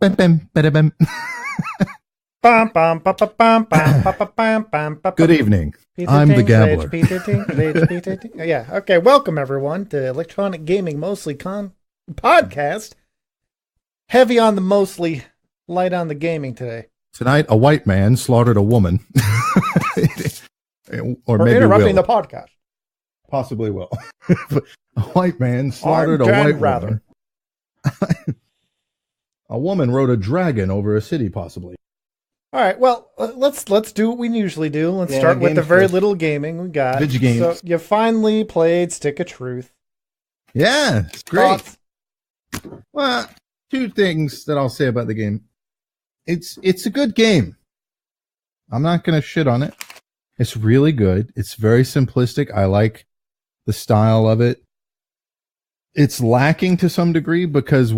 Good evening. I'm the Gabbler. Yeah. Okay. Welcome everyone to Electronic Gaming Mostly podcast. Heavy on the mostly, light on the gaming today. Tonight, a white man slaughtered a woman. or maybe interrupting the podcast. Possibly will. A white man slaughtered a white woman. A woman rode a dragon over a city, possibly. All right, well, let's do what we usually do. Let's start with the very little gaming we got. Video games. So you finally played Stick of Truth. Yeah, it's great. Well, two things that I'll say about the game. It's a good game. I'm not going to shit on it. It's really good. It's very simplistic. I like the style of it. It's lacking to some degree because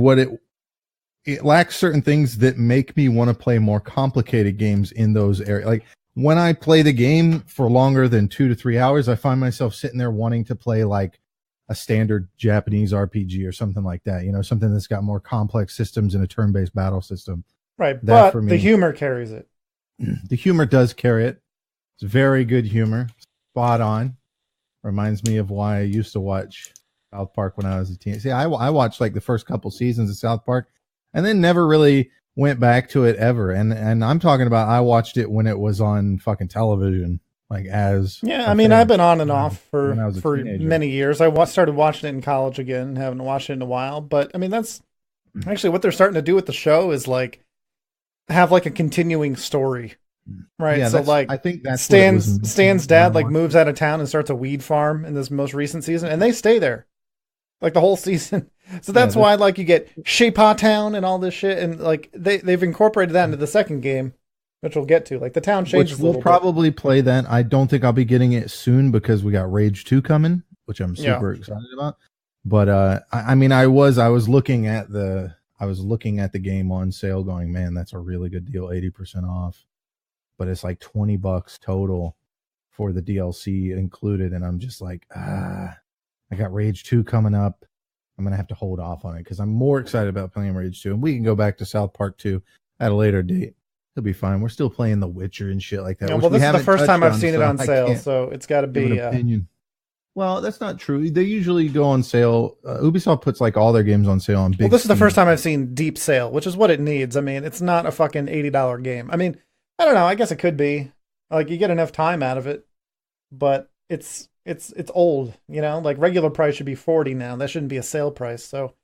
it lacks certain things that make me want to play more complicated games in those areas. Like when I play the game for longer than 2 to 3 hours, I find myself sitting there wanting to play like a standard Japanese RPG or something like that. You know, something that's got more complex systems and a turn-based battle system. Right, but the humor carries it. The humor does carry it. It's very good humor. Spot on. Reminds me of why I used to watch South Park when I was a teen. See, I watched like the first couple seasons of South Park and then never really went back to it ever. And I'm talking about I watched it when it was on fucking television. Like as I mean, I've been on and off for many years. I started watching it in college again. Haven't watched it in a while. But I mean, that's actually what they're starting to do with the show is like have like a continuing story. Right. Yeah, so like I think that's Stan's dad like moves out of town and starts a weed farm in this most recent season, and they stay there like the whole season. So that's why like you get Shapa Town and all this shit, and like they've incorporated that into the second game, which we'll get to. Like the town changes. Which we'll probably play that. I don't think I'll be getting it soon because we got Rage 2 coming, which I'm super excited about. But I mean I was looking at the game on sale going, man, that's a really good deal, 80% off. But it's like $20 total for the DLC included. And I'm just like, I got Rage 2 coming up. I'm going to have to hold off on it because I'm more excited about playing Rage 2. And we can go back to South Park 2 at a later date. It'll be fine. We're still playing The Witcher and shit like that. Yeah, well, this is the first time I've seen it on sale, so it's got to be... opinion. Well, that's not true. They usually go on sale. Ubisoft puts like all their games on sale on big... Well, this is the first time I've seen deep sale, which is what it needs. I mean, it's not a fucking $80 game. I mean... I don't know. I guess it could be like you get enough time out of it, but it's old, you know, like regular price should be 40 now. That shouldn't be a sale price. So,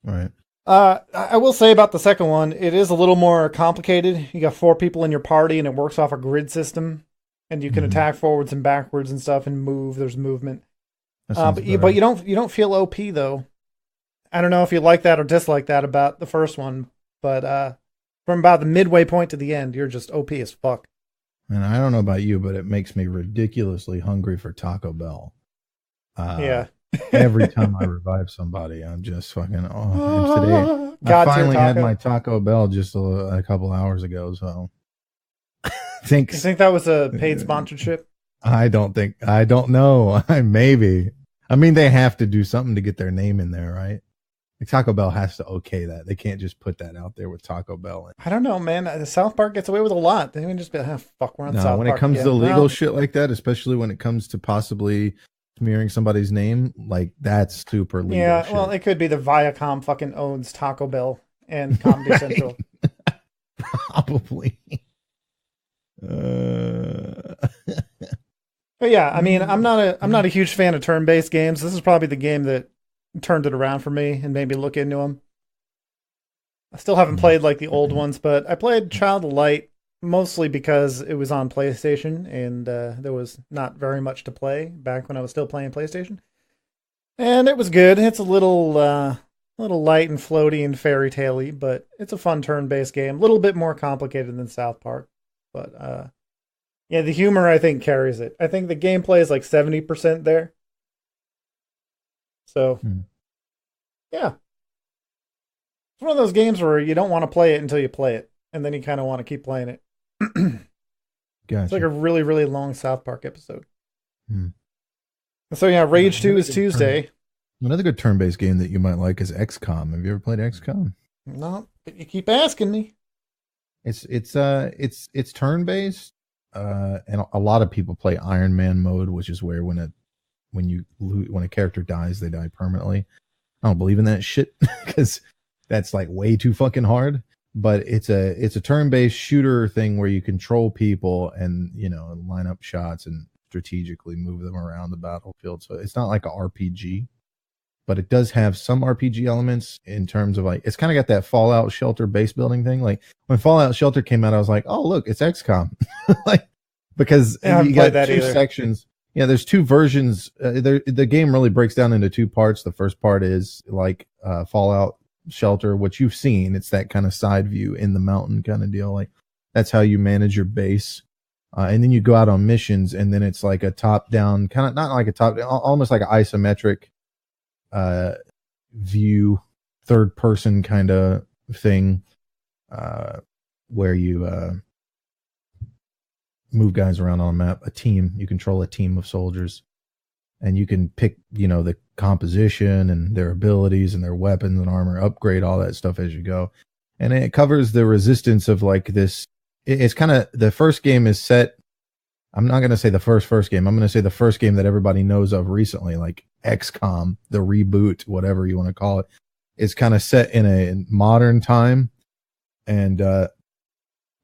right. I will say about the second one, it is a little more complicated. You got 4 people in your party and it works off a grid system and you can attack forwards and backwards and stuff and move. There's movement. But you don't feel OP though. I don't know if you like that or dislike that about the first one, but, from about the midway point to the end, you're just OP as fuck. And I don't know about you, but it makes me ridiculously hungry for Taco Bell. Every time I revive somebody, I'm just fucking, today I finally had my Taco Bell just a couple hours ago, so. You think that was a paid sponsorship? I don't know. Maybe. I mean, they have to do something to get their name in there, right? Taco Bell has to okay that. They can't just put that out there with Taco Bell. I don't know, man. The South Park gets away with a lot. They can just be like, fuck, we're on South Park. When it comes to legal shit like that, especially when it comes to possibly smearing somebody's name, like that's super legal. Yeah, shit. Well, it could be the Viacom fucking owns Taco Bell and Comedy Central. Probably. But yeah, I mean, I'm not a huge fan of turn-based games. This is probably the game that turned it around for me and made me look into them. I still haven't played like the old ones, but I played Child of Light mostly because it was on PlayStation and there was not very much to play back when I was still playing PlayStation. And it was good. It's a little light and floaty and fairy tale-y, but it's a fun turn-based game. A little bit more complicated than South Park, but yeah, the humor I think carries it. I think the gameplay is like 70% there. So, yeah. It's one of those games where you don't want to play it until you play it, and then you kind of want to keep playing it. Gotcha. It's like a really, really long South Park episode. So, yeah, Rage 2 is Tuesday. Another good turn-based game that you might like is XCOM. Have you ever played XCOM? No, but you keep asking me. It's turn based, and a lot of people play Iron Man mode, which is where when a character dies, they die permanently. I don't believe in that shit because that's like way too fucking hard. But it's a turn based shooter thing where you control people and line up shots and strategically move them around the battlefield. So it's not like a RPG, but it does have some RPG elements in terms of like it's kind of got that Fallout Shelter base building thing. Like when Fallout Shelter came out, I was like, oh look, it's XCOM, like because you got two sections. Yeah, there's two versions. The game really breaks down into two parts. The first part is like Fallout Shelter, which you've seen. It's that kind of side view in the mountain kind of deal. Like that's how you manage your base. And then you go out on missions, and then it's like a top-down, kind of not like a top, almost like an isometric view, third-person kind of thing, where you move guys around on a map. A team, you control a team of soldiers, and you can pick, the composition and their abilities and their weapons and armor, upgrade all that stuff as you go. And it covers the resistance of like this. It's kind of the first game is set. I'm not going to say the first game. I'm going to say the first game that everybody knows of recently, like XCOM, the reboot, whatever you want to call it, is kind of set in a modern time. And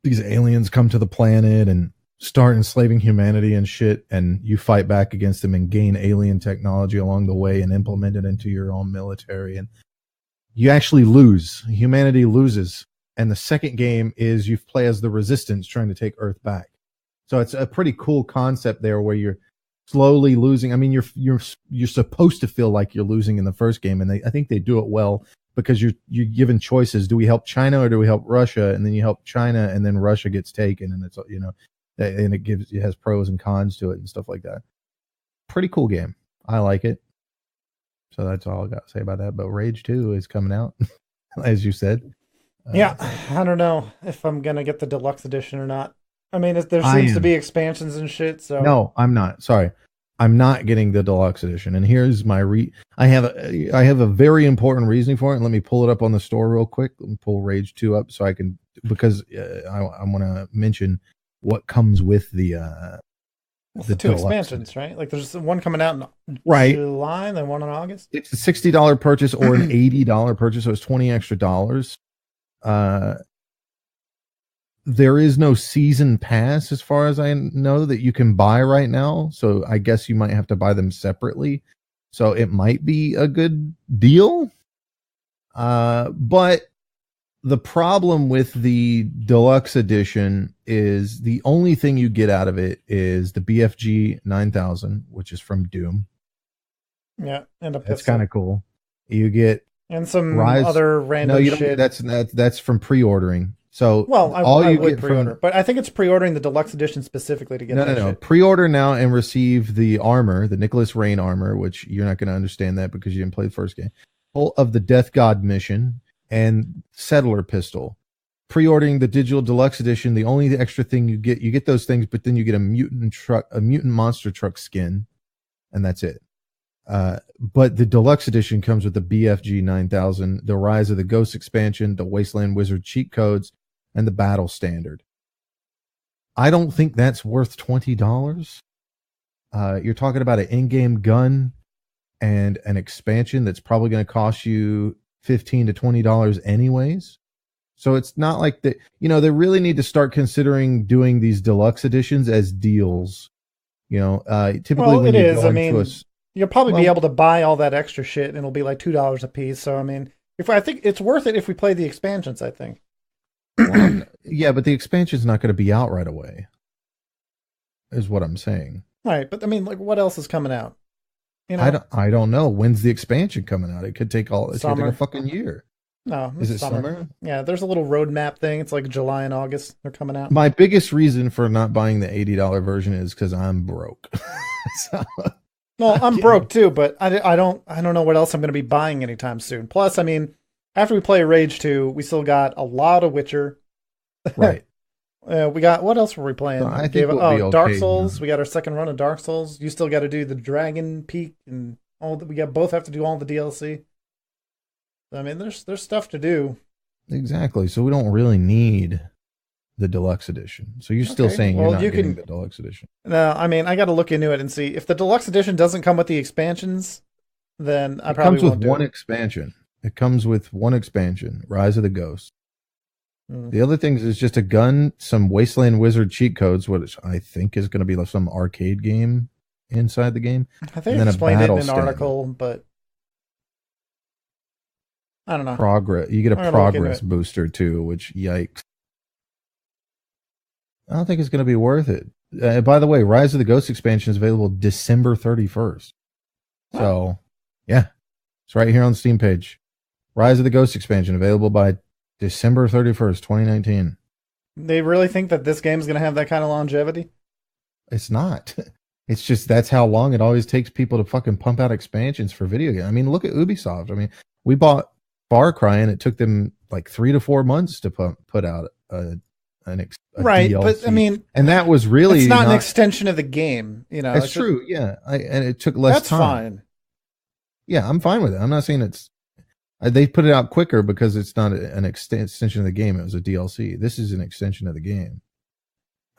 these aliens come to the planet and start enslaving humanity and shit. And you fight back against them and gain alien technology along the way and implement it into your own military. And you actually lose. Humanity loses. And the second game is you play as the resistance trying to take Earth back. So it's a pretty cool concept there where you're slowly losing. I mean, you're supposed to feel like you're losing in the first game, and I think they do it well because you're given choices. Do we help China or do we help Russia? And then you help China, and then Russia gets taken, and it's and it has pros and cons to it and stuff like that. Pretty cool game. I like it. So that's all I got to say about that. But Rage 2 is coming out, as you said. Yeah, I don't know if I'm gonna get the deluxe edition or not. I mean, there seems to be expansions and shit. So no, I'm not. Sorry, I'm not getting the deluxe edition. And here's my I have a very important reasoning for it. And let me pull it up on the store real quick. Let me pull Rage 2 up so I can, because I want to mention what comes with the two expansions, right? Like there's one coming out in July and then one in August. It's a $60 purchase or an $80 purchase, so it's $20 extra. There is no season pass as far as I know that you can buy right now. So I guess you might have to buy them separately. So it might be a good deal. But the problem with the deluxe edition is the only thing you get out of it is the BFG 9000, which is from Doom. Yeah. And that's kind of cool. You get and some other random shit. That's from pre-ordering. So I would pre-order, but I think it's pre-ordering the deluxe edition specifically to get that shit. Pre-order now and receive the armor, the Nicholas Rain armor, which you're not going to understand that because you didn't play the first game. Full of the Death God mission and Settler pistol. Pre-ordering the digital deluxe edition, the only extra thing you get those things, but then you get a mutant monster truck skin, and that's it. But the deluxe edition comes with the BFG 9000, the Rise of the Ghost expansion, the Wasteland Wizard cheat codes, and the battle standard. I don't think that's worth $20. You're talking about an in-game gun and an expansion that's probably going to cost you $15 to $20 anyways. So it's not like that. They really need to start considering doing these deluxe editions as deals. Typically when you go into you'll probably be able to buy all that extra shit, and it'll be like $2 a piece. So I mean, I think it's worth it if we play the expansions. I think. Yeah, but the expansion's not going to be out right away, is what I'm saying. Right, but I mean, like, what else is coming out? I don't know. When's the expansion coming out? It could take a fucking year. No, is it summer? Yeah, there's a little roadmap thing. It's like July and August. They're coming out. My biggest reason for not buying the $80 version is because I'm broke. Well, I'm broke too, but I don't know what else I'm going to be buying anytime soon. Plus, I mean, after we play Rage 2, we still got a lot of Witcher. Right. We got, what else were we playing? I think we'll be Dark Souls. We got our second run of Dark Souls. You still got to do the Dragon Peak and all that. Both have to do all the DLC. I mean, there's stuff to do. Exactly. So we don't really need the deluxe edition. So you're still saying you're not getting the deluxe edition. No, I mean, I got to look into it and see. If the deluxe edition doesn't come with the expansions, then I probably won't do it. It comes with one expansion. It comes with one expansion, Rise of the Ghost. The other things is just a gun, some Wasteland Wizard cheat codes, which I think is going to be like some arcade game inside the game. I think I explained it in an article, but I don't know. Progress. You get a progress booster too, which yikes. I don't think it's going to be worth it. By the way, Rise of the Ghost expansion is available December 31st. So, yeah, it's right here on the Steam page. Rise of the Ghost expansion available by December 31st, 2019. They really think that this game is going to have that kind of longevity? It's not. It's just that's how long it always takes people to fucking pump out expansions for video games. I mean, look at Ubisoft. I mean, we bought Far Cry and it took them like 3 to 4 months to put out a right, DLC. But I mean, and that was really it's not an extension of the game. You know, it's true. Yeah, and it took less time. That's fine. Yeah, I'm fine with it. I'm not saying it's. They put it out quicker because it's not an extension of the game. It was a DLC. This is an extension of the game.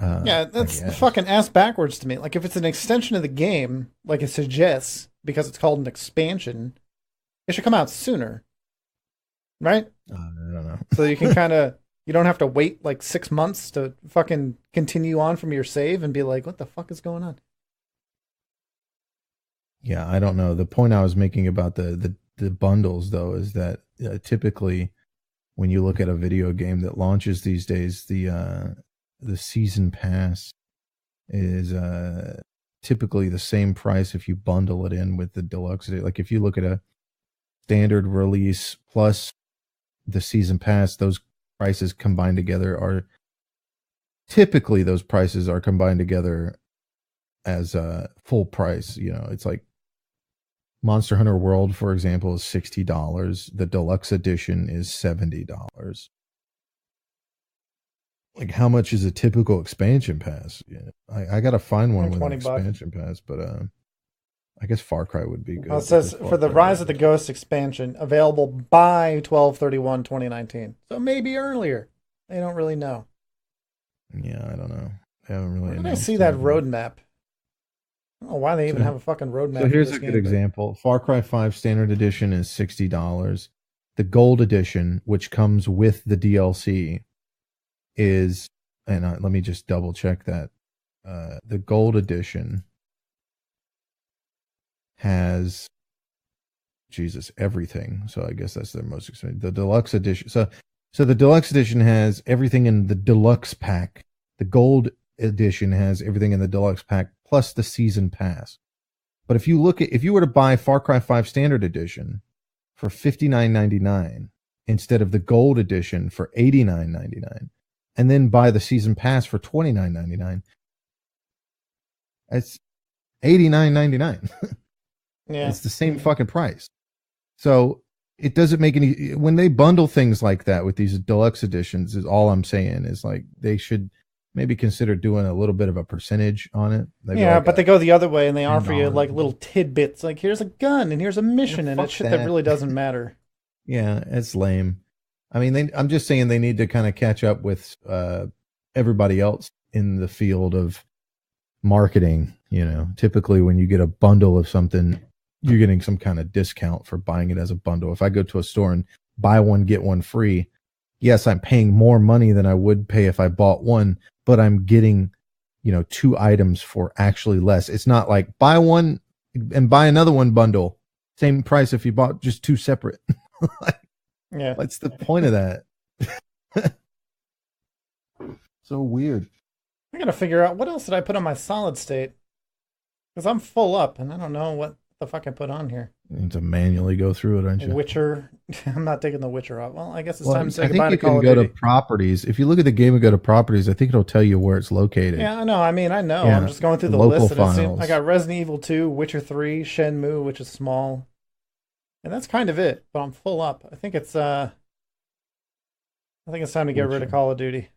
Yeah, that's fucking ass backwards to me. Like, if it's an extension of the game, like it suggests, because it's called an expansion, it should come out sooner. Right? I don't know. So you can you don't have to wait like 6 months to fucking continue on from your save and be like, what the fuck is going on? Yeah, I don't know. The point I was making about the bundles, though, is that typically when you look at a video game that launches these days, the season pass is typically the same price if you bundle it in with the deluxe. Like if you look at a standard release plus the season pass, those prices combined together are typically combined together as a full price. You know, it's like Monster Hunter World, for example, is $60. The deluxe edition is $70. Like, how much is a typical expansion pass? Yeah, I gotta find one with an expansion pass, but I guess Far Cry would be good. Well, it says for the Rise of the Ghost expansion, available by 12/31/2019. So maybe earlier. They don't really know. Yeah, I don't know. They haven't really. When I see that roadmap, I don't know why they even have a fucking roadmap. So here's a good example. Far Cry 5 Standard Edition is $60. The Gold Edition, which comes with the DLC, is, and let me just double check that. The Gold Edition has everything. So I guess that's their most expensive. The Deluxe Edition. So the Deluxe Edition has everything in the Deluxe pack. The Gold Edition has everything in the Deluxe pack plus the season pass. But if you were to buy Far Cry 5 Standard Edition for $59.99 instead of the Gold Edition for $89.99, and then buy the season pass for $29.99, it's $89.99. Yeah. It's the same fucking price. So it doesn't make any, when they bundle things like that with these deluxe editions, is all I'm saying is like they should maybe consider doing a little bit of a percentage on it. Yeah, like, but they go the other way and they offer you like little tidbits, like here's a gun and here's a mission, and it's shit that really doesn't matter. Yeah, it's lame. I mean, I'm just saying they need to kind of catch up with everybody else in the field of marketing. You know, typically when you get a bundle of something, you're getting some kind of discount for buying it as a bundle. If I go to a store and buy one, get one free, yes, I'm paying more money than I would pay if I bought one, but I'm getting, 2 items for actually less. It's not like buy one and buy another one bundle, same price if you bought just 2 separate. Yeah. What's the point of that? So weird. I gotta figure out what else did I put on my solid state, because I'm full up and I don't know what the fuck I put on here. You need to manually go through it, aren't you? Witcher. I'm not taking the Witcher off. Well, I guess it's time to say goodbye to Call of Duty. I think you can go to properties. If you look at the game and go to properties, I think it'll tell you where it's located. Yeah, I know. I mean, I know. Yeah, I'm just going through the list. And I got Resident Evil 2, Witcher 3, Shenmue, which is small. And that's kind of it, but I'm full up. I think it's time to get rid of Call of Duty.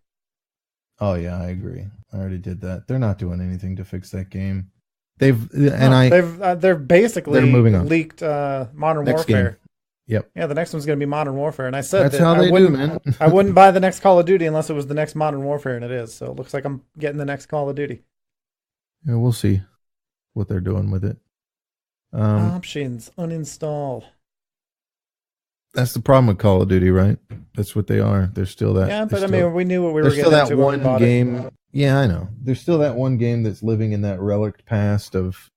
Oh yeah, I agree. I already did that. They're not doing anything to fix that game. They're basically moving on. leaked Modern Warfare. Yep. Yeah, the next one's going to be Modern Warfare. And I said That's how they do, man. I wouldn't buy the next Call of Duty unless it was the next Modern Warfare, and it is. So it looks like I'm getting the next Call of Duty. Yeah, we'll see what they're doing with it. Options, uninstall. That's the problem with Call of Duty, right? That's what they are. They're still that. Yeah, but I mean, we knew what we were getting into. There's still that one game. Yeah, I know. There's still that one game that's living in that relic past of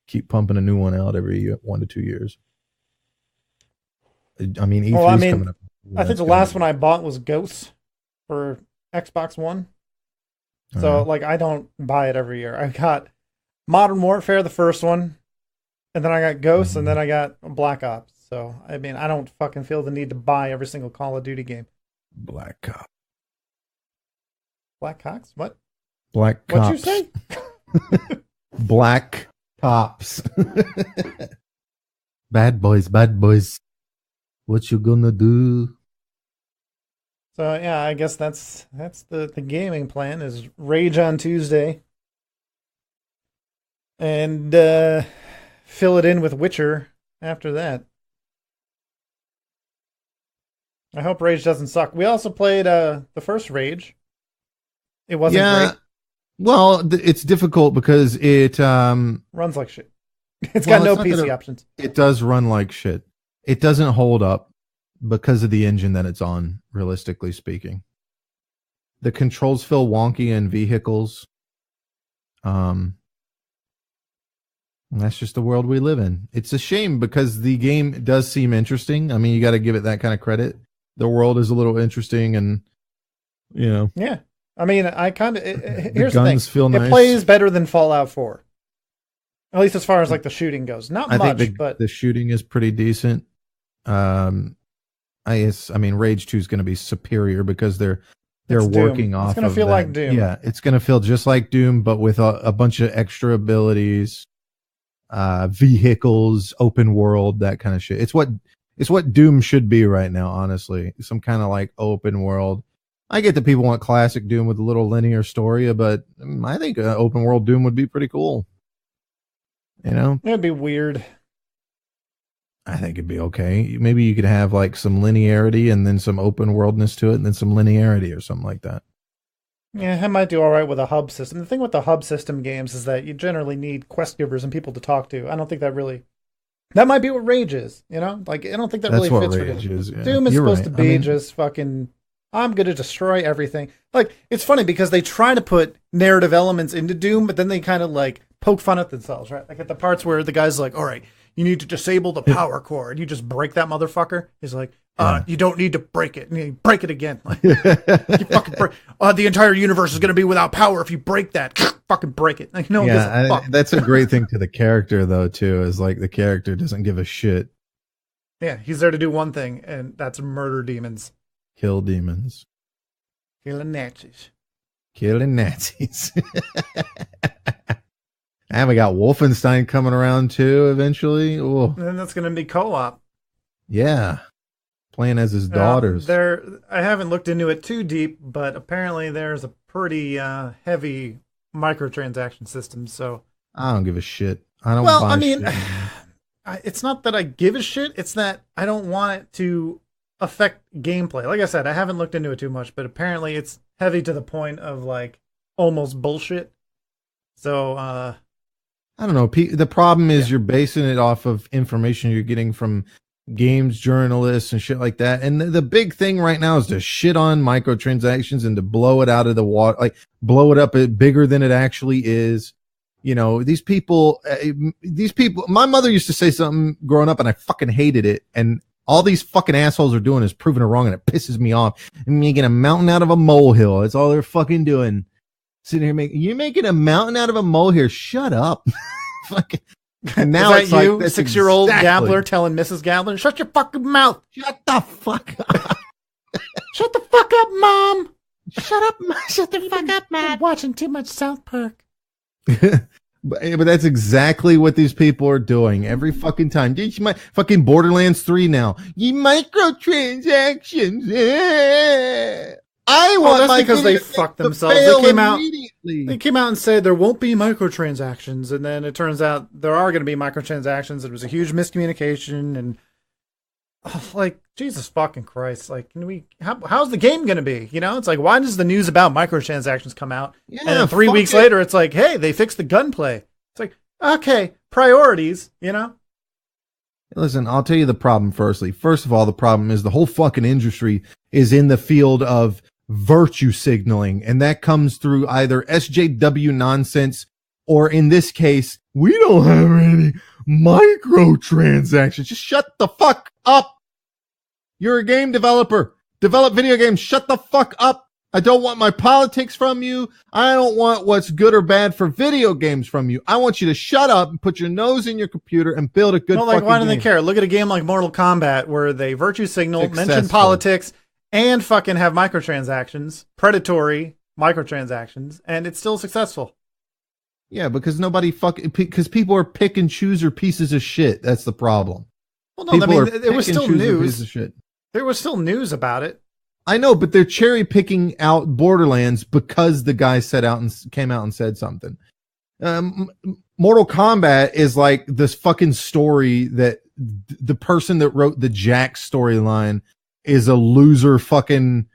keep pumping a new one out every 1 to 2 years. I mean, E3's coming up. I think the last one I bought was Ghosts for Xbox One. So, like, I don't buy it every year. I got Modern Warfare, the first one, and then I got Ghosts, and then I got Black Ops. So, I mean, I don't fucking feel the need to buy every single Call of Duty game. Black Ops. Black Ops? What? Black Ops. What'd you say? Black Ops. Bad boys, bad boys. What you gonna do? So yeah, I guess that's the gaming plan is Rage on Tuesday, and fill it in with Witcher after that. I hope Rage doesn't suck. We also played the first Rage. It wasn't great. Well, it's difficult because it runs like shit. It's got no PC options. It does run like shit. It doesn't hold up because of the engine that it's on, realistically speaking. The controls feel wonky in vehicles. That's just the world we live in. It's a shame because the game does seem interesting. I mean, you got to give it that kind of credit. The world is a little interesting and, you know. Yeah. I mean, I kind of... Here's the thing. Feel nice. It plays better than Fallout 4. At least as far as, like, the shooting goes. Not much, but... the shooting is pretty decent. I mean, Rage 2 is going to be superior because they're working off of It's going to feel like Doom. Yeah, it's going to feel just like Doom, but with a bunch of extra abilities, vehicles, open world, that kind of shit. It's what Doom should be right now, honestly. Some kind of like open world. I get that people want classic Doom with a little linear story, but I think open world Doom would be pretty cool. You know? It'd be weird. I think it'd be okay. Maybe you could have like some linearity and then some open worldness to it and then some linearity or something like that. Yeah, I might do all right with a hub system. The thing with the hub system games is that you generally need quest givers and people to talk to. I don't think that really... That might be what Rage is, you know? Like, I don't think that really fits for Doom. Doom is supposed to be just fucking... I'm going to destroy everything. Like, it's funny because they try to put narrative elements into Doom, but then they kind of like poke fun at themselves, right? Like at the parts where the guy's like, all right, you need to disable the power core, and you just break that motherfucker. He's like, you don't need to break it. And you break it again. Like, you fucking break. The entire universe is going to be without power if you break that. Fucking break it. Like, no, that's a great thing to the character, though, too, is like the character doesn't give a shit. Yeah, he's there to do one thing, and that's murder demons. Kill demons. Killing Nazis. Killing Nazis. And we got Wolfenstein coming around too eventually. Ooh. And then that's going to be co-op. Yeah. Playing as his daughters. I haven't looked into it too deep, but apparently there's a pretty heavy microtransaction system. So I don't give a shit. I don't buy shit. It's not that I give a shit. It's that I don't want it to affect gameplay. Like I said, I haven't looked into it too much, but apparently it's heavy to the point of like almost bullshit. So I don't know. The problem is you're basing it off of information you're getting from games journalists and shit like that. And the big thing right now is to shit on microtransactions and to blow it out of the water, like blow it up bigger than it actually is. You know, these people, my mother used to say something growing up and I fucking hated it. And all these fucking assholes are doing is proving it wrong, and it pisses me off. And making a mountain out of a molehill. That's all they're fucking doing. Sitting here you're making a mountain out of a molehill. Shut up. Fucking. And now it's like you, 6-year-old Gabler, telling Mrs. Gabler, "Shut your fucking mouth. Shut the fuck up. Shut the fuck up, Mom. Shut up. Shut the fuck up, man. You're watching too much South Park." But that's exactly what these people are doing every fucking time. Did you fucking Borderlands 3 now? You microtransactions. Yeah. I want that's because they fucked themselves. They came out and said there won't be microtransactions, and then it turns out there are going to be microtransactions. It was a huge miscommunication, and like, Jesus fucking Christ. Like, how's the game going to be? You know, it's like, why does the news about microtransactions come out? Yeah, and then 3 weeks later, it's like, hey, they fixed the gunplay. It's like, okay, priorities, you know? Listen, I'll tell you the problem firstly. First of all, the problem is the whole fucking industry is in the field of virtue signaling. And that comes through either SJW nonsense or in this case, we don't have any microtransactions. Just shut the fuck up. You're a game developer. Develop video games. Shut the fuck up. I don't want my politics from you. I don't want what's good or bad for video games from you. I want you to shut up and put your nose in your computer and build a good fucking game. Why do they care? Look at a game like Mortal Kombat where they virtue signal, mention politics, and fucking have microtransactions, predatory microtransactions, and it's still successful. Yeah, because because people are pick and chooser pieces of shit. That's the problem. Well, no, I mean, it was still news. There was still news about it. I know, but they're cherry picking out Borderlands because the guy came out and said something. Mortal Kombat is like this fucking story that the person that wrote the Jack storyline is a loser fucking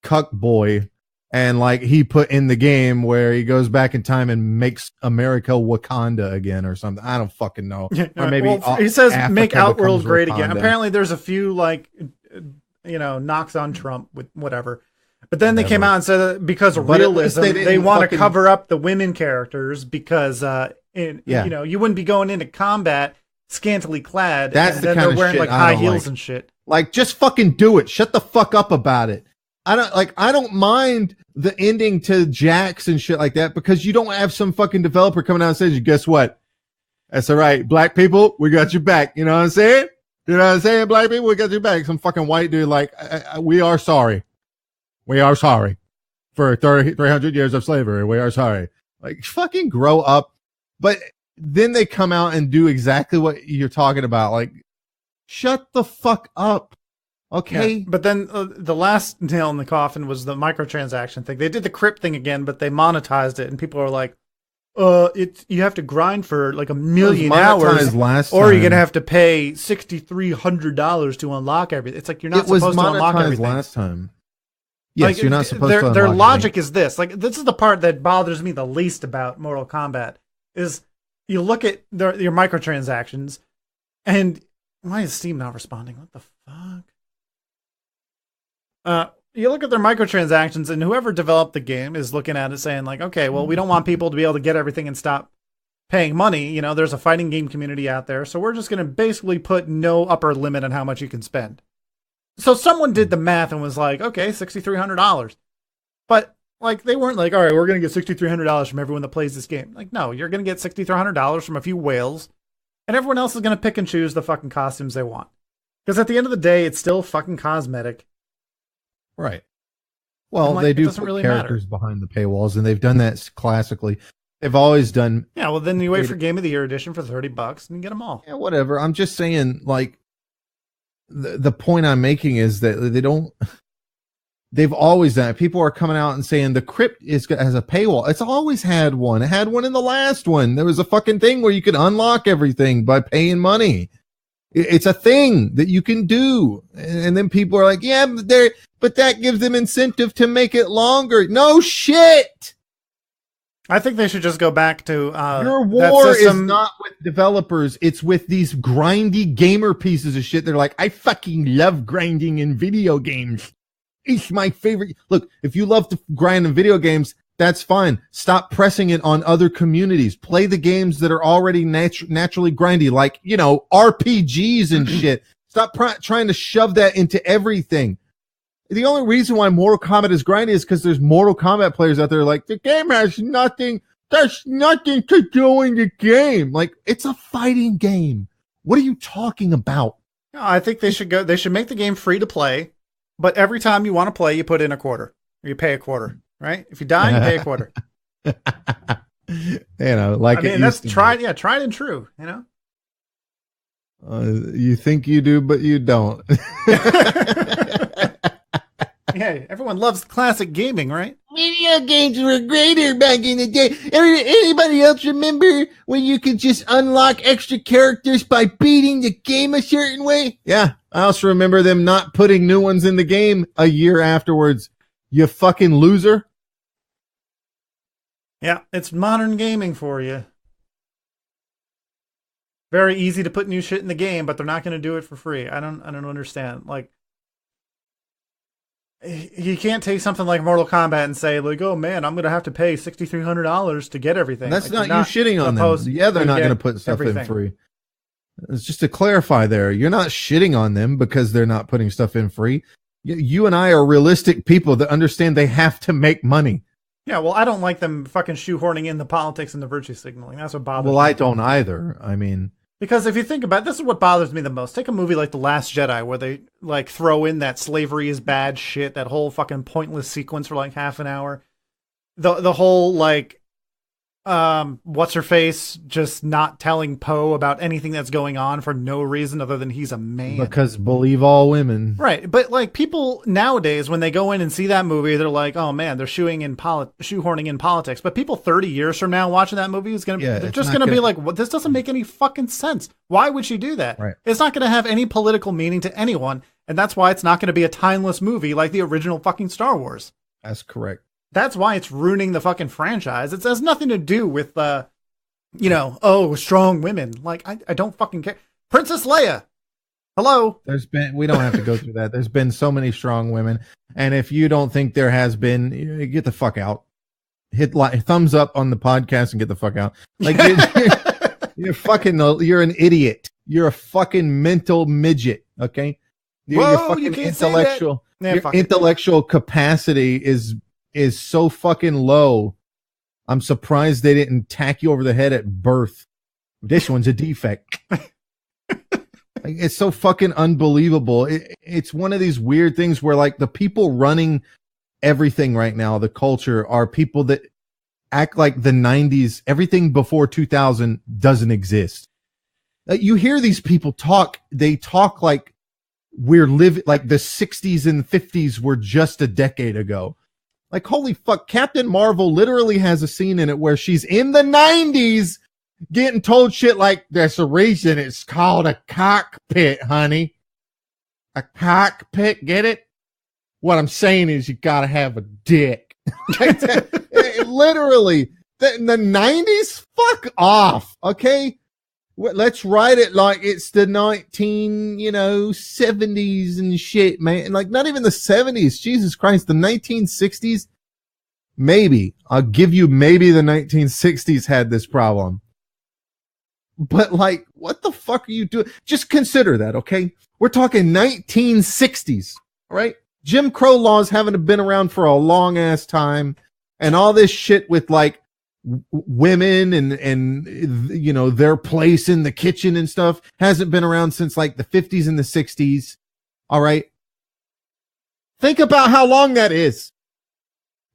cuck boy. And like he put in the game where he goes back in time and makes America Wakanda again or something. I don't fucking know. Or maybe he says Africa make Outworld great again. Apparently there's a few like, knocks on Trump with whatever. But then they came out and said that because of realism, they want to cover up the women characters because, you wouldn't be going into combat scantily clad. That's and the then kind they're of wearing shit like high heels and shit. Like, just fucking do it. Shut the fuck up about it. I don't mind the ending to Jax and shit like that because you don't have some fucking developer coming out and saying, guess what? That's all right. Black people, we got your back. You know what I'm saying? You know what I'm saying? Black people, we got your back. Some fucking white dude like, we are sorry. We are sorry for 300 years of slavery. We are sorry. Like, fucking grow up. But then they come out and do exactly what you're talking about. Like, shut the fuck up. Okay. Yeah, but then the last nail in the coffin was the microtransaction thing. They did the crypt thing again, but they monetized it, and people are like, you have to grind for like 1 million hours, or you're gonna have to pay $6,300 to unlock everything. It's like you're not supposed to unlock everything. Last time. Yes, like, you're not supposed to. Their logic is this. Like, this is the part that bothers me the least about Mortal Kombat. Is you look at your microtransactions, and why is Steam not responding? What the fuck? You look at their microtransactions, and whoever developed the game is looking at it saying like, okay, well, we don't want people to be able to get everything and stop paying money. You know, there's a fighting game community out there. So we're just going to basically put no upper limit on how much you can spend. So someone did the math and was like, okay, $6,300. But like, they weren't like, all right, we're going to get $6,300 from everyone that plays this game. Like, no, you're going to get $6,300 from a few whales, and everyone else is going to pick and choose the fucking costumes they want. Because at the end of the day, it's still fucking cosmetic. Right. Well, like, they do put really characters behind the paywalls, and they've done that classically. They've always done. Yeah, well, then you wait for Game of the Year edition for $30 and you get them all. Yeah, whatever. I'm just saying, like, the point I'm making is that they don't. They've always done it. People are coming out and saying the crypt has a paywall. It's always had one. It had one in the last one. There was a fucking thing where you could unlock everything by paying money. It's a thing that you can do. And then people are like, yeah, but that gives them incentive to make it longer. No shit. I think they should just go back to your war is not with developers. It's with these grindy gamer pieces of shit. They're like, I fucking love grinding in video games. It's my favorite. Look, if you love to grind in video games, that's fine. Stop pressing it on other communities. Play the games that are already naturally grindy, like, RPGs and shit. Stop trying to shove that into everything. The only reason why Mortal Kombat is grindy is because there's Mortal Kombat players out there like, the game has nothing. There's nothing to do in the game. Like, it's a fighting game. What are you talking about? No, I think they should make the game free to play, but every time you want to play, you put in a quarter, or you pay a quarter. Right? If you die, you pay a quarter. Like, I mean, that's tried and true, you think you do, but you don't. Yeah, everyone loves classic gaming, right? Video games were greater back in the day. Anybody else remember when you could just unlock extra characters by beating the game a certain way? Yeah, I also remember them not putting new ones in the game a year afterwards. You fucking loser. Yeah, it's modern gaming for you. Very easy to put new shit in the game, but they're not going to do it for free. I don't understand. Like, you can't take something like Mortal Kombat and say, like, oh man, I'm going to have to pay $6,300 to get everything. That's like, not you shitting on them. Yeah, they're not going to put stuff in free. It's just to clarify there. You're not shitting on them because they're not putting stuff in free. You and I are realistic people that understand they have to make money. Yeah, well, I don't like them fucking shoehorning in the politics and the virtue signaling. That's what bothers me. Well, I don't either. I mean... Because if you think about it, this is what bothers me the most. Take a movie like The Last Jedi, where they like throw in that slavery is bad shit, that whole fucking pointless sequence for like half an hour. The whole like what's her face just not telling Poe about anything that's going on for no reason other than he's a man. Because believe all women. Right. But like people nowadays, when they go in and see that movie, they're like, oh man, they're shoehorning in politics. But people 30 years from now watching that movie they're just going to be like, well, this doesn't make any fucking sense. Why would she do that? Right. It's not going to have any political meaning to anyone. And that's why it's not going to be a timeless movie like the original fucking Star Wars. That's correct. That's why it's ruining the fucking franchise. It has nothing to do with, strong women. Like, I don't fucking care. Princess Leia. Hello. We don't have to go through that. There's been so many strong women. And if you don't think there has been, get the fuck out. Hit thumbs up on the podcast and get the fuck out. Like, you're an idiot. You're a fucking mental midget. Okay. Your fucking intellectual, your intellectual capacity is so fucking low. I'm surprised they didn't tack you over the head at birth. This one's a defect. It's so fucking unbelievable. It's one of these weird things where like the people running everything right now, the culture, are people that act like the 90s, everything before 2000 doesn't exist. You hear these people talk, they talk like we're living, like the 60s and 50s were just a decade ago. Like, holy fuck, Captain Marvel literally has a scene in it where she's in the 90s getting told shit like, there's a reason it's called a cockpit, honey. A cockpit, get it? What I'm saying is you gotta have a dick. Literally, in the 90s? Fuck off, okay? Let's write it like it's the 70s and shit, man. Like, not even the 70s. Jesus Christ. The 1960s, maybe. I'll give you maybe the 1960s had this problem. But, like, what the fuck are you doing? Just consider that, okay? We're talking 1960s, right? Jim Crow laws haven't been around for a long-ass time. And all this shit with, like, women and their place in the kitchen and stuff hasn't been around since like the 50s and the 60s. All right. Think about how long that is.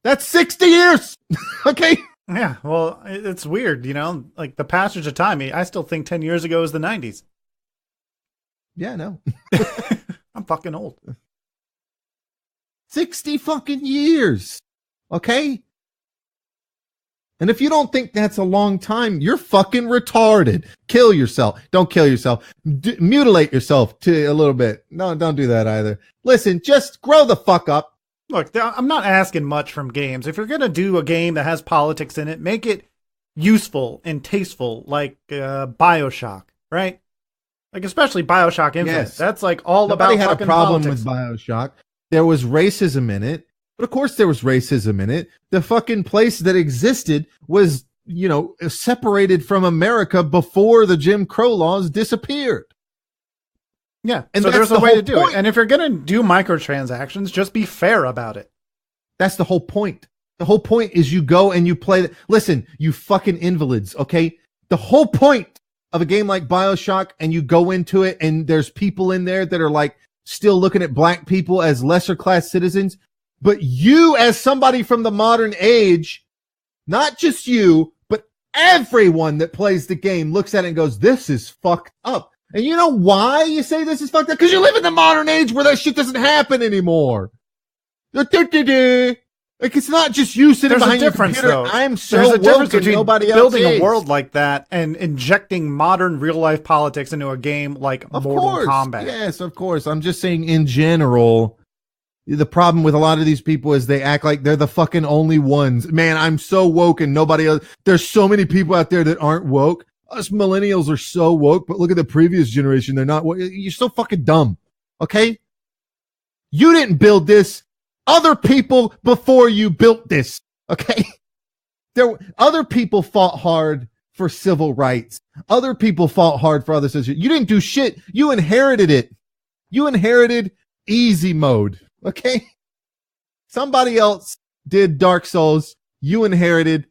That's 60 years. Okay. Yeah. Well, it's weird, like the passage of time. I still think 10 years ago is the 90s. Yeah, no. I'm fucking old. 60 fucking years. Okay. And if you don't think that's a long time, you're fucking retarded. Kill yourself. Don't kill yourself. Mutilate yourself a little bit. No, don't do that either. Listen, just grow the fuck up. Look, I'm not asking much from games. If you're going to do a game that has politics in it, make it useful and tasteful, like BioShock, right? Like especially BioShock Infinite. Yes. That's like all Nobody about fucking politics. Nobody had a problem with BioShock. There was racism in it. But of course there was racism in it. The fucking place that existed was, separated from America before the Jim Crow laws disappeared. Yeah. And so there's a way to do it. And if you're going to do microtransactions, just be fair about it. That's the whole point. The whole point is you go and you play. Listen, you fucking invalids. Okay. The whole point of a game like BioShock, and you go into it and there's people in there that are like still looking at black people as lesser class citizens. But you, as somebody from the modern age, not just you, but everyone that plays the game looks at it and goes, this is fucked up. And you know why you say this is fucked up? Because you live in the modern age where that shit doesn't happen anymore. Like, it's not just you sitting There's a behind your difference, computer. though. I'm so There's a difference woke and between nobody else building is. a world like that and injecting modern real-life politics into a game like Mortal Kombat. Yes, of course. I'm just saying in general, the problem with a lot of these people is they act like they're the fucking only ones. Man, I'm so woke and nobody else. There's so many people out there that aren't woke. Us millennials are so woke, but look at the previous generation. They're not woke. You're so fucking dumb. Okay? You didn't build this. Other people before you built this. Okay? Other people fought hard for civil rights. Other people fought hard for other citizens. You didn't do shit. You inherited it. You inherited easy mode. Okay? Somebody else did Dark Souls. You inherited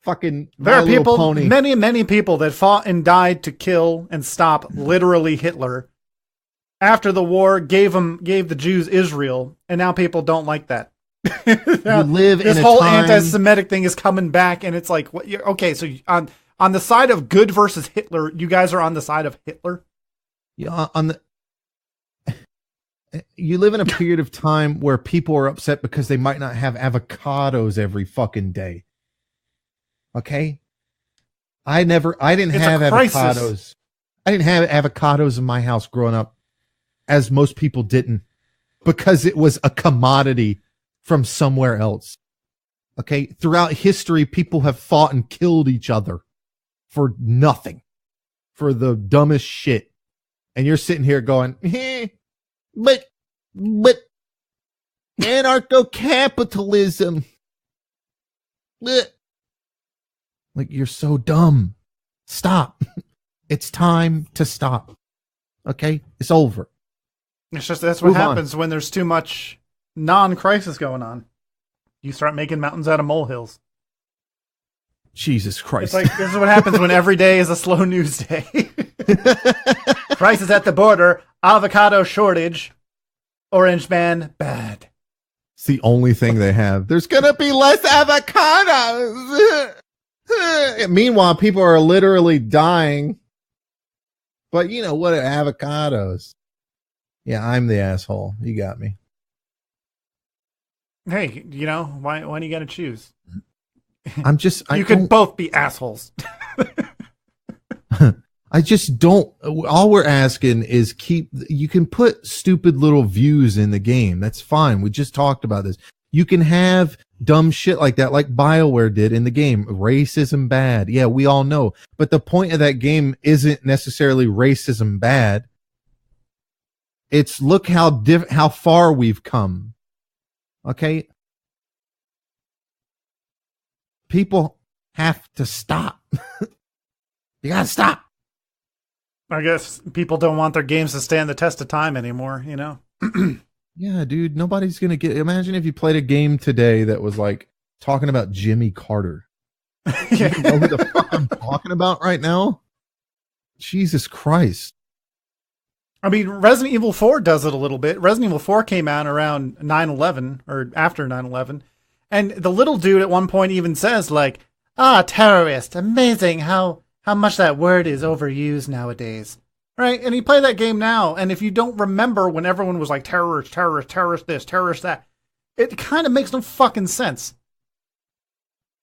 fucking There are people, Pony. many people that fought and died to kill and stop literally Hitler. After the war, gave the Jews Israel, and now people don't like that. You live this in whole a time... anti-Semitic thing is coming back, and it's like, what? Okay, so on the side of good versus Hitler, you guys are on the side of Hitler. Yeah, you live in a period of time where people are upset because they might not have avocados every fucking day. Okay, I didn't have avocados. I didn't have avocados in my house growing up, as most people didn't, because it was a commodity from somewhere else. Okay, throughout history, people have fought and killed each other for nothing, for the dumbest shit, and you're sitting here going, but anarcho-capitalism. Like, you're so dumb. Stop. It's time to stop. Okay? It's over. It's just that's what happens when there's too much non-crisis going on. You start making mountains out of molehills. Jesus Christ. It's like, this is what happens when every day is a slow news day. Crisis at the border, avocado shortage, orange man, bad. It's the only thing they have. There's going to be less avocados. Meanwhile, people are literally dying. But you know what? Avocados. Yeah, I'm the asshole. You got me. Hey, you know, why do you got to choose? You can both be assholes. I just don't. All we're asking is you can put stupid little views in the game. That's fine. We just talked about this. You can have dumb shit like that, like BioWare did in the game. Racism bad. Yeah, we all know. But the point of that game isn't necessarily racism bad. It's look how far we've come. Okay? People have to stop. You gotta stop. I guess people don't want their games to stand the test of time anymore, you know? Yeah, dude, nobody's gonna imagine if you played a game today that was like talking about Jimmy Carter. You know who the fuck I'm talking about right now? Jesus Christ. I mean, Resident Evil 4 does it a little bit. Resident Evil 4 came out around 9/11 or after 9/11. And the little dude at one point even says like, terrorist, amazing how much that word is overused nowadays. Right? And you play that game now, and if you don't remember when everyone was like terrorist this, terrorist that, it kind of makes no fucking sense.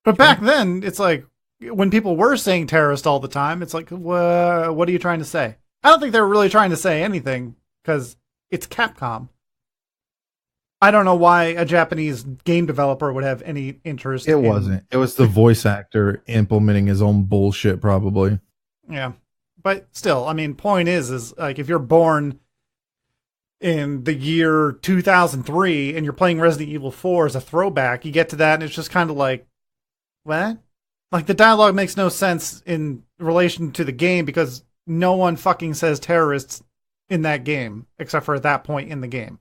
But back then, it's like, when people were saying terrorist all the time, it's like, what are you trying to say? I don't think they were really trying to say anything, because it's Capcom. I don't know why a Japanese game developer would have any interest. It wasn't. It was the voice actor implementing his own bullshit, probably. Yeah. But still, I mean, point is like, if you're born in the year 2003 and you're playing Resident Evil 4 as a throwback, you get to that and it's just kind of like, what? Like, the dialogue makes no sense in relation to the game because no one fucking says terrorists in that game, except for at that point in the game.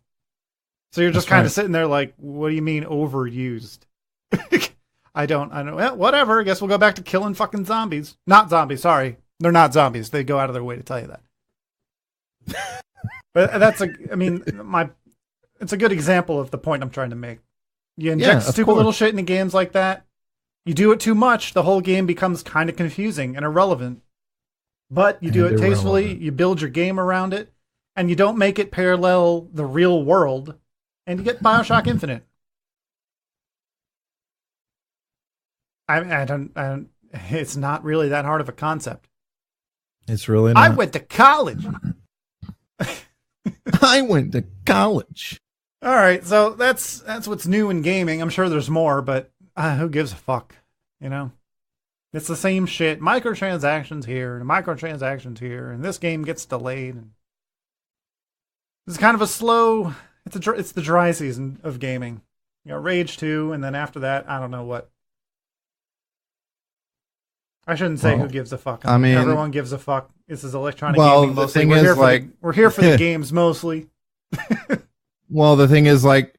So you're just kind of sitting there like, what do you mean overused? I don't, well, whatever. I guess we'll go back to killing fucking zombies. Not zombies, sorry. They're not zombies. They go out of their way to tell you that. But it's a good example of the point I'm trying to make. You inject stupid little shit into games like that. You do it too much, the whole game becomes kind of confusing and irrelevant. But you do it tastefully, you build your game around it, and you don't make it parallel the real world, and you get BioShock Infinite. I don't. It's not really that hard of a concept. It's really not. I went to college. I went to college. All right, so that's what's new in gaming. I'm sure there's more, but who gives a fuck? You know, it's the same shit. Microtransactions here and microtransactions here, and this game gets delayed. And it's kind of a slow. It's the dry season of gaming. You got Rage 2, and then after that, I don't know what. I shouldn't say who gives a fuck. I mean, everyone gives a fuck. This is electronic gaming mostly. The thing is, like, we're here for the games mostly. Well, the thing is, like,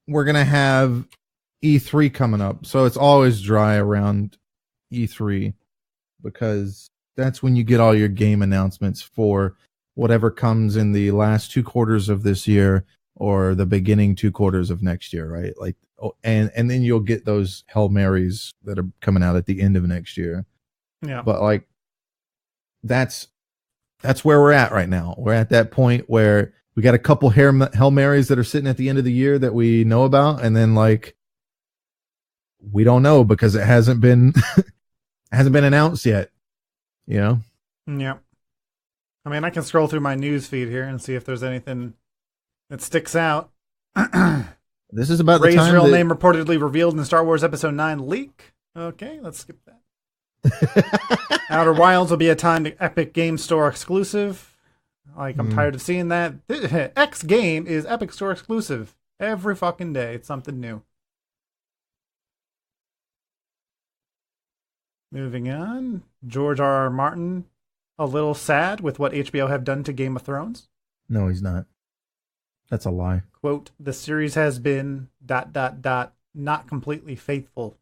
we're going to have E3 coming up. So it's always dry around E3 because that's when you get all your game announcements for whatever comes in the last 2 quarters of this year or the beginning 2 quarters of next year, right? Like, and then you'll get those Hail Marys that are coming out at the end of next year. Yeah. But like, that's where we're at right now. We're at that point where we got a couple Hail Marys that are sitting at the end of the year that we know about, and then like we don't know because it hasn't been announced yet. You know? Yeah. I mean, I can scroll through my news feed here and see if there's anything that sticks out. This is about Rey's the time real name reportedly revealed in Star Wars Episode 9 leak. Okay, let's skip that. Outer Wilds will be a timed Epic Game Store exclusive. Like, I'm tired of seeing that. X game is Epic Store exclusive. Every fucking day. It's something new. Moving on. George R.R. Martin, a little sad with what HBO have done to Game of Thrones. No, he's not. That's a lie. Quote, the series has been ... not completely faithful.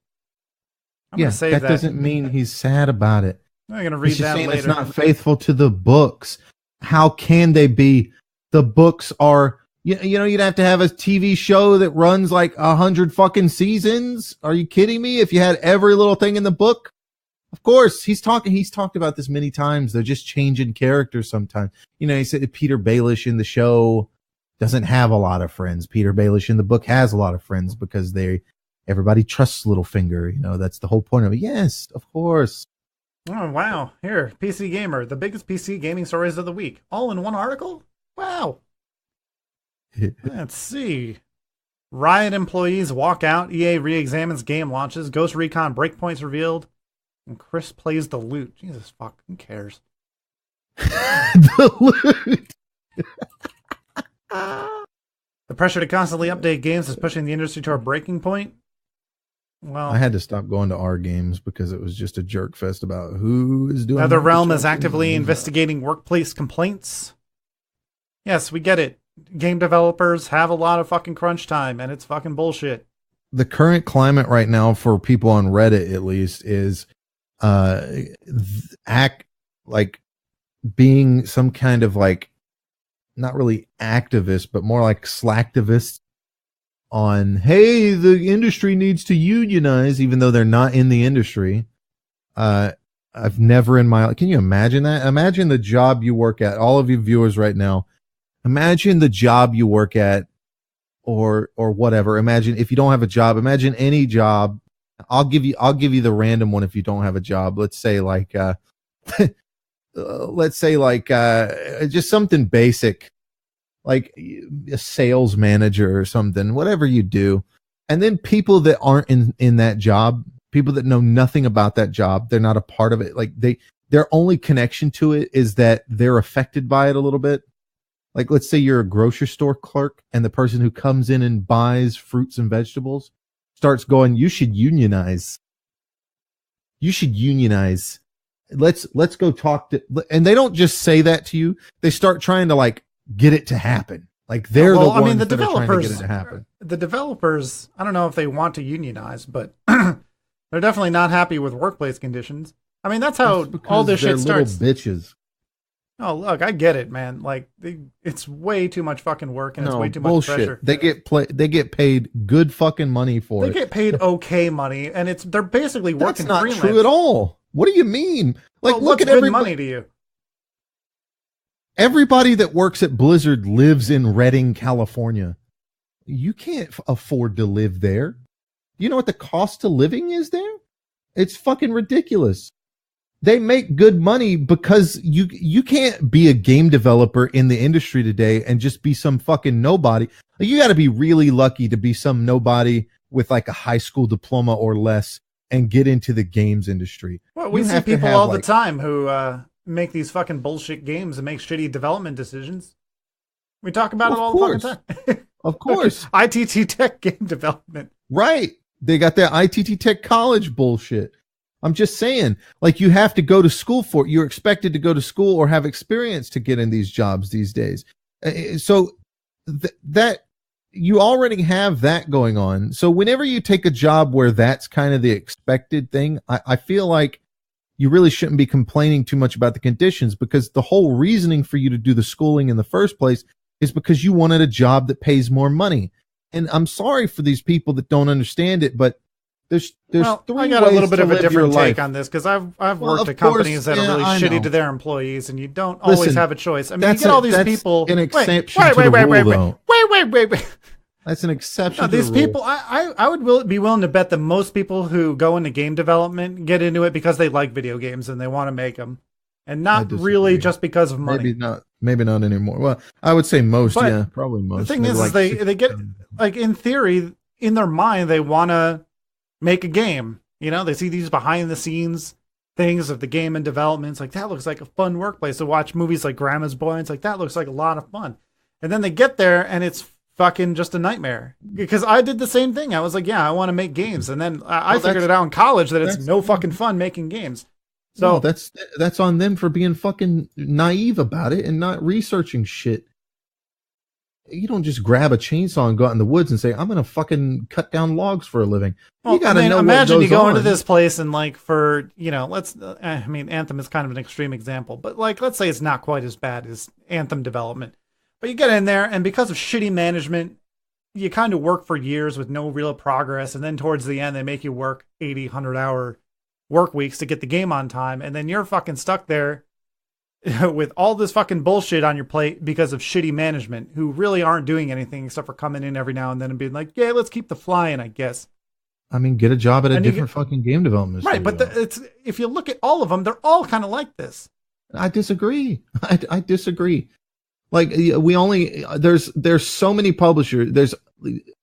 I'm going to say that. That doesn't mean he's sad about it. I'm going to read that later. It's not faithful to the books. How can they be? The books are, you know, you'd have to have a TV show that runs like 100 fucking seasons. Are you kidding me? If you had every little thing in the book, of course, he's talked about this many times. They're just changing characters sometimes. You know, he said Peter Baelish in the show doesn't have a lot of friends. Peter Baelish in the book has a lot of friends because everybody trusts Littlefinger. You know, that's the whole point of it. Yes, of course. Oh, wow. Here, PC Gamer, the biggest PC gaming stories of the week. All in one article? Wow. Let's see. Riot employees walk out. EA re-examines game launches. Ghost Recon Breakpoints revealed. And Chris plays the loot. Jesus fuck, who cares? The loot. The pressure to constantly update games is pushing the industry to a breaking point. Well, I had to stop going to our games because it was just a jerk fest about who is doing. NetherRealm is actively investigating workplace complaints. Yes, we get it. Game developers have a lot of fucking crunch time, and it's fucking bullshit. The current climate right now for people on Reddit, at least, is act like being some kind of like not really activist, but more like slacktivist on, hey, the industry needs to unionize, even though they're not in the industry. I've never in my, can you imagine that? Imagine the job you work at, all of you viewers right now. Imagine the job you work at or whatever. Imagine if you don't have a job, imagine any job. I'll give you the random one if you don't have a job. Let's say like, just something basic, like a sales manager or something, whatever you do. And then people that aren't in that job, people that know nothing about that job, they're not a part of it. Like their only connection to it is that they're affected by it a little bit. Like, let's say you're a grocery store clerk and the person who comes in and buys fruits and vegetables starts going, you should unionize. You should unionize. Let's go talk to, and they don't just say that to you. They start trying to like get it to happen. Like they're the ones that are trying to get it to happen. The developers, I don't know if they want to unionize, but they're definitely not happy with workplace conditions. I mean, that's how all this shit starts. Little bitches. Oh, look, I get it, man. Like, it's way too much fucking work and it's way too much pressure. They get paid good fucking money for it. They get paid okay money, and they're basically working freelance. That's not true at all. What do you mean? Like, well, look at good money to you. Everybody that works at Blizzard lives in Redding, California. You can't afford to live there. You know what the cost of living is there? It's fucking ridiculous. They make good money because you can't be a game developer in the industry today and just be some fucking nobody. You got to be really lucky to be some nobody with like a high school diploma or less and get into the games industry. Well, we see people all the time who make these fucking bullshit games and make shitty development decisions. We talk about it all the fucking time. Of course. ITT Tech game development. Right. They got that ITT Tech college bullshit. I'm just saying, like, you have to go to school for it. You're expected to go to school or have experience to get in these jobs these days. So that you already have that going on. So whenever you take a job where that's kind of the expected thing, I feel like you really shouldn't be complaining too much about the conditions, because the whole reasoning for you to do the schooling in the first place is because you wanted a job that pays more money. And I'm sorry for these people that don't understand it, but there's well, three I got a ways little bit to of a live different your take life. on this, because I've worked at companies that are really shitty to their employees, and you don't always have a choice. I mean, you get all these people. An exception to the rule, though. Wait. That's an exception. No, to these the rule. people, I would be willing to bet that most people who go into game development get into it because they like video games and they want to make them, and not really just because of money. Maybe not anymore. Well, I would say most. But yeah, probably most. The thing is they get, like, in theory, in their mind, they want to make a game. You know, they see these behind the scenes things of the game and development. It's like, that looks like a fun workplace. To watch movies like Grandma's Boy, it's like, that looks like a lot of fun. And then they get there and it's fucking just a nightmare. Because I did the same thing. I was like, yeah, I want to make games. And then I figured it out in college that it's no fucking fun making games. So no, that's on them for being fucking naive about it and not researching shit. You don't just grab a chainsaw and go out in the woods and say, I'm going to fucking cut down logs for a living. Well, you got to know imagine what goes you go on. into this place and, like, for, you know, I mean, Anthem is kind of an extreme example, but, like, let's say it's not quite as bad as Anthem development. But you get in there, and because of shitty management, you kind of work for years with no real progress, and then towards the end, they make you work 80, 100-hour work weeks to get the game on time, and then you're fucking stuck there with all this fucking bullshit on your plate because of shitty management, who really aren't doing anything except for coming in every now and then and being like, yeah, let's keep the flying, I guess. I mean, get a job at a different fucking game development studio. Right, but if you look at all of them, they're all kind of like this. I disagree. I disagree. Like, there's so many publishers.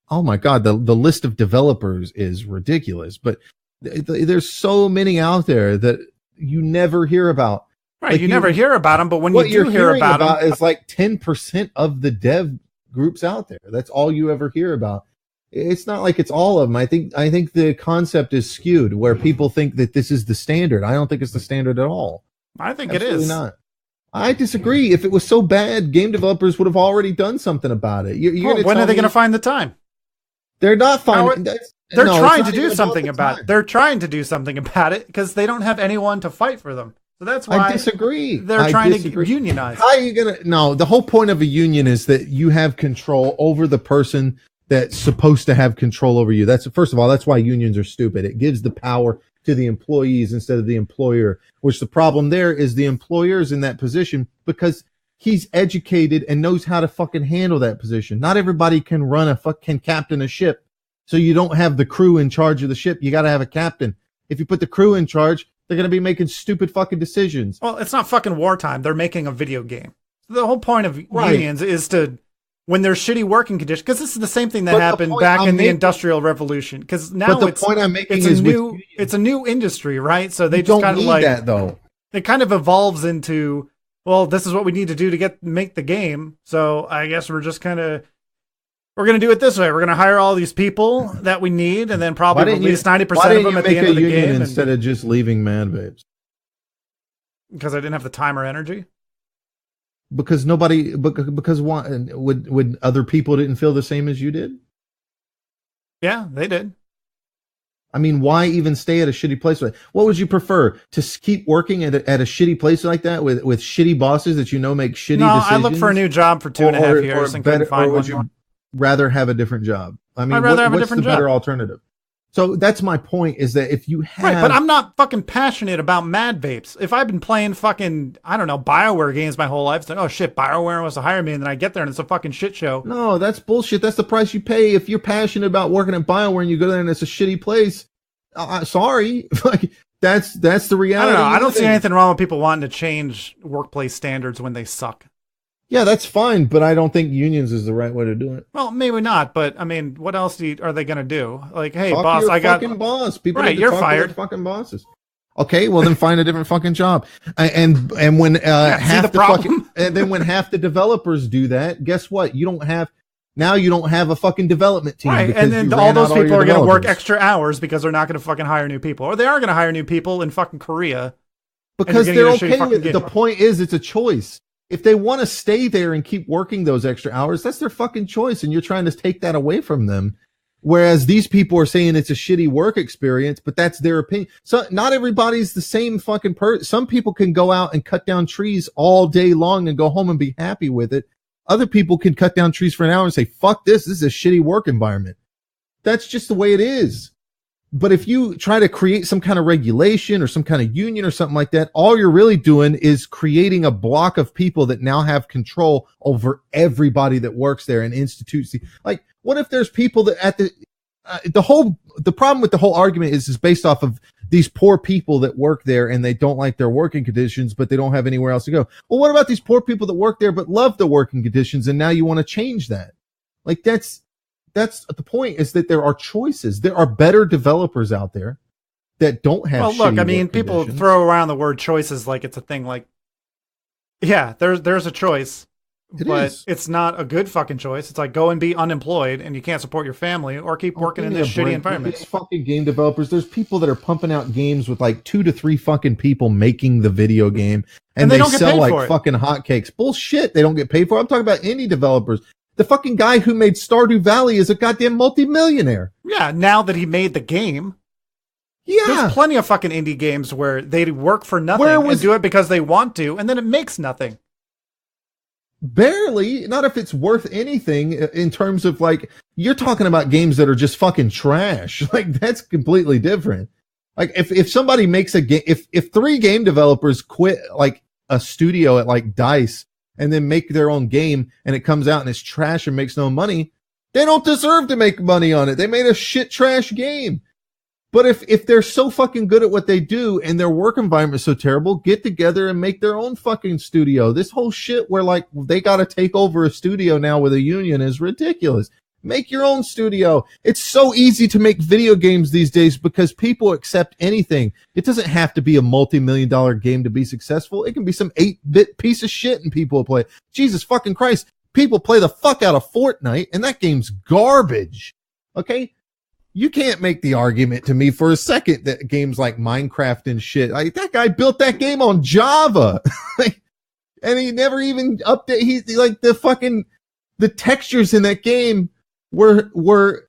Oh my God, the list of developers is ridiculous, but there's so many out there that you never hear about. Right, like you never hear about them, but when you do hear about them, it's like 10% of the dev groups out there. That's all you ever hear about. It's not like it's all of them. I think the concept is skewed, where people think that this is the standard. I don't think it's the standard at all. I think Absolutely it is. Not. I disagree. If it was so bad, game developers would have already done something about it. When are they going to find the time? They're not finding. They're trying to do something about it. They're trying to do something about it because they don't have anyone to fight for them. So that's why I disagree. They're trying to unionize. How are you gonna? No, the whole point of a union is that you have control over the person that's supposed to have control over you. That's, first of all, that's why unions are stupid. It gives the power to the employees instead of the employer. Which the problem there is the employer's in that position because he's educated and knows how to fucking handle that position. Not everybody can can captain a ship. So you don't have the crew in charge of the ship. You got to have a captain. If you put the crew in charge, they're going to be making stupid fucking decisions. Well, it's not fucking wartime. They're making a video game. The whole point of unions is to, when there's shitty working conditions, because this is the same thing that happened back in the Industrial Revolution. Because now it's a new industry, right? So they just kind of like that, though. It kind of evolves into, well, this is what we need to do to make the game. So I guess we're just kind of, we're going to do it this way. We're going to hire all these people that we need, and then probably release 90% of them at the end of the game. Instead of just leaving Mad Babes? Because I didn't have the time or energy. Because would other people didn't feel the same as you did? Yeah, they did. I mean, why even stay at a shitty place? What would you prefer? To keep working at a shitty place like that with shitty bosses that make shitty decisions? No, I looked for a new job for 2.5 years and couldn't find one. Rather have a different job? I mean, I'd rather have a what's different the job. better alternative? So that's my point, is that if you have... Right, but I'm not fucking passionate about Mad Vapes. If I've been playing fucking, I don't know, BioWare games my whole life, it's like, oh shit, BioWare wants to hire me, and then I get there and it's a fucking shit show. No, that's bullshit. That's the price you pay. If you're passionate about working at BioWare and you go there and it's a shitty place, sorry. Like, that's the reality. I don't know. I don't see anything wrong with people wanting to change workplace standards when they suck. Yeah, that's fine, but I don't think unions is the right way to do it. Well, maybe not, but I mean, what else are they going to do? Like, hey, talk boss, to your I got fucking boss. People right. need to You're talk fired. To their fucking bosses. Okay, well then find a different fucking job. And when half when half the developers do that, guess what? You don't have a fucking development team. Right, and then all those people are going to work extra hours because they're not going to fucking hire new people, or they are going to hire new people in fucking Korea because they're okay with it. The point is, it's a choice. If they want to stay there and keep working those extra hours, that's their fucking choice, and you're trying to take that away from them. Whereas these people are saying it's a shitty work experience, but that's their opinion. So not everybody's the same fucking person. Some people can go out and cut down trees all day long and go home and be happy with it. Other people can cut down trees for an hour and say, fuck this is a shitty work environment. That's just the way it is. But if you try to create some kind of regulation or some kind of union or something like that, all you're really doing is creating a block of people that now have control over everybody that works there and institutes. Like, what if there's people that the problem with the whole argument is based off of these poor people that work there and they don't like their working conditions, but they don't have anywhere else to go. Well, what about these poor people that work there but love the working conditions and now you want to change that? Like, that's the point, is that there are choices. There are better developers out there that don't have. Well, look, I mean, people throw around the word choices like it's a thing. Like, yeah, there's a choice, but it's not a good fucking choice. It's like, go and be unemployed and you can't support your family, or keep working in this shitty environment. These fucking game developers, there's people that are pumping out games with like 2 to 3 fucking people making the video game, and they don't sell like fucking hotcakes. Bullshit. They don't get paid for it. I'm talking about indie developers. The fucking guy who made Stardew Valley is a goddamn multimillionaire. Yeah, now that he made the game. Yeah. There's plenty of fucking indie games where they work for nothing and do it because they want to, and then it makes nothing. Barely. Not if it's worth anything in terms of, like, you're talking about games that are just fucking trash. Like, that's completely different. Like, if somebody makes a game, if 3 game developers quit, like, a studio at, like, DICE, and then make their own game, and it comes out and it's trash and makes no money, they don't deserve to make money on it. They made a shit trash game. But if they're so fucking good at what they do and their work environment is so terrible, get together and make their own fucking studio. This whole shit where, like, they got to take over a studio now with a union is ridiculous. Make your own studio. It's so easy to make video games these days because people accept anything. It doesn't have to be a multi-million-dollar game to be successful. It can be some 8-bit piece of shit and people will play it. Jesus fucking Christ. People play the fuck out of Fortnite and that game's garbage. Okay? You can't make the argument to me for a second that games like Minecraft and shit, like, that guy built that game on Java. And he never even update. He's like, the textures in that game were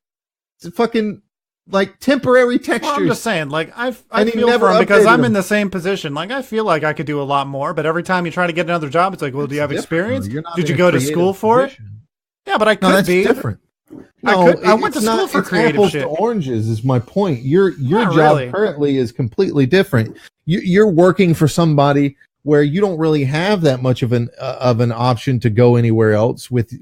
fucking like temporary textures. Well, I'm just saying, like, I feel for him because I'm in the same position. Like, I feel like I could do a lot more, but every time you try to get another job, it's like, well, do you have experience? Did you go to school for it? Yeah, but I could be different. No, I went to school for creative apples shit. To oranges is my point. Your job currently is completely different. You're working for somebody where you don't really have that much of an option to go anywhere else with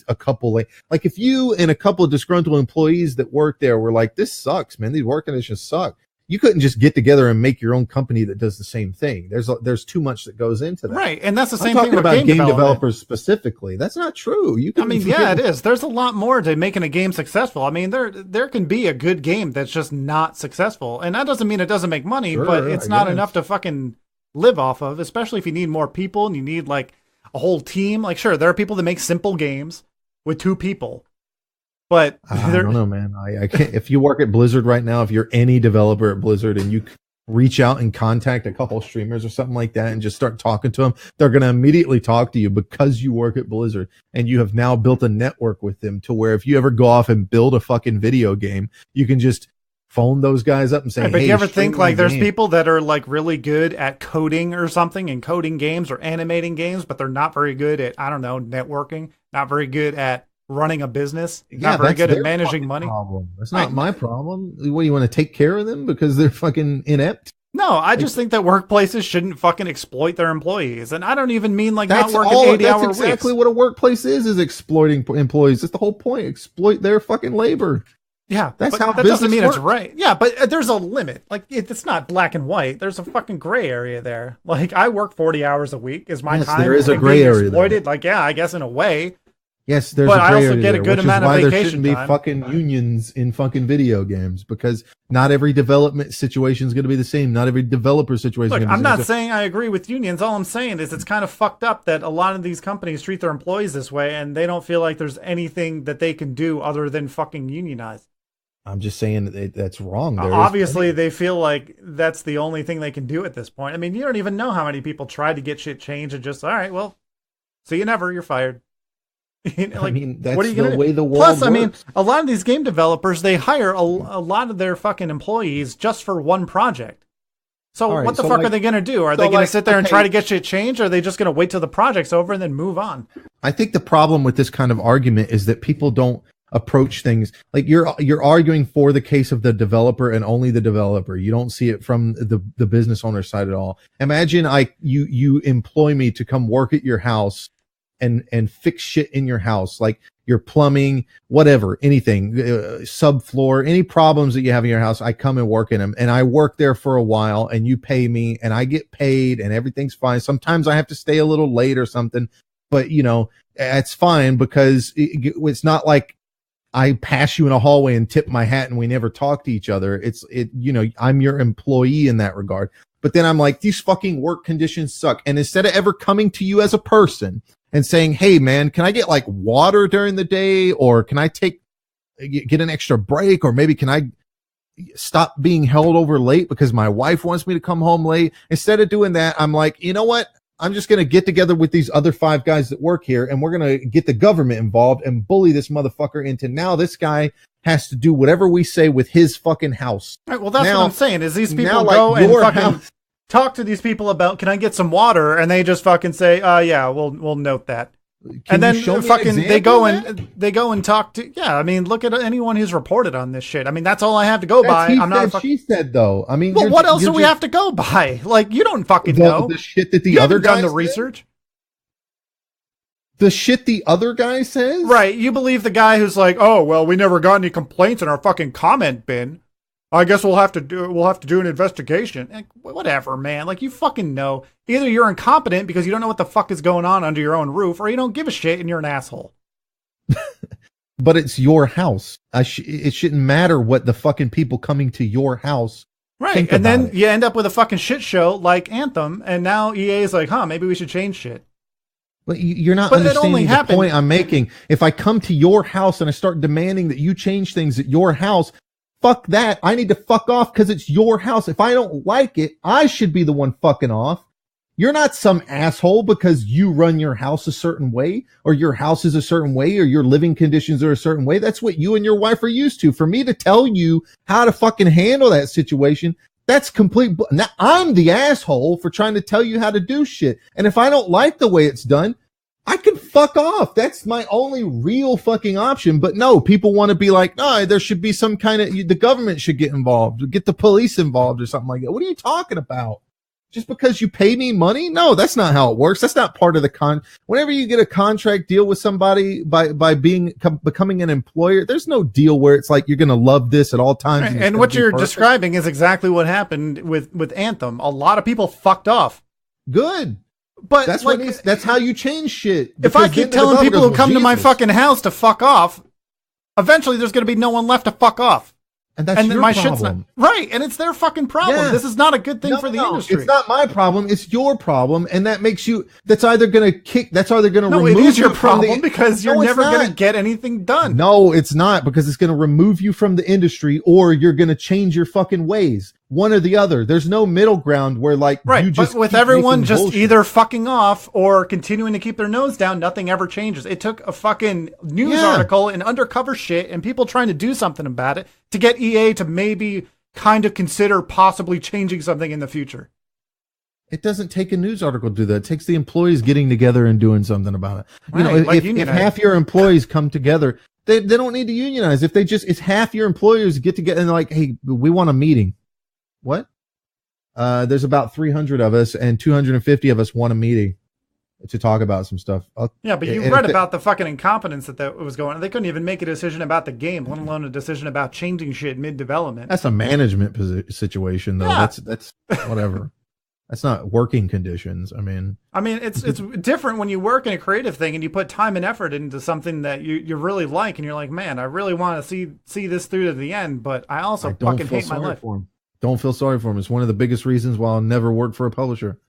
a couple, like if you and a couple of disgruntled employees that work there were like, this sucks, man, these work conditions suck. You couldn't just get together and make your own company that does the same thing. There's too much that goes into that. Right, and that's the same thing with about game developers specifically. That's not true. Yeah, it is. There's a lot more to making a game successful. I mean, there can be a good game that's just not successful, and that doesn't mean it doesn't make money, but it's not enough to fucking live off of, especially if you need more people and you need like a whole team. Like, sure, there are people that make simple games with 2 people. But I don't know, man. I can't. If you work at Blizzard right now, if you're any developer at Blizzard and you reach out and contact a couple streamers or something like that and just start talking to them, they're going to immediately talk to you because you work at Blizzard and you have now built a network with them to where if you ever go off and build a fucking video game, you can just phone those guys up and say, but hey, you ever think like there's people that are like really good at coding or something and coding games or animating games, but they're not very good at, I don't know, networking, not very good at running a business, not very good at managing money. Problem. That's not my problem. What, do you want to take care of them because they're fucking inept? No, I just think that workplaces shouldn't fucking exploit their employees. And I don't even mean like not working 80-hour weeks. That's exactly what a workplace is exploiting employees. That's the whole point. Exploit their fucking labor. Yeah, that's how that business doesn't mean works. It's right. Yeah, but there's a limit. Like it's not black and white. There's a fucking gray area there. Like I work 40 hours a week. Is my time there is a gray area exploited? Like I guess in a way. Yes, there's but a gray I also area get a good amount of vacation time. There shouldn't be fucking unions in fucking video games because not every development situation is going to be the same. Not every developer situation. Look, is I'm going to be not saying I agree with unions. All I'm saying is it's kind of fucked up that a lot of these companies treat their employees this way, and they don't feel like there's anything that they can do other than fucking unionize. I'm just saying that's wrong. Obviously, they feel like that's the only thing they can do at this point. I mean, you don't even know how many people tried to get shit changed and just, all right, well, see you never. You're fired. Like, I mean, that's what are you the way the world Plus, works. I mean, a lot of these game developers, they hire a lot of their fucking employees just for one project. So what the fuck are they going to do? Are they going to sit there and try to get shit changed? Or are they just going to wait till the project's over and then move on? I think the problem with this kind of argument is that people don't approach things like you're arguing for the case of the developer and only the developer. You don't see it from the business owner side at all. Imagine you employ me to come work at your house and fix shit in your house, like your plumbing, whatever, anything, subfloor, any problems that you have in your house. I come and work in them, and I work there for a while, and you pay me, and I get paid, and everything's fine. Sometimes I have to stay a little late or something, but it's fine because it's not like I pass you in a hallway and tip my hat and we never talk to each other. I'm your employee in that regard. But then I'm like, these fucking work conditions suck. And instead of ever coming to you as a person and saying, hey man, can I get like water during the day? Or can I get an extra break? Or maybe can I stop being held over late because my wife wants me to come home late? Instead of doing that, I'm like, you know what? I'm just going to get together with these other 5 guys that work here, and we're going to get the government involved and bully this motherfucker into now this guy has to do whatever we say with his fucking house. Right, well, that's what I'm saying, is these people go and fucking talk to these people about, can I get some water? And they just fucking say, yeah, we'll note that. And then fucking they go and talk to, I mean, look at anyone who's reported on this shit. I mean, that's all I have to go by. I'm not she said though. I mean, well, what else do we have to go by? Like, you don't fucking know the shit that the other guy done the research. The shit the other guy says, right? You believe the guy who's like, oh well, we never got any complaints in our fucking comment bin. I guess we'll have to do an investigation. Like, whatever, man. Like, you fucking know. Either you're incompetent because you don't know what the fuck is going on under your own roof, or you don't give a shit and you're an asshole. But it's your house. It shouldn't matter what the fucking people coming to your house right. And then you end up with a fucking shit show like Anthem, and now EA is like, maybe we should change shit. But you're not understanding the point I'm making. If I come to your house and I start demanding that you change things at your house, fuck that. I need to fuck off because it's your house. If I don't like it, I should be the one fucking off. You're not some asshole because you run your house a certain way, or your house is a certain way, or your living conditions are a certain way. That's what you and your wife are used to. For me to tell you how to fucking handle that situation, that's complete. Now I'm the asshole for trying to tell you how to do shit. And if I don't like the way it's done, I can fuck off. That's my only real fucking option. But no, people want to be like, no, there should be some kind of, the government should get involved, get the police involved or something like that. What are you talking about? Just because you pay me money? No, that's not how it works. That's not part of the whenever you get a contract deal with somebody by becoming an employer, there's no deal where it's like, you're going to love this at all times. Right. And what you're describing is exactly what happened with Anthem. A lot of people fucked off. Good. But that's how you change shit. If I keep telling people who come to my fucking house to fuck off, eventually there's going to be no one left to fuck off. And that's your problem. Shit's not right, and it's their fucking problem. Yeah. This is not a good thing for the industry. It's not my problem. It's your problem, and that makes you. That's either going to remove. It is your problem because you're never going to get anything done. No, it's not, because it's going to remove you from the industry, or you're going to change your fucking ways. One or the other. There's no middle ground where you just but with everyone just either fucking off or continuing to keep their nose down, nothing ever changes. It took a fucking news article and undercover shit and people trying to do something about it to get EA to maybe kind of consider possibly changing something in the future. It doesn't take a news article to do that. It takes the employees getting together and doing something about it. Right, if half your employees come together, they don't need to unionize. If it's half your employers get together and they're like, hey, we want a meeting. What? There's about 300 of us and 250 of us want a meeting to talk about some stuff. Yeah, but you read about the fucking incompetence that was going on. They couldn't even make a decision about the game, let alone a decision about changing shit mid-development. That's a management situation, though. Yeah. That's whatever. That's not working conditions. I mean, it's different when you work in a creative thing and you put time and effort into something that you really like, and you're like, man, I really want to see this through to the end, but I also fucking hate my life. Don't feel sorry for him. It's one of the biggest reasons why I'll never work for a publisher.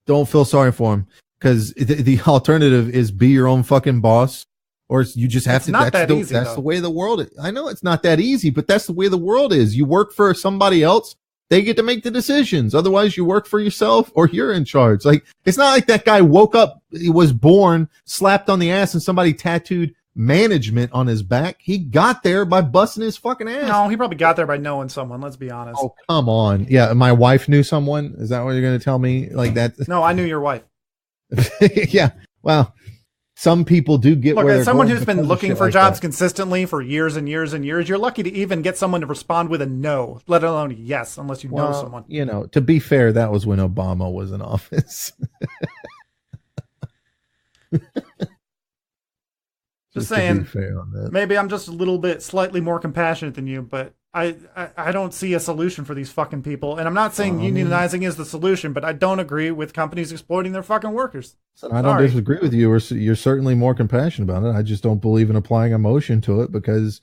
Don't feel sorry for him, because the alternative is be your own fucking boss, or you just have to. That's the way the world is. I know it's not that easy, but that's the way the world is. You work for somebody else. They get to make the decisions. Otherwise, you work for yourself or you're in charge. Like, it's not like that guy woke up, he was born, slapped on the ass, and somebody tattooed management on his back. He got there by busting his fucking ass. No, he probably got there by knowing someone. Let's be honest. Oh, come on. Yeah, my wife knew someone. Is that what you're going to tell me? Like that? No, I knew your wife. Yeah. Well, some people do get. Look, as someone who's been looking for jobs consistently for years and years and years, you're lucky to even get someone to respond with a no, let alone yes, unless you know someone. To be fair, that was when Obama was in office. Just saying, maybe I'm just a little bit slightly more compassionate than you, but I don't see a solution for these fucking people. And I'm not saying unionizing is the solution, but I don't agree with companies exploiting their fucking workers. I don't disagree with you. You're certainly more compassionate about it. I just don't believe in applying emotion to it, because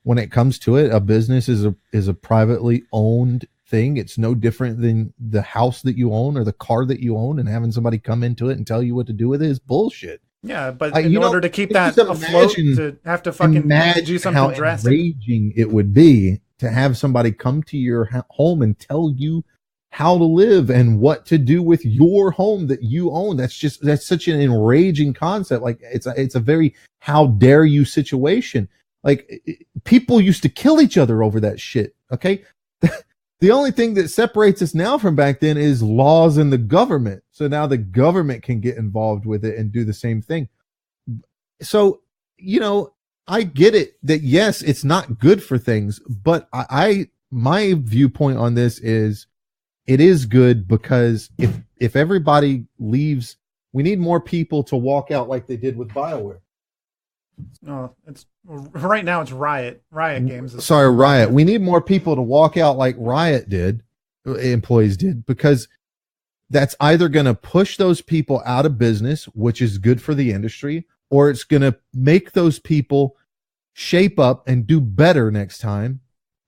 when it comes to it, a business is a privately owned thing. It's no different than the house that you own or the car that you own, and having somebody come into it and tell you what to do with it is bullshit. Yeah, but in order to keep that afloat, to have to fucking do something how drastic. Enraging it would be to have somebody come to your home and tell you how to live and what to do with your home that you own. That's such an enraging concept. Like, it's a very how dare you situation. Like, people used to kill each other over that shit. Okay. The only thing that separates us now from back then is laws and the government. So now the government can get involved with it and do the same thing. So, I get it that yes, it's not good for things, but my viewpoint on this is it is good, because if everybody leaves, we need more people to walk out like they did with BioWare. No, it's right now it's Riot Games. Sorry, Riot. We need more people to walk out like Riot did, employees did, because that's either going to push those people out of business, which is good for the industry, or it's going to make those people shape up and do better next time,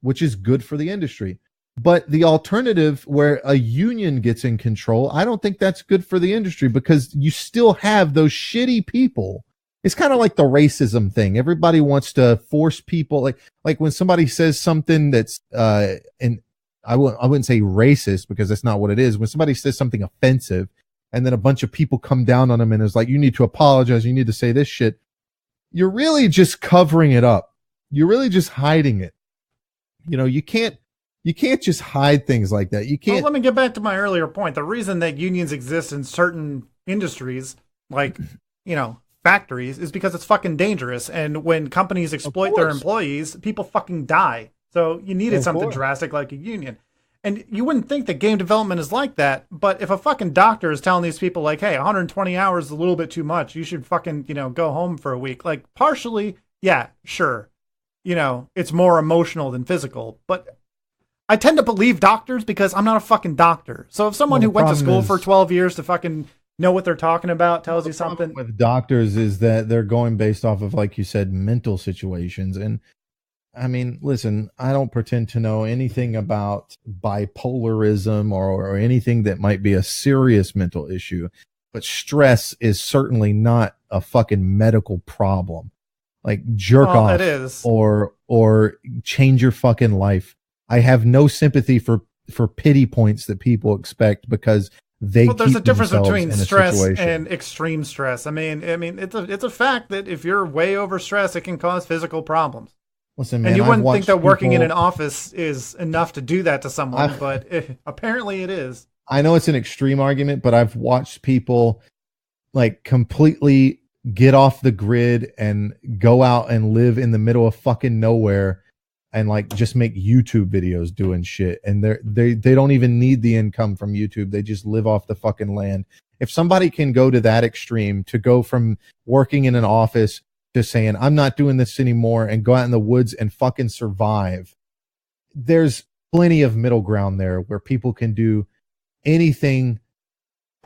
which is good for the industry. But the alternative, where a union gets in control, I don't think that's good for the industry, because you still have those shitty people. It's kind of like the racism thing. Everybody wants to force people, like when somebody says something that's and I wouldn't say racist, because that's not what it is. When somebody says something offensive, and then a bunch of people come down on them and it's like, you need to apologize, you need to say this shit. You're really just covering it up. You're really just hiding it. You can't just hide things like that. You can't. Well, let me get back to my earlier point. The reason that unions exist in certain industries, like, factories, is because it's fucking dangerous. And when companies exploit their employees, people fucking die. So you needed something drastic like a union. And you wouldn't think that game development is like that, but if a fucking doctor is telling these people like, hey, 120 hours is a little bit too much, you should fucking, go home for a week. Like, partially, yeah, sure. It's more emotional than physical, but I tend to believe doctors because I'm not a fucking doctor. So if someone who went to school for 12 years to fucking know what they're talking about tells you something. With doctors is that they're going based off of, like you said, mental situations. And I mean, listen, I don't pretend to know anything about bipolarism or anything that might be a serious mental issue, but stress is certainly not a fucking medical problem. Like, jerk off it is. or change your fucking life. I have no sympathy for pity points that people expect, because there's a difference between stress and extreme stress. I mean, it's a fact that if you're way overstressed, it can cause physical problems. Listen, man, and you wouldn't think that working in an office is enough to do that to someone, but apparently it is. I know it's an extreme argument, but I've watched people like completely get off the grid and go out and live in the middle of fucking nowhere and like just make YouTube videos doing shit. And they don't even need the income from YouTube. They just live off the fucking land. If somebody can go to that extreme, to go from working in an office to saying, I'm not doing this anymore, and go out in the woods and fucking survive, there's plenty of middle ground there where people can do anything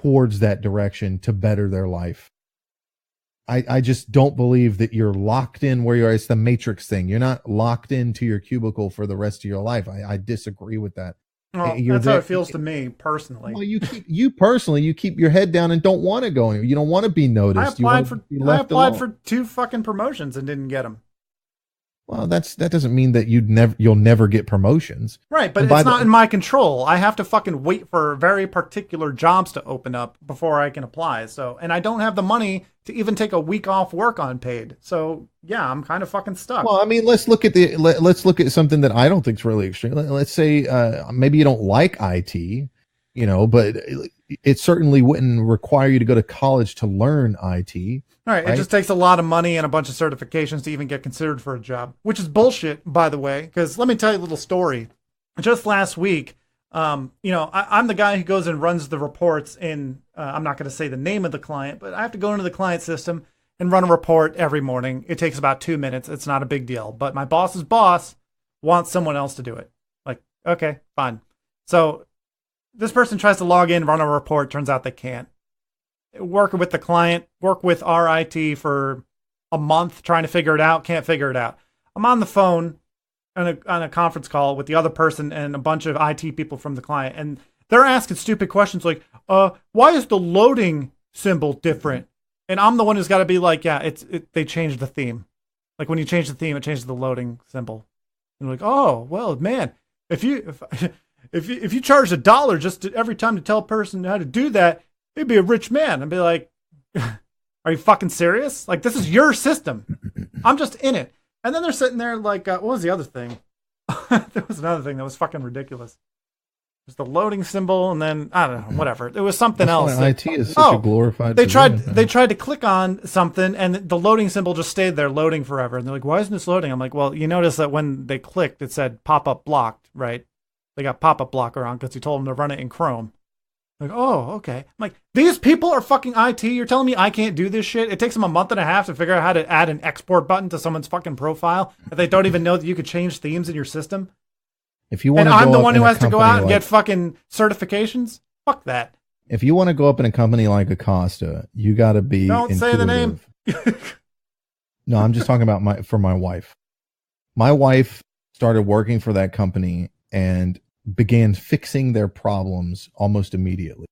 towards that direction to better their life. I just don't believe that you're locked in where you are. It's the Matrix thing. You're not locked into your cubicle for the rest of your life. I disagree with that. Well, that's how it feels to me personally. Well, you keep your head down and don't want to go anywhere. You don't want to be noticed. I applied for 2 fucking promotions and didn't get them. Well, that doesn't mean that you'll never get promotions. Right, but it's not in my control. I have to fucking wait for very particular jobs to open up before I can apply. So, and I don't have the money to even take a week off work unpaid. So, yeah, I'm kind of fucking stuck. Well, I mean, let's look at something that I don't think is really extreme. Let's say maybe you don't like IT, but it certainly wouldn't require you to go to college to learn IT. All right, it just takes a lot of money and a bunch of certifications to even get considered for a job, which is bullshit, by the way, because let me tell you a little story. Just last week, I'm the guy who goes and runs the reports in, I'm not going to say the name of the client, but I have to go into the client system and run a report every morning. It takes about 2 minutes. It's not a big deal, but my boss's boss wants someone else to do it. Like, okay, fine. So this person tries to log in, run a report. Turns out they can't. Work with the client, work with our IT for a month trying to figure it out, can't figure it out. I'm on the phone on a conference call with the other person and a bunch of IT people from the client, and they're asking stupid questions like, why is the loading symbol different? And I'm the one who's got to be like, yeah, they changed the theme. Like when you change the theme, it changes the loading symbol. And they're like, oh, well, man, if you charge $1 just every time to tell a person how to do that, you'd be a rich man. I'd be like, are you fucking serious? Like, this is your system. I'm just in it. And then they're sitting there like, what was the other thing? There was another thing that was fucking ridiculous. There's the loading symbol, and then, I don't know, whatever. It was something else. IT is such a glorified They tried to click on something, and the loading symbol just stayed there loading forever. And they're like, why isn't this loading? I'm like, well, you notice that when they clicked, it said pop-up blocked, right? They got pop-up blocker on because you told them to run it in Chrome. Like, oh, okay. I'm like, these people are fucking IT. You're telling me I can't do this shit? It takes them a month and a half to figure out how to add an export button to someone's fucking profile that they don't even know that you could change themes in your system. If you want, and I'm the one who has to go out and get fucking certifications. Fuck that. If you want to go up in a company like Acosta, you got to be. Don't say the name. No, I'm just talking about my wife. My wife started working for that company and began fixing their problems almost immediately.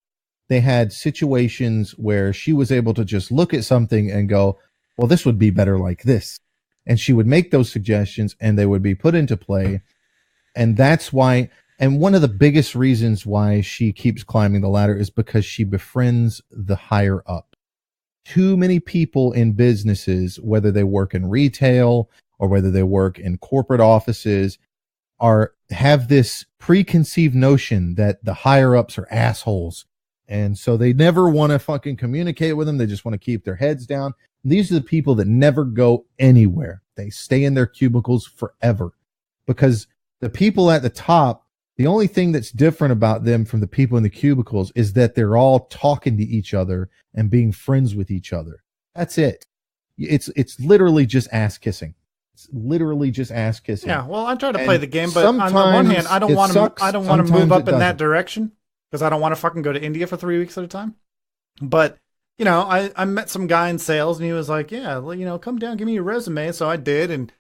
They had situations where she was able to just look at something and go, well, this would be better like this. And she would make those suggestions and they would be put into play. And that's why, and one of the biggest reasons why she keeps climbing the ladder is because she befriends the higher up. Too many people in businesses, whether they work in retail or whether they work in corporate offices, have this preconceived notion that the higher ups are assholes. And so they never want to fucking communicate with them. They just want to keep their heads down. These are the people that never go anywhere. They stay in their cubicles forever because the people at the top, the only thing that's different about them from the people in the cubicles is that they're all talking to each other and being friends with each other. That's it. It's literally just ass kissing. It's literally just ass kissing. Yeah, well, I try to play the game, but on the one hand, I don't want to move up in that direction because I don't want to fucking go to India for 3 weeks at a time. But, I met some guy in sales and he was like, yeah, come down, give me your resume. So I did. And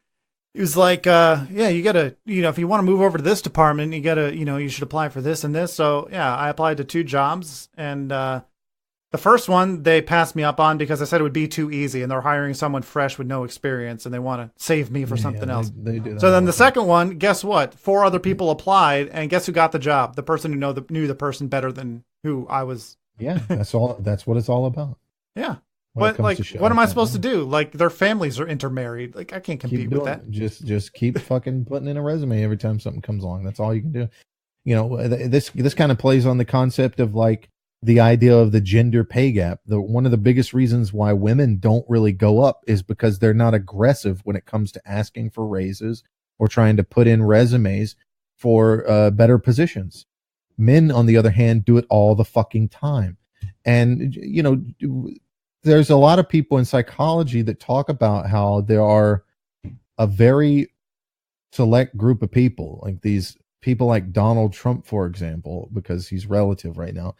he was like, yeah, you got to, if you want to move over to this department, you got to, you should apply for this and this. So yeah, I applied to 2 jobs and, the first one they passed me up on because I said it would be too easy and they're hiring someone fresh with no experience and they want to save me for something else. They do that. So then the second one, guess what? 4 other people applied and guess who got the job? The person who knew the person better than who I was. Yeah, that's all. That's what it's all about. Yeah. But like, what am I supposed to do? Like their families are intermarried. Like I can't compete with that. Just keep fucking putting in a resume every time something comes along. That's all you can do. This kind of plays on the concept of like the idea of the gender pay gap. One of the biggest reasons why women don't really go up is because they're not aggressive when it comes to asking for raises or trying to put in resumes for better positions. Men, on the other hand, do it all the fucking time. And, there's a lot of people in psychology that talk about how there are a very select group of people, like these people like Donald Trump, for example, because he's relative right now.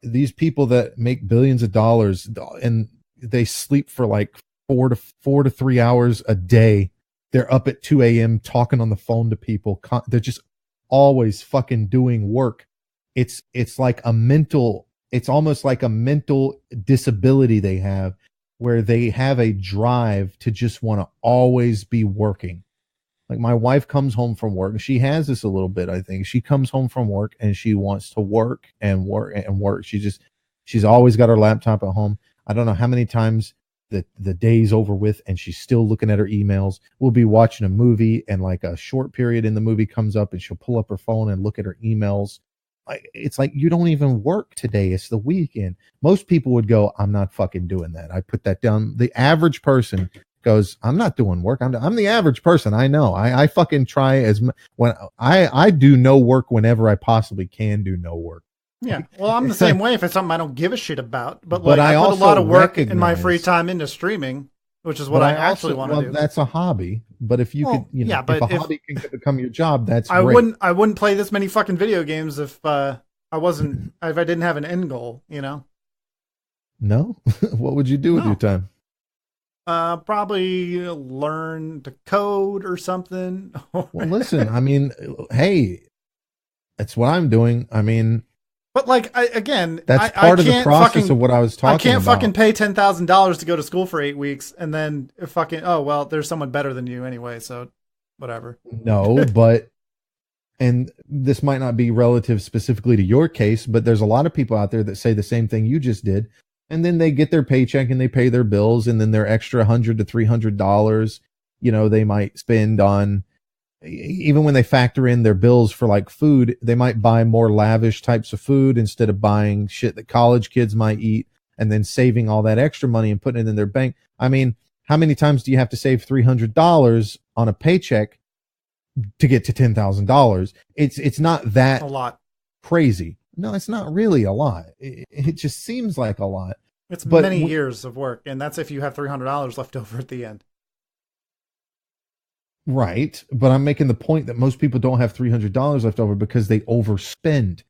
These people that make billions of dollars and they sleep for like 4 to 3 hours a day. They're up at 2 a.m. talking on the phone to people. They're just always fucking doing work. It's almost like a mental disability they have, where they have a drive to just want to always be working. Like my wife comes home from work. She has this a little bit, I think. She comes home from work and she wants to work and work and work. She's always got her laptop at home. I don't know how many times the day's over with and she's still looking at her emails. We'll be watching a movie and like a short period in the movie comes up and she'll pull up her phone and look at her emails. It's like, you don't even work today. It's the weekend. Most people would go, I'm not fucking doing that. I put that down. The average person goes, I'm not doing work. I'm the average person. I know. I fucking try when I do no work whenever I possibly can do no work. Yeah. Well, I'm the same way if it's something I don't give a shit about. But like, I put a lot of work in my free time into streaming, which is what I actually want to do. That's a hobby. But if you could, if a hobby can become your job, that's great. wouldn't play this many fucking video games if I didn't have an end goal, No? What would you do with your time? Probably learn to code or something. Well, listen, I mean, hey, that's what I'm doing. I mean, but like, that's part of the process of what I was talking about. I can't fucking pay $10,000 to go to school for 8 weeks and then there's someone better than you anyway, so whatever. No, but, and this might not be relative specifically to your case, but there's a lot of people out there that say the same thing you just did. And then they get their paycheck and they pay their bills, and then their extra $100 to $300, they might spend on, even when they factor in their bills for like food, they might buy more lavish types of food instead of buying shit that college kids might eat, and then saving all that extra money and putting it in their bank. I mean, how many times do you have to save $300 on a paycheck to get to $10,000? It's not that a lot crazy. No, it's not really a lot. It just seems like a lot. It's many years of work, and that's if you have $300 left over at the end. Right, but I'm making the point that most people don't have $300 left over because they overspend.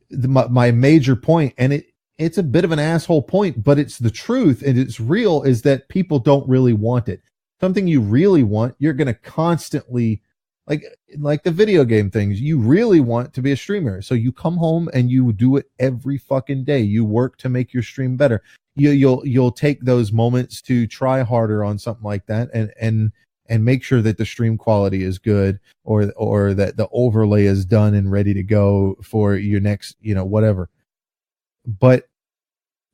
My major point, and it's a bit of an asshole point, but it's the truth and it's real, is that people don't really want it. Something you really want, you're going to constantly, like the video game things, you really want to be a streamer. So you come home and you do it every fucking day. You work to make your stream better. You'll take those moments to try harder on something like that and make sure that the stream quality is good, or that the overlay is done and ready to go for your next, whatever. But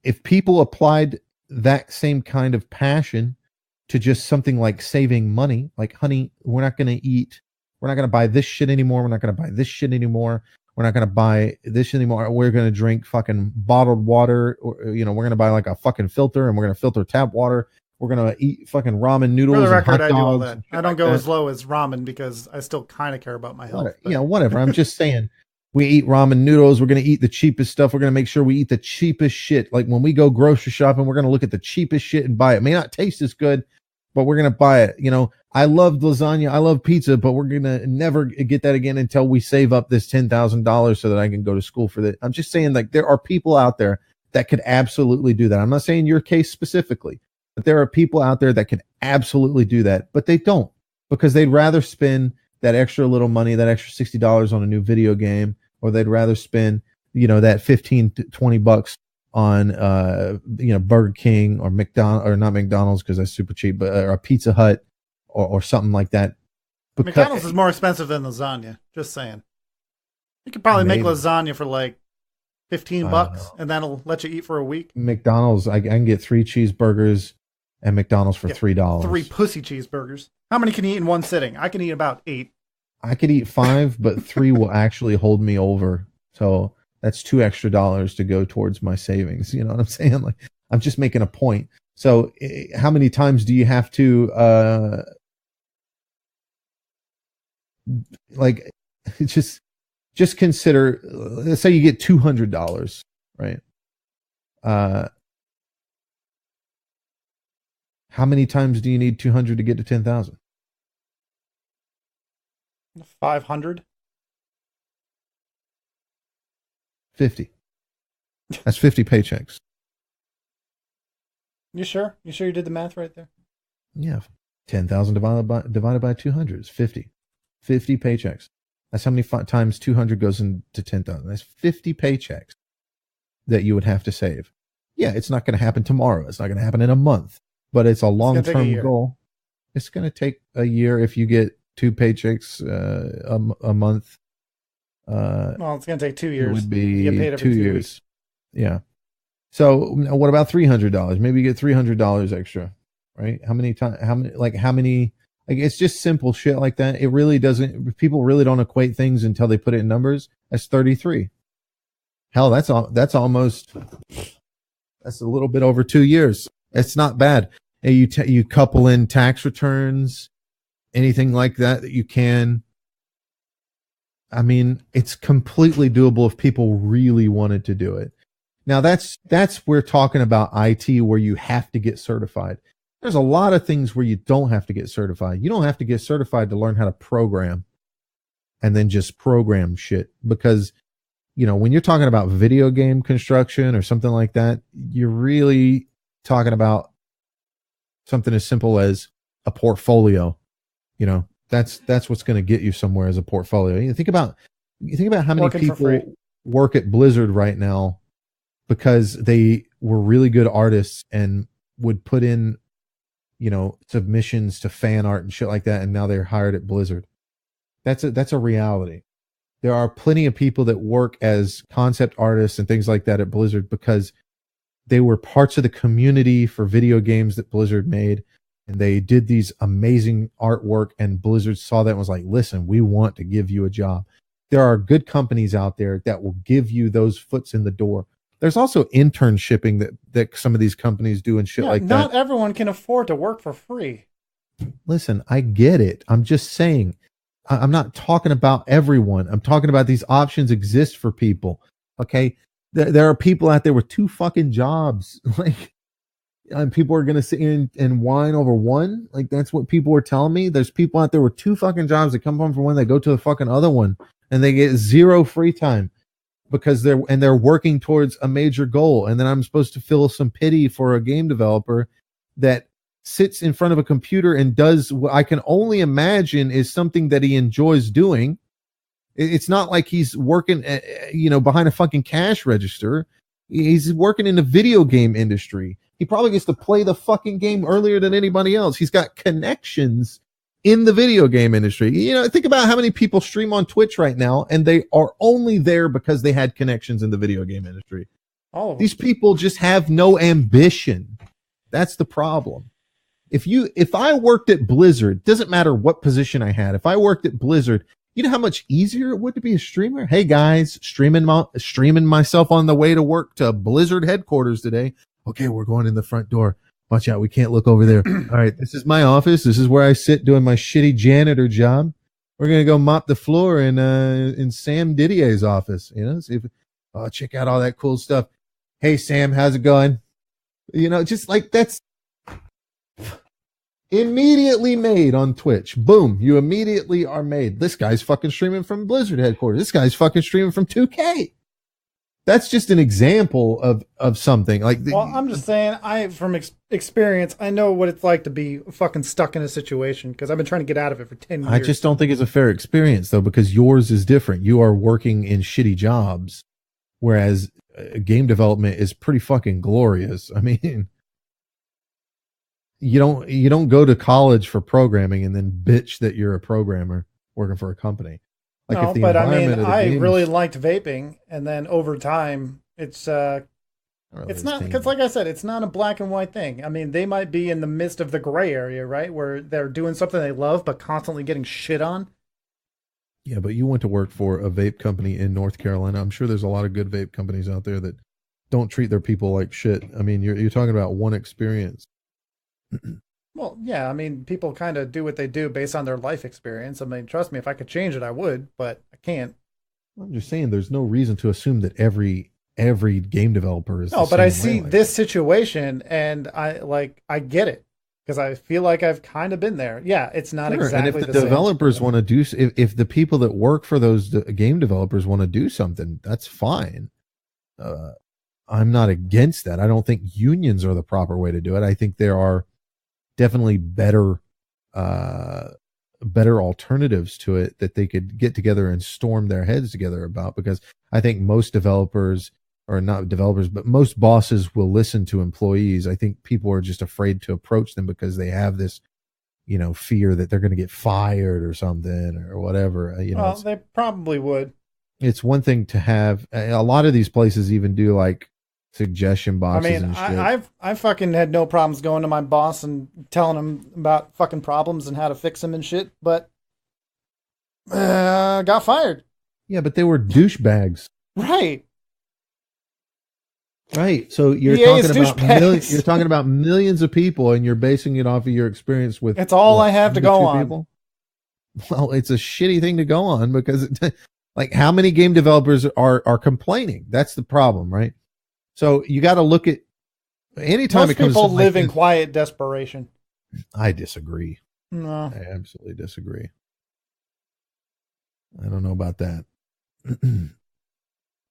if people applied that same kind of passion to just something like saving money, like, honey, we're not going to buy this shit anymore. We're not going to buy this shit anymore. We're not going to buy this anymore. We're going to drink fucking bottled water, or, we're going to buy like a fucking filter, and we're going to filter tap water. We're going to eat fucking ramen noodles. For the record, I do all that. I don't go as low as ramen because I still kind of care about my health. Whatever. I'm just saying, we eat ramen noodles. We're going to eat the cheapest stuff. We're going to make sure we eat the cheapest shit. Like when we go grocery shopping, we're going to look at the cheapest shit and buy it. It may not taste as good, but we're going to buy it. I love lasagna. I love pizza, but we're going to never get that again until we save up this $10,000 so that I can go to school for that. I'm just saying, like, there are people out there that could absolutely do that. I'm not saying your case specifically, but there are people out there that can absolutely do that, but they don't, because they'd rather spend that extra little money, that extra $60 on a new video game, or they'd rather spend, that 15 to 20 bucks on, Burger King or not McDonald's, because that's super cheap, but or a Pizza Hut or something like that. Because McDonald's is more expensive than lasagna. Just saying. You could probably make lasagna for like $15, and that'll let you eat for a week. McDonald's, I can get 3 cheeseburgers at McDonald's for $3. 3 pussy cheeseburgers. How many can you eat in one sitting? I can eat about 8. I could eat 5, but 3 will actually hold me over. So that's $2 extra to go towards my savings. You know what I'm saying? Like, I'm just making a point. So how many times do you have to, like, just consider, let's say you get $200, right? How many times do you need 200 to get to 10,000? 500. 50. That's 50 paychecks. You sure? You sure you did the math right there? Yeah. 10,000 divided by 200 is 50. 50 paychecks. That's how many times 200 goes into 10,000. That's 50 paychecks that you would have to save. Yeah, it's not going to happen tomorrow. It's not going to happen in a month, but it's a long-term goal. It's going to take a year if you get 2 paychecks a month. Well, it's going to take 2 years. It would be you get paid every 2 years. Weeks. Yeah. So what about $300? Maybe you get $300 extra, right? How many times? Like, it's just simple shit like that. It really doesn't. People really don't equate things until they put it in numbers. That's 33. Hell, that's almost. That's a little bit over 2 years. It's not bad. And you couple in tax returns, anything like that you can. I mean, it's completely doable if people really wanted to do it. Now that's we're talking about IT where you have to get certified. There's a lot of things where you don't have to get certified. You don't have to get certified to learn how to program and then just program shit, because, you know, when you're talking about video game construction or something like that, you're really talking about something as simple as a portfolio. You know, that's what's going to get you somewhere as a portfolio. You think about how many people work at Blizzard right now because they were really good artists and would put in, you know, submissions to fan art and shit like that, and now they're hired at Blizzard. That's a reality. There are plenty of people that work as concept artists and things like that at Blizzard because they were parts of the community for video games that Blizzard made, and they did these amazing artwork, and Blizzard saw that and was like, listen, we want to give you a job. There are good companies out there that will give you those foots in the door. There's also internshipping that some of these companies do and shit like that. Not everyone can afford to work for free. Listen, I get it. I'm just saying, I'm not talking about everyone. I'm talking about these options exist for people. Okay. There are people out there with 2 fucking jobs. Like, and people are going to sit in and whine over one. Like, that's what people are telling me. There's people out there with 2 fucking jobs that come home from one, they go to the fucking other one, and they get 0 free time because they're working towards a major goal. And then I'm supposed to feel some pity for a game developer that sits in front of a computer and does what I can only imagine is something that he enjoys doing. It's not like he's working, behind a fucking cash register. He's working in the video game industry. He probably gets to play the fucking game earlier than anybody else. He's got connections in the video game industry. You know, think about how many people stream on Twitch right now, and they are only there because they had connections in the video game industry. All of them. These people just have no ambition. That's the problem. If I worked at Blizzard, doesn't matter what position I had. If I worked at Blizzard, you know how much easier it would to be a streamer? Hey guys, streaming myself on the way to work to Blizzard headquarters today. Okay, we're going in the front door. Watch out, we can't look over there. All right, this is my office. This is where I sit doing my shitty janitor job. We're gonna go mop the floor in Sam Didier's office. You know, see if check out all that cool stuff. Hey Sam, how's it going? You know, just like that's immediately made on Twitch. Boom, you immediately are made. This guy's fucking streaming from Blizzard headquarters. This guy's fucking streaming from 2K. That's just an example of something like. Well, I'm just saying, from experience, I know what it's like to be fucking stuck in a situation because I've been trying to get out of it for 10 years. I just don't think it's a fair experience though, because yours is different. You are working in shitty jobs, whereas game development is pretty fucking glorious. I mean, you don't go to college for programming and then bitch that you're a programmer working for a company. Like, no, but I mean, I really liked vaping, and then over time, it's not, because like I said, it's not a black and white thing. I mean, they might be in the midst of the gray area, right, where they're doing something they love but constantly getting shit on. Yeah, but you went to work for a vape company in North Carolina. I'm sure there's a lot of good vape companies out there that don't treat their people like shit. I mean, you're talking about one experience. Well, yeah, I mean, people kind of do what they do based on their life experience. I mean, trust me, if I could change it, I would, but I can't. I'm just saying, there's no reason to assume that every game developer is. No, but I see this situation, and I get it because I feel like I've kind of been there. Yeah, it's not exactly. And if the developers want to do, if the people that work for those game developers want to do something, that's fine. I'm not against that. I don't think unions are the proper way to do it. I think there are definitely better alternatives to it that they could get together and storm their heads together about, because I think most developers, or not developers, but most bosses will listen to employees. I think people are just afraid to approach them because they have this, fear that they're going to get fired or something or whatever. Well, they probably would. It's one thing to have, a lot of these places even do like suggestion boxes. I mean, and shit. I fucking had no problems going to my boss and telling him about fucking problems and how to fix them and shit, but got fired. Yeah, but they were douchebags. Right. So you're talking about millions of people, and you're basing it off of your experience with. It's all I have to go on. People? Well, it's a shitty thing to go on because, like, how many game developers are complaining? That's the problem, right? So you got to look at anytime most it comes. People live in quiet desperation. I disagree. No, I absolutely disagree. I don't know about that.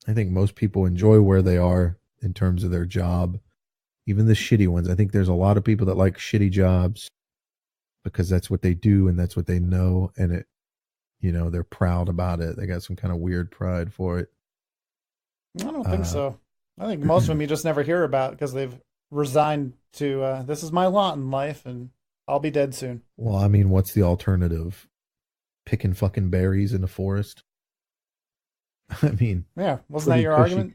I think most people enjoy where they are in terms of their job, even the shitty ones. I think there's a lot of people that like shitty jobs because that's what they do and that's what they know, and it, they're proud about it. They got some kind of weird pride for it. I don't think so. I think most of them you just never hear about because they've resigned to this is my lot in life and I'll be dead soon. Well, I mean, what's the alternative? Picking fucking berries in the forest? I mean, yeah, wasn't that your argument?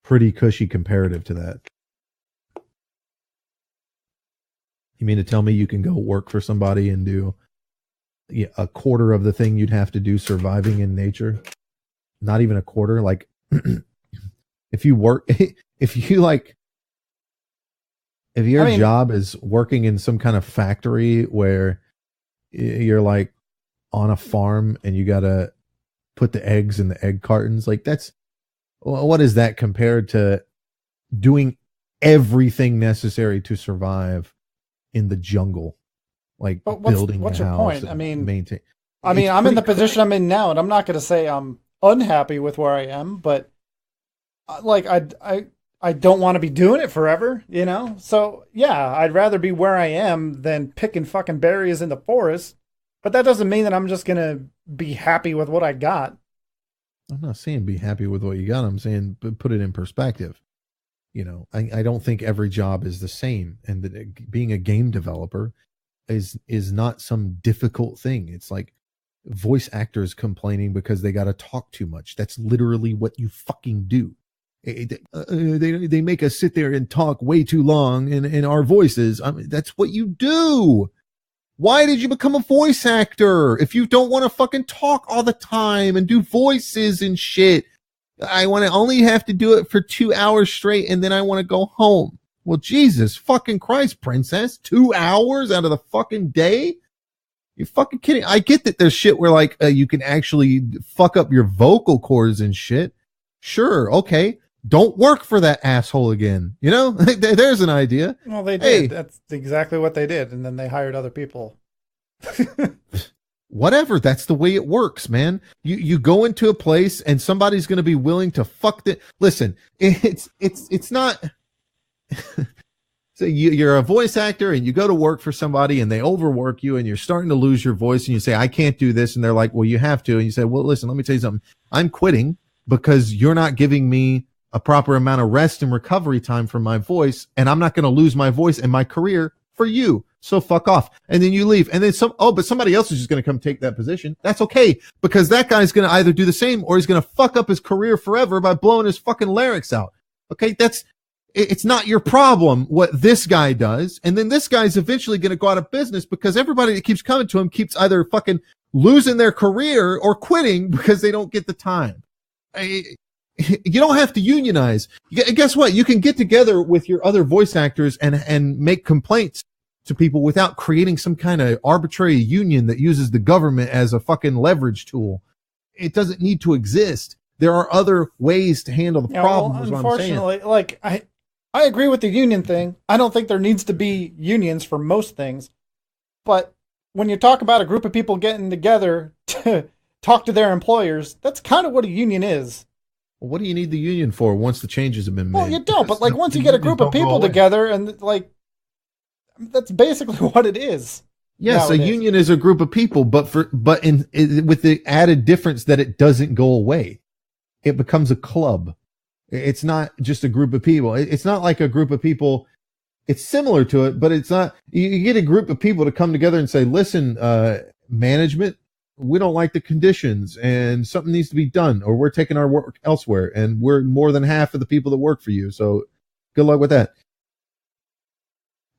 Pretty cushy comparative to that. You mean to tell me you can go work for somebody and do a quarter of the thing you'd have to do surviving in nature? Not even a quarter. Like, if your job is working in some kind of factory where you're like on a farm and you got to put the eggs in the egg cartons, like what is that compared to doing everything necessary to survive in the jungle, like building what's a your house point? I mean, maintain. I'm in the position I'm in now, and I'm not going to say I'm unhappy with where I am, but like I don't want to be doing it forever, So yeah, I'd rather be where I am than picking fucking berries in the forest. But that doesn't mean that I'm just going to be happy with what I got. I'm not saying be happy with what you got. I'm saying put it in perspective. I don't think every job is the same, and that being a game developer is not some difficult thing. It's like voice actors complaining because they got to talk too much. That's literally what you fucking do. They make us sit there and talk way too long in our voices. I mean, that's what you do. Why did you become a voice actor if you don't want to fucking talk all the time and do voices and shit? I want to only have to do it for 2 hours straight and then I want to go home. Well, Jesus fucking Christ, princess. 2 hours out of the fucking day? You're fucking kidding. I get that there's shit where like you can actually fuck up your vocal cords and shit. Sure, okay. Don't work for that asshole again. There's an idea. Well, they did. Hey, that's exactly what they did. And then they hired other people. Whatever. That's the way it works, man. You go into a place and somebody's going to be willing to fuck the. Listen, it's not. So you're a voice actor and you go to work for somebody and they overwork you and you're starting to lose your voice and you say, I can't do this. And they're like, well, you have to. And you say, well, listen, let me tell you something. I'm quitting because you're not giving me a proper amount of rest and recovery time for my voice, and I'm not going to lose my voice and my career for you. So fuck off. And then you leave. And then but somebody else is just going to come take that position. That's okay, because that guy's going to either do the same or he's going to fuck up his career forever by blowing his fucking larynx out. Okay. It's not your problem what this guy does. And then this guy's eventually going to go out of business because everybody that keeps coming to him keeps either fucking losing their career or quitting because they don't get the time. You don't have to unionize. Guess what? You can get together with your other voice actors and make complaints to people without creating some kind of arbitrary union that uses the government as a fucking leverage tool. It doesn't need to exist. There are other ways to handle the problem. Well, unfortunately, like I agree with the union thing. I don't think there needs to be unions for most things. But when you talk about a group of people getting together to talk to their employers, that's kind of what a union is. Well, what do you need the union for once the changes have been made? Well, you don't, but like once you get a group of people together and like, that's basically what it is. Yes, a union is a group of people, but with the added difference that it doesn't go away. It becomes a club. It's not just a group of people. It's not like a group of people. It's similar to it, but it's not. You get a group of people to come together and say, listen, management, we don't like the conditions and something needs to be done, or we're taking our work elsewhere and we're more than half of the people that work for you. So good luck with that.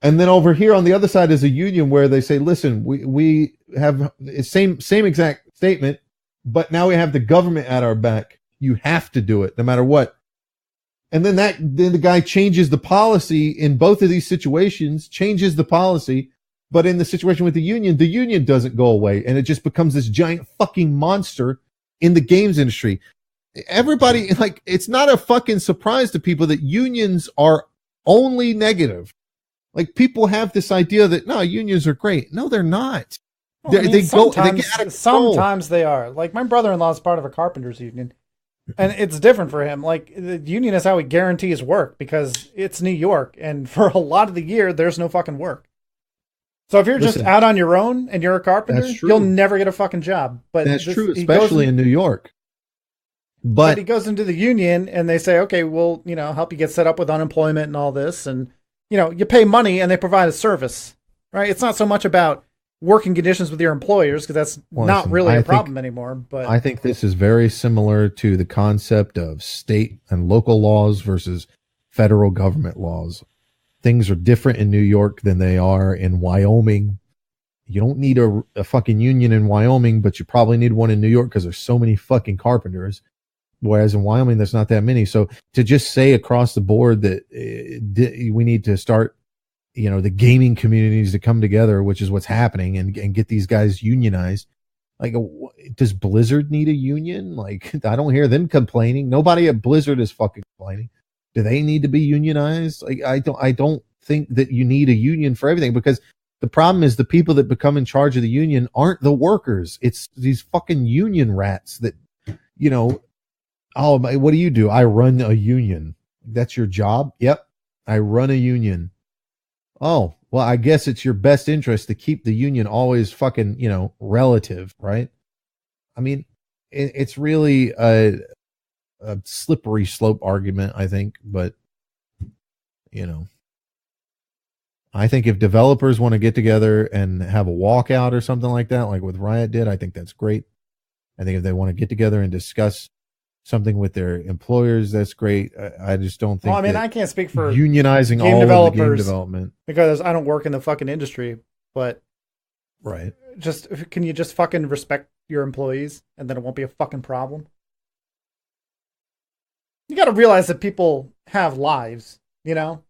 And then over here on the other side is a union where they say, listen, we have the same exact statement, but now we have the government at our back. You have to do it no matter what. And then the guy changes the policy in both of these situations, changes the policy. But in the situation with the union doesn't go away. And it just becomes this giant fucking monster in the games industry. Everybody, like, it's not a fucking surprise to people that unions are only negative. Like, people have this idea that, no, unions are great. No, they're not. Well, they get out of control. Sometimes they are. Like, my brother-in-law is part of a carpenters union. And it's different for him. Like, the union is how he guarantees work because it's New York. And for a lot of the year, there's no fucking work. So if you're just out on your own and you're a carpenter, you'll never get a fucking job. But that's true, especially in New York. But he goes into the union and they say, okay, we'll, help you get set up with unemployment and all this. And, you pay money and they provide a service, right? It's not so much about working conditions with your employers because that's not really a problem anymore. But I think this is very similar to the concept of state and local laws versus federal government laws. Things are different in New York than they are in Wyoming. You don't need a fucking union in Wyoming, but you probably need one in New York because there's so many fucking carpenters. Whereas in Wyoming, there's not that many. So to just say across the board that we need to start, the gaming communities to come together, which is what's happening, and get these guys unionized. Like, does Blizzard need a union? Like, I don't hear them complaining. Nobody at Blizzard is fucking complaining. Do they need to be unionized? Like, I don't think that you need a union for everything, because the problem is the people that become in charge of the union aren't the workers. It's these fucking union rats that, oh, what do you do? I run a union. That's your job? Yep. I run a union. Oh, well, I guess it's your best interest to keep the union always fucking, relative, right? I mean, it's really a slippery slope argument, I think, but I think if developers want to get together and have a walkout or something like that, like what Riot did, I think that's great. I think if they want to get together and discuss something with their employers, that's great. I just don't think. Well, I mean, I can't speak for unionizing all of the game development because I don't work in the fucking industry. But right, can you just fucking respect your employees, and then it won't be a fucking problem? You got to realize that people have lives.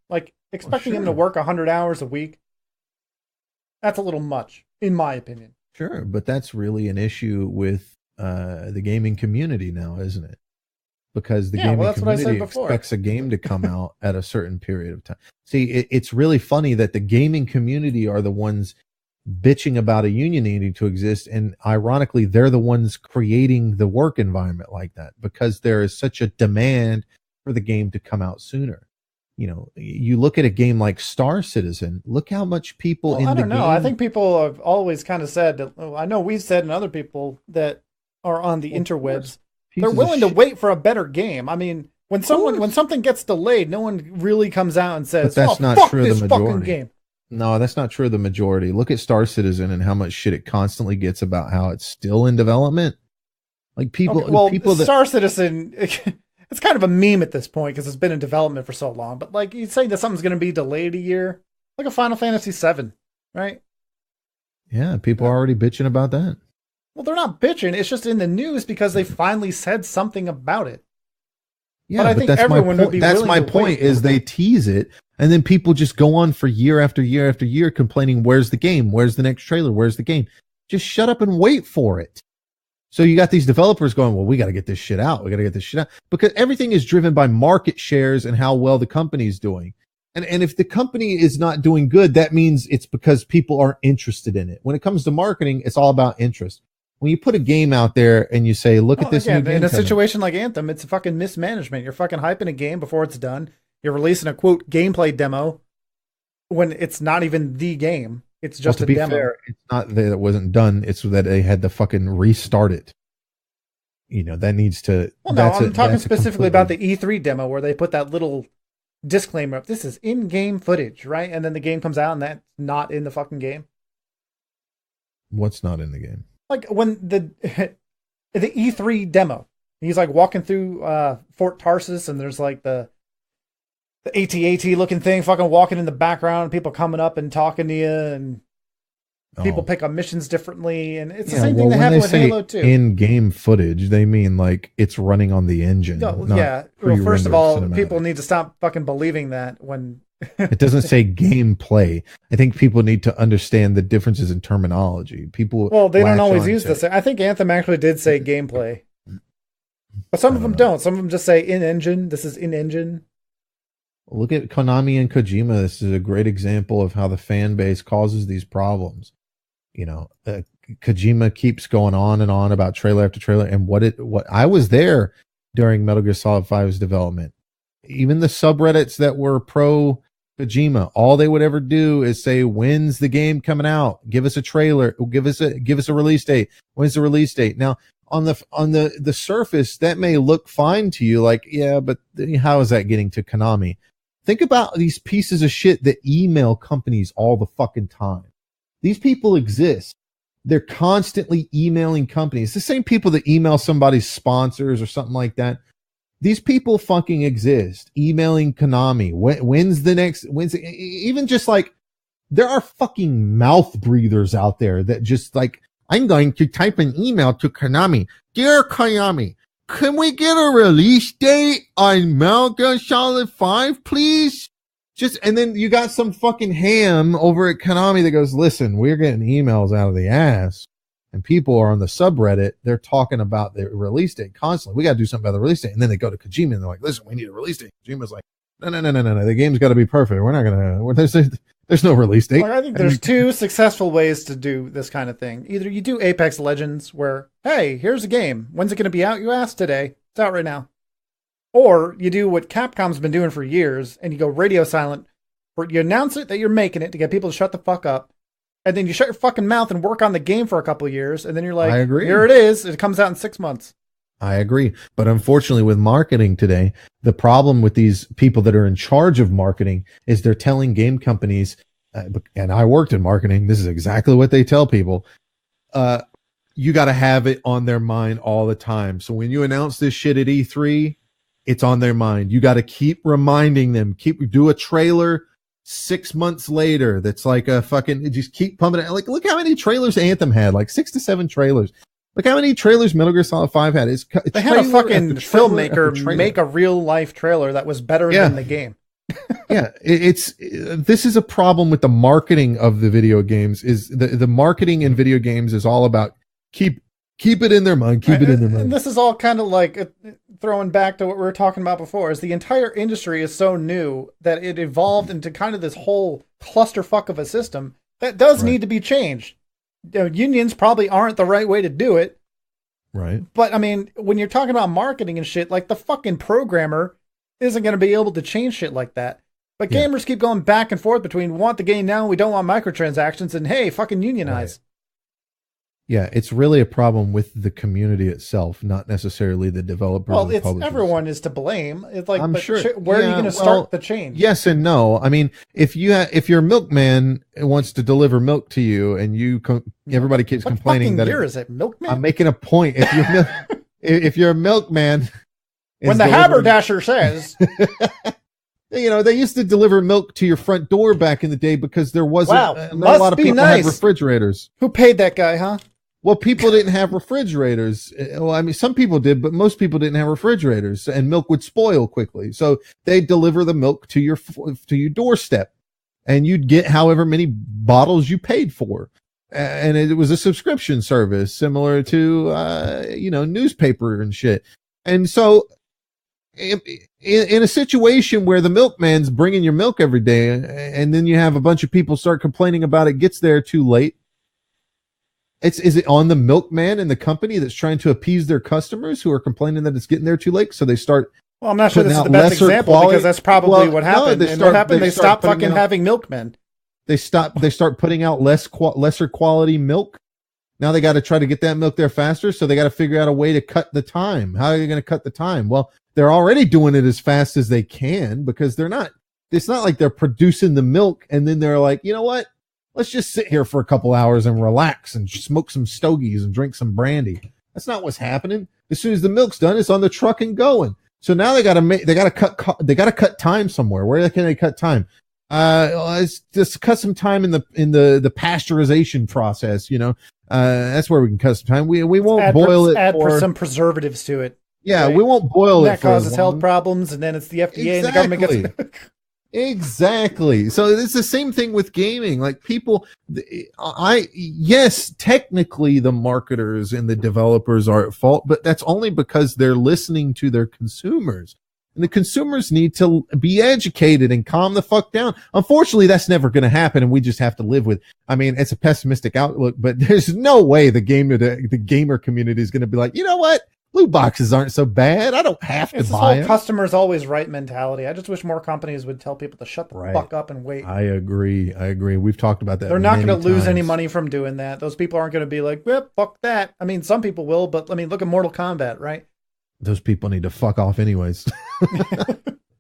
Like expecting them to work 100 hours a week. That's a little much, in my opinion. Sure, but that's really an issue with the gaming community now, isn't it? Because the gaming community expects a game to come out at a certain period of time. See, it's really funny that the gaming community are the ones bitching about a union needing to exist, and ironically, they're the ones creating the work environment like that because there is such a demand for the game to come out sooner. You look at a game like Star Citizen, look how much people in the game. I don't know. I think people have always kind of said that. I know we've said, and other people that are on the interwebs, they're willing to wait for a better game. I mean, when something gets delayed, no one really comes out and says, but that's not true of the majority. Fucking game. No, that's not true of the majority. Look at Star Citizen and how much shit it constantly gets about how it's still in development. Like Star Citizen, it's kind of a meme at this point because it's been in development for so long. But like you say that something's going to be delayed a year, like a Final Fantasy VII, right? Yeah, people are already bitching about that. Well, they're not bitching. It's just in the news because they finally said something about it. Yeah, but I think everyone would be willing to wait. That's my point, is they tease it, and then people just go on for year after year after year complaining, where's the game? Where's the next trailer? Where's the game? Just shut up and wait for it. So you got these developers going, well, we got to get this shit out. We got to get this shit out. Because everything is driven by market shares and how well the company's doing. And if the company is not doing good, that means it's because people aren't interested in it. When it comes to marketing, it's all about interest. When you put a game out there and you say, look at this new game. In a situation like Anthem, it's a fucking mismanagement. You're fucking hyping a game before it's done. You're releasing a, quote, gameplay demo when it's not even the game. It's just a demo. Fair, it's not that it wasn't done. It's that they had to fucking restart it. You know, that needs to... Well, no, I'm talking specifically about the E3 demo where they put that little disclaimer up. This is in-game footage, right? And then the game comes out and that's not in the fucking game. What's not in the game? Like when the E3 demo, he's like walking through Fort Tarsus, and there's like the AT-AT looking thing fucking walking in the background, people coming up and talking to you, and people pick up missions differently, and it's the same thing that happened with Halo 2. In-game footage, they mean like it's running on the engine. Yeah. Well, first of all, people need to stop fucking believing that when it doesn't say gameplay. I think people need to understand the differences in terminology. People, well, they don't always use this. I think Anthem actually did say gameplay, but some of them don't. Some of them just say in-engine. This is in-engine. Look at Konami and Kojima. This is a great example of how the fan base causes these problems. You know, Kojima keeps going on and on about trailer after trailer, and what I was there during Metal Gear Solid 5's development. Even the subreddits that were pro Kojima, all they would ever do is say, when's the game coming out? Give us a trailer. Give us a release date. When's the release date? Now, on the surface, that may look fine to you. Like, yeah, but how is that getting to Konami? Think about these pieces of shit that email companies all the fucking time. These people exist. They're constantly emailing companies. The same people that email somebody's sponsors or something like that. These people fucking exist, emailing Konami. When's even just like, there are fucking mouth breathers out there that just like, I'm going to type an email to Konami. Dear Konami, can we get a release date on Metal Gear Solid 5, please? And then you got some fucking ham over at Konami that goes, listen, we're getting emails out of the ass. And people are on the subreddit, they're talking about the release date constantly. We got to do something about the release date. And then they go to Kojima and they're like, listen, we need a release date. Kojima's like, no. The game's got to be perfect. We're not going to, there's no release date. Well, I think there's two successful ways to do this kind of thing. Either you do Apex Legends where, hey, here's a game. When's it going to be out? You asked today. It's out right now. Or you do what Capcom's been doing for years and you go radio silent, where you announce it that you're making it to get people to shut the fuck up. And then you shut your fucking mouth and work on the game for a couple of years. And then you're like, I agree. Here it is. It comes out in 6 months. I agree. But unfortunately with marketing today, the problem with these people that are in charge of marketing is they're telling game companies, and I worked in marketing, this is exactly what they tell people. You got to have it on their mind all the time. So when you announce this shit at E3, it's on their mind. You got to keep reminding them, do a trailer 6 months later that's like a fucking, just keep pumping it. Like, look how many trailers Anthem had, like 6 to 7 trailers. Look how many trailers Metal Gear Solid 5 had. They had a fucking filmmaker make a real life trailer that was better than the game. Yeah, this is a problem with the marketing of the video games. Is the marketing in video games is all about keep it in their mind, keep it in their mind. And this is all kind of like throwing back to what we were talking about before, is the entire industry is so new that it evolved into kind of this whole clusterfuck of a system that does need to be changed. Unions probably aren't the right way to do it. Right. But I mean, when you're talking about marketing and shit, like the fucking programmer isn't going to be able to change shit like that. But gamers keep going back and forth between want the game now, we don't want microtransactions, and hey, fucking unionize. Right. Yeah, it's really a problem with the community itself, not necessarily the developers. Well, it's everyone is to blame. It's like, I'm sure. Where are you going to start the change? Yes and no. I mean, if your milkman wants to deliver milk to you, and everybody keeps complaining that is it milkman? I'm making a point. If you're a milkman, when the haberdasher says. You know, they used to deliver milk to your front door back in the day because there wasn't not a lot of people had refrigerators. Who paid that guy, huh? Well, people didn't have refrigerators. Well, I mean, some people did, but most people didn't have refrigerators, and milk would spoil quickly. So they deliver the milk to your doorstep, and you'd get however many bottles you paid for. And it was a subscription service similar to, newspaper and shit. And so in a situation where the milkman's bringing your milk every day, and then you have a bunch of people start complaining about it gets there too late, is it on the milkman and the company that's trying to appease their customers who are complaining that it's getting there too late? So they start. Well, I'm not sure this is the best example because that's probably what happened. And what happened? They stopped fucking having milkmen. They start putting out lesser quality milk. Now they got to try to get that milk there faster. So they got to figure out a way to cut the time. How are they going to cut the time? Well, they're already doing it as fast as they can because it's not like they're producing the milk and then they're like, you know what? Let's just sit here for a couple hours and relax and smoke some stogies and drink some brandy. That's not what's happening. As soon as the milk's done, it's on the truck and going. So now they got to cut time somewhere. Where can they cut time? Let's just cut some time in the pasteurization process. That's where we can cut some time. We won't boil it. Add some preservatives to it. Yeah, right? We won't boil it. That causes health problems, and then it's the FDA and the government gets. Exactly. So it's the same thing with gaming. Like yes, technically the marketers and the developers are at fault, but that's only because they're listening to their consumers. And the consumers need to be educated and calm the fuck down. Unfortunately, that's never going to happen, and we just have to live with. I mean, it's a pessimistic outlook, but there's no way the gamer community is going to be like, you know what? Loot boxes aren't so bad. I don't have to buy them. Customers always right mentality. I just wish more companies would tell people to shut the fuck up and wait. I agree. We've talked about that. They're not going to lose any money from doing that. Those people aren't going to be like, well, fuck that. I mean, some people will, but I mean, look at Mortal Kombat, right? Those people need to fuck off anyways.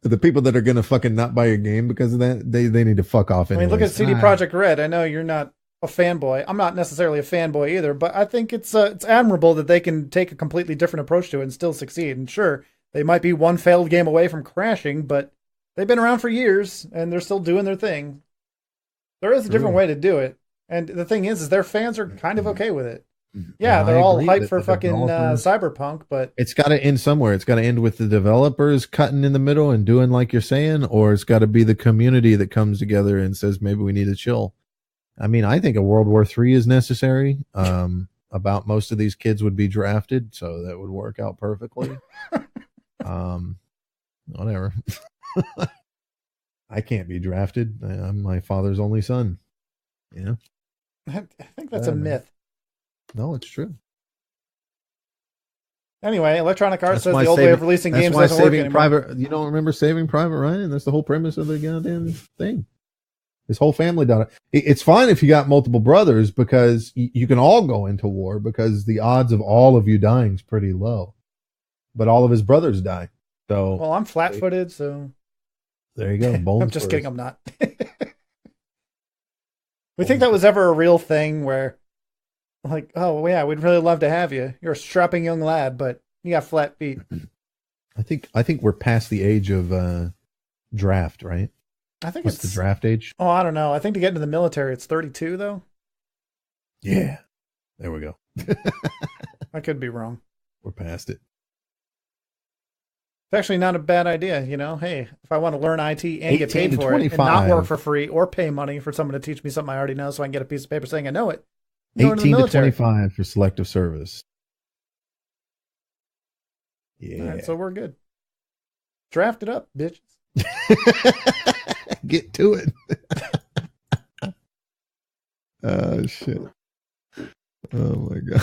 The people that are going to fucking not buy your game because of that, they need to fuck off anyways. I mean, look at CD Projekt Red. I know you're not a fanboy. I'm not necessarily a fanboy either, but I think it's admirable that they can take a completely different approach to it and still succeed. And sure, they might be one failed game away from crashing, but they've been around for years and they're still doing their thing. There is a different way to do it. And the thing is their fans are kind of okay with it. Yeah, they're all hyped for fucking Cyberpunk, but it's got to end somewhere. It's got to end with the developers cutting in the middle and doing like you're saying, or it's got to be the community that comes together and says maybe we need to chill. I mean, I think a World War III is necessary. About most of these kids would be drafted, so that would work out perfectly. Whatever. I can't be drafted. I'm my father's only son. I think that's a myth. No, it's true. Anyway, Electronic Arts says the old way of releasing games doesn't work anymore. You don't remember Saving Private Ryan? That's the whole premise of the goddamn thing. His whole family died. It's fine if you got multiple brothers because you can all go into war because the odds of all of you dying is pretty low. But all of his brothers die. So well, I'm flat-footed, so there you go. Bones I'm just kidding. I'm not. We think that was ever a real thing where, like, oh yeah, we'd really love to have you. You're a strapping young lad, but you got flat feet. I think we're past the age of draft, right? I think What's the draft age? Oh, I don't know. I think to get into the military, it's 32, though. Yeah. There we go. I could be wrong. We're past it. It's actually not a bad idea, Hey, if I want to learn IT and get paid for it and not work for free or pay money for someone to teach me something I already know so I can get a piece of paper saying I know it. 18 to 25 for selective service. Yeah. All right, so we're good. Draft it up, bitches. Get to it. Oh shit. Oh my god.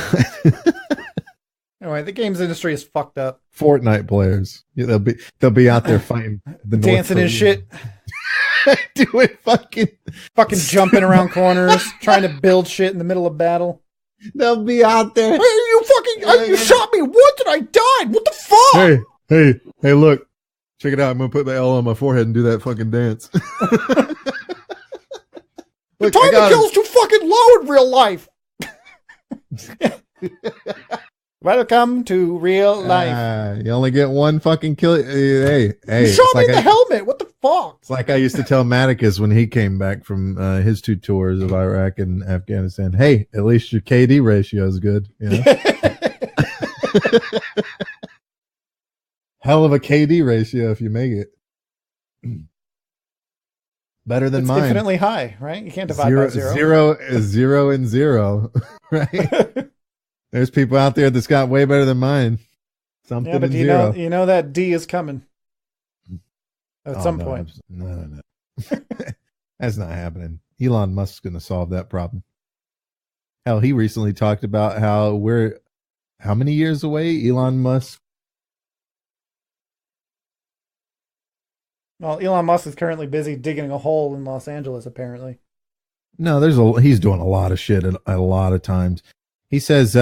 Anyway, the games industry is fucked up. Fortnite players. Yeah, they'll be out there fighting the dancing and shit. Doing fucking jumping around corners, trying to build shit in the middle of battle. They'll be out there. Hey, you shot me. What? Did I die? What the fuck? Hey, look. Check it out. I'm going to put my L on my forehead and do that fucking dance. The time kill's too fucking low in real life. Welcome to real life. You only get one fucking kill. Hey. You shot me in the helmet. What the fuck? It's like I used to tell Maticus when he came back from his 2 tours of Iraq and Afghanistan. Hey, at least your KD ratio is good. You know? Hell of a KD ratio if you make it. Better than mine. Infinitely high, right? You can't divide by 0. 0 is 0 and 0, right? There's people out there that's got way better than mine. Something yeah, but and 0. You know that D is coming at some point. No. That's not happening. Elon Musk's going to solve that problem. Hell, he recently talked about how we're how many years away, Elon Musk? Well, Elon Musk is currently busy digging a hole in Los Angeles, apparently. No, he's doing a lot of shit at a lot of times. He says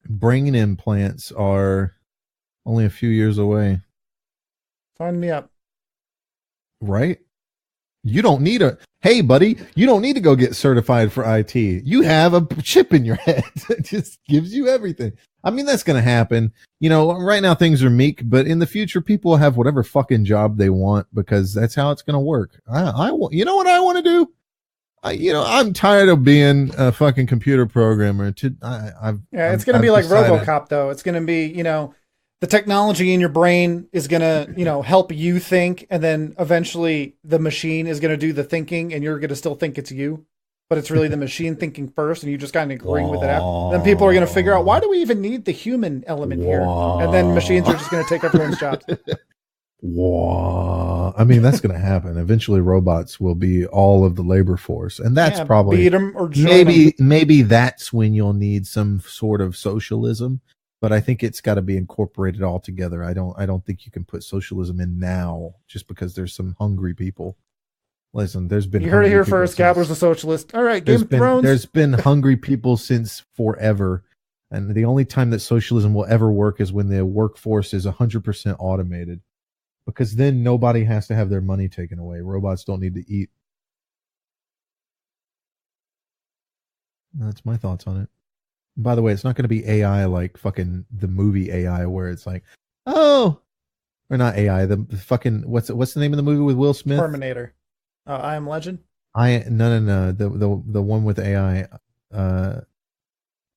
brain implants are only a few years away. Sign me up. Right? You don't need hey buddy, you don't need to go get certified for IT. You have a chip in your head that just gives you everything. I mean, that's going to happen. You know, right now things are meek, but in the future people will have whatever fucking job they want because that's how it's going to work. You know what I want to do? I'm tired of being a fucking computer programmer. It's going to be like RoboCop, though. It's going to be, the technology in your brain is going to, help you think, and then eventually the machine is going to do the thinking, and you're going to still think it's you, but it's really the machine thinking first, and you just kind of agreeing with it after. Then people are going to figure out, why do we even need the human element here? And then machines are just going to take everyone's jobs. Wow. I mean, that's going to happen. Eventually robots will be all of the labor force. And that's probably beat them or maybe that's when you'll need some sort of socialism, but I think it's got to be incorporated all together. I don't think you can put socialism in now just because there's some hungry people. Listen, there's been, you heard it here first. Gabler's a socialist. All right. Game of Thrones. There's been hungry people since forever. And the only time that socialism will ever work is when the workforce is 100% automated. Because then nobody has to have their money taken away. Robots don't need to eat. That's my thoughts on it. And by the way, it's not going to be AI like fucking the movie AI where it's like, or not AI. The fucking what's the name of the movie with Will Smith? Terminator. I Am Legend. No. The one with AI. I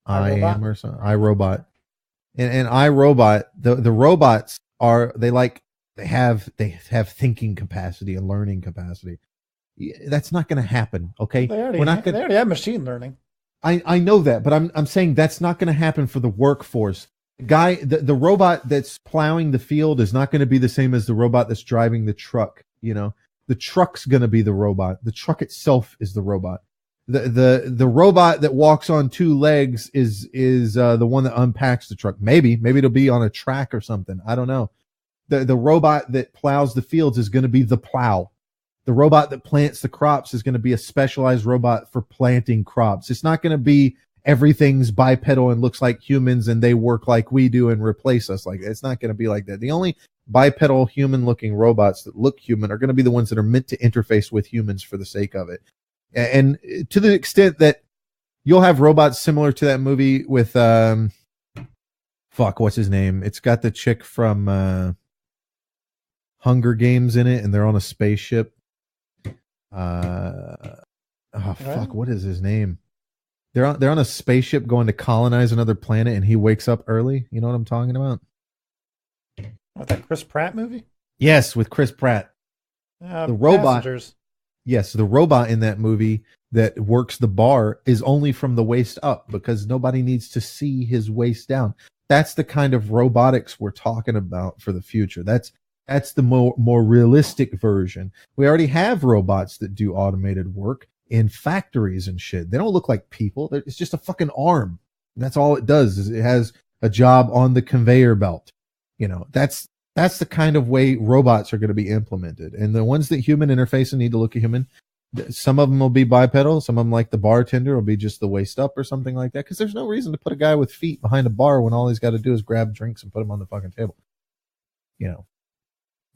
Am or something. iRobot. And iRobot. The robots they have thinking capacity and learning capacity. That's not going to happen. Okay, they already have machine learning. I know that, but I'm saying that's not going to happen for the workforce. The robot that's plowing the field is not going to be the same as the robot that's driving the truck. The truck's going to be the robot. The truck itself is the robot. The robot that walks on 2 legs is the one that unpacks the truck. Maybe it'll be on a track or something. I don't know. The robot that plows the fields is going to be the plow. The robot that plants the crops is going to be a specialized robot for planting crops. It's not going to be everything's bipedal and looks like humans and they work like we do and replace us. Like, it's not going to be like that. The only bipedal human looking robots that look human are going to be the ones that are meant to interface with humans for the sake of it. And to the extent that you'll have robots similar to that movie with, what's his name? It's got the chick from, Hunger Games in it, and they're on a spaceship. What is his name? They're on a spaceship going to colonize another planet, and he wakes up early. You know what I'm talking about? What, that Chris Pratt movie? Yes, with Chris Pratt. The robot. Passengers. Yes, the robot in that movie that works the bar is only from the waist up because nobody needs to see his waist down. That's the kind of robotics we're talking about for the future. That's the more realistic version. We already have robots that do automated work in factories and shit. They don't look like people. It's just a fucking arm. That's all it does. Is it has a job on the conveyor belt. That's the kind of way robots are going to be implemented. And the ones that human interface and need to look at human, some of them will be bipedal. Some of them, like the bartender, will be just the waist up or something like that. Because there's no reason to put a guy with feet behind a bar when all he's got to do is grab drinks and put them on the fucking table.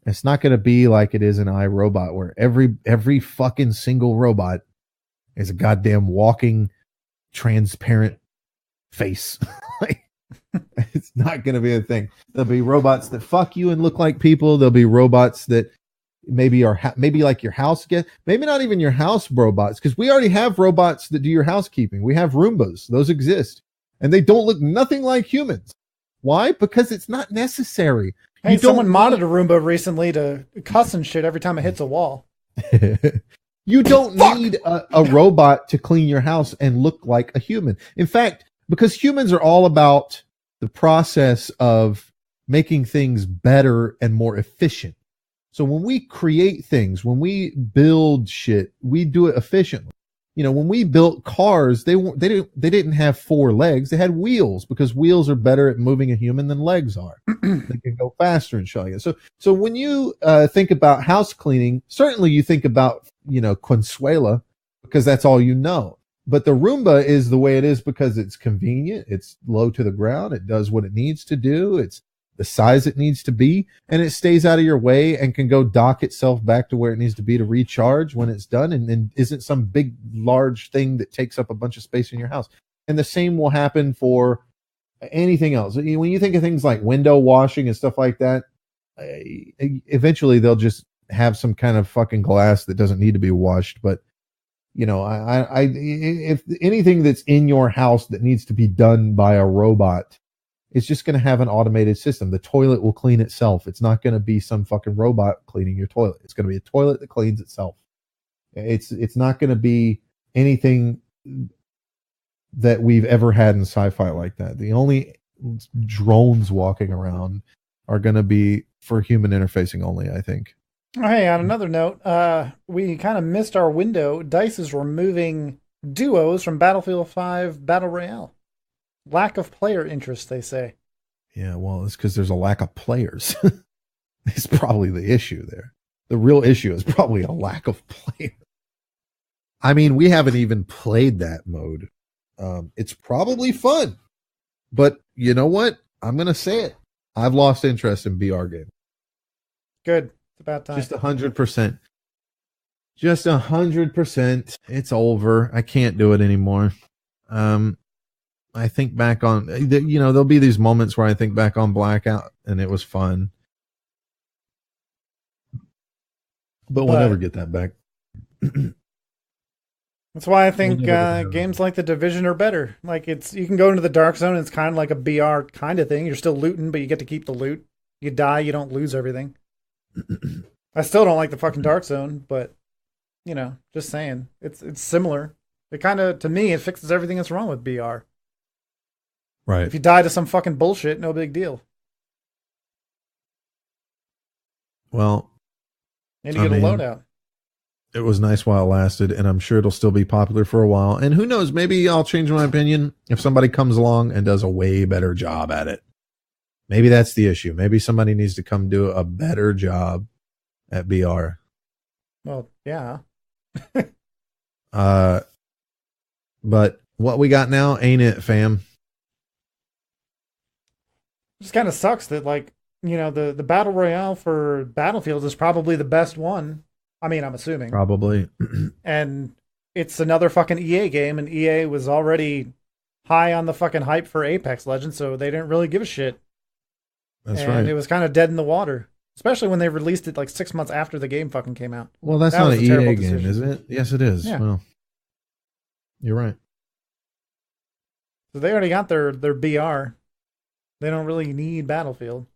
It's not going to be like it is in iRobot, where every fucking single robot is a goddamn walking transparent face. It's not going to be a thing. There'll be robots that fuck you and look like people. There'll be robots that maybe maybe like your house maybe not even your house robots, because we already have robots that do your housekeeping. We have Roombas. Those exist. And they don't look nothing like humans. Why? Because it's not necessary. Hey, someone modded a Roomba recently to cuss and shit every time it hits a wall. You don't need a robot to clean your house and look like a human. In fact, because humans are all about the process of making things better and more efficient. So when we create things, when we build shit, we do it efficiently. You know, when we built cars, they didn't have 4 legs. They had wheels, because wheels are better at moving a human than legs are. They can go faster and shit like that. So when you think about house cleaning, certainly you think about, you know, Consuela, because that's all you know. But the Roomba is the way it is because it's convenient. It's low to the ground. It does what it needs to do. It's the size it needs to be, and it stays out of your way and can go dock itself back to where it needs to be to recharge when it's done, and isn't some big, large thing that takes up a bunch of space in your house. And the same will happen for anything else. When you think of things like window washing and stuff like that, eventually they'll just have some kind of fucking glass that doesn't need to be washed. But, you know, if anything that's in your house that needs to be done by a robot, it's just going to have an automated system. The toilet will clean itself. It's not going to be some fucking robot cleaning your toilet. It's going to be a toilet that cleans itself. It's not going to be anything that we've ever had in sci-fi like that. The only drones walking around are going to be for human interfacing only, I think. Hey, on another note, we kind of missed our window. DICE is removing duos from Battlefield 5 Battle Royale. Lack of player interest, they say. Yeah, well, it's because there's a lack of players. It's probably the issue there. The real issue is probably a lack of players. I mean, we haven't even played that mode. It's probably fun. But you know what? I'm going to say it. I've lost interest in BR games. Good. It's about time. Just 100%. Just 100%. It's over. I can't do it anymore. I think back on, you know, there'll be these moments where I think back on Blackout and it was fun. But we'll never get that back. That's why I think games like The Division are better. Like, you can go into the Dark Zone, and it's kind of like a BR kind of thing. You're still looting, but you get to keep the loot. You die, you don't lose everything. I still don't like the fucking Dark Zone, but, you know, just saying. It's similar. It kind of, to me, it fixes everything that's wrong with BR. Right. If you die to some fucking bullshit, no big deal. Well, and you get a loadout. It was nice while it lasted, and I'm sure it'll still be popular for a while. And who knows, maybe I'll change my opinion if somebody comes along and does a way better job at it. Maybe that's the issue. Maybe somebody needs to come do a better job at BR. Well, yeah. But what we got now ain't it, fam. It just kind of sucks that, like, you know, the Battle Royale for Battlefield is probably the best one. I mean, I'm assuming. Probably. And it's another fucking EA game, and EA was already high on the fucking hype for Apex Legends, so they didn't really give a shit. That's right. And it was kind of dead in the water, especially when they released it like 6 months after the game fucking came out. Well, that's not an EA game, is it? Yes, it is. Yeah. Well, you're right. So they already got their BR. They don't really need Battlefield.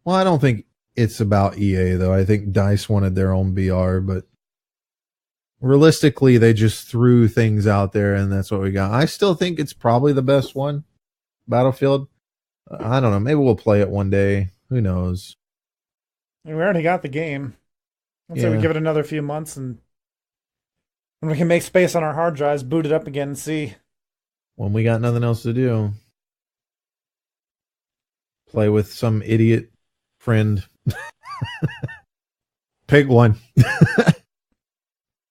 Well, I don't think it's about EA, though. I think DICE wanted their own BR, but realistically, they just threw things out there, and that's what we got. I still think it's probably the best one, Battlefield. I don't know. Maybe we'll play it one day. Who knows? And we already got the game. Let's say we give it another few months, and when we can make space on our hard drives, boot it up again and see. When we got nothing else to do. Play with some idiot friend. Pick one.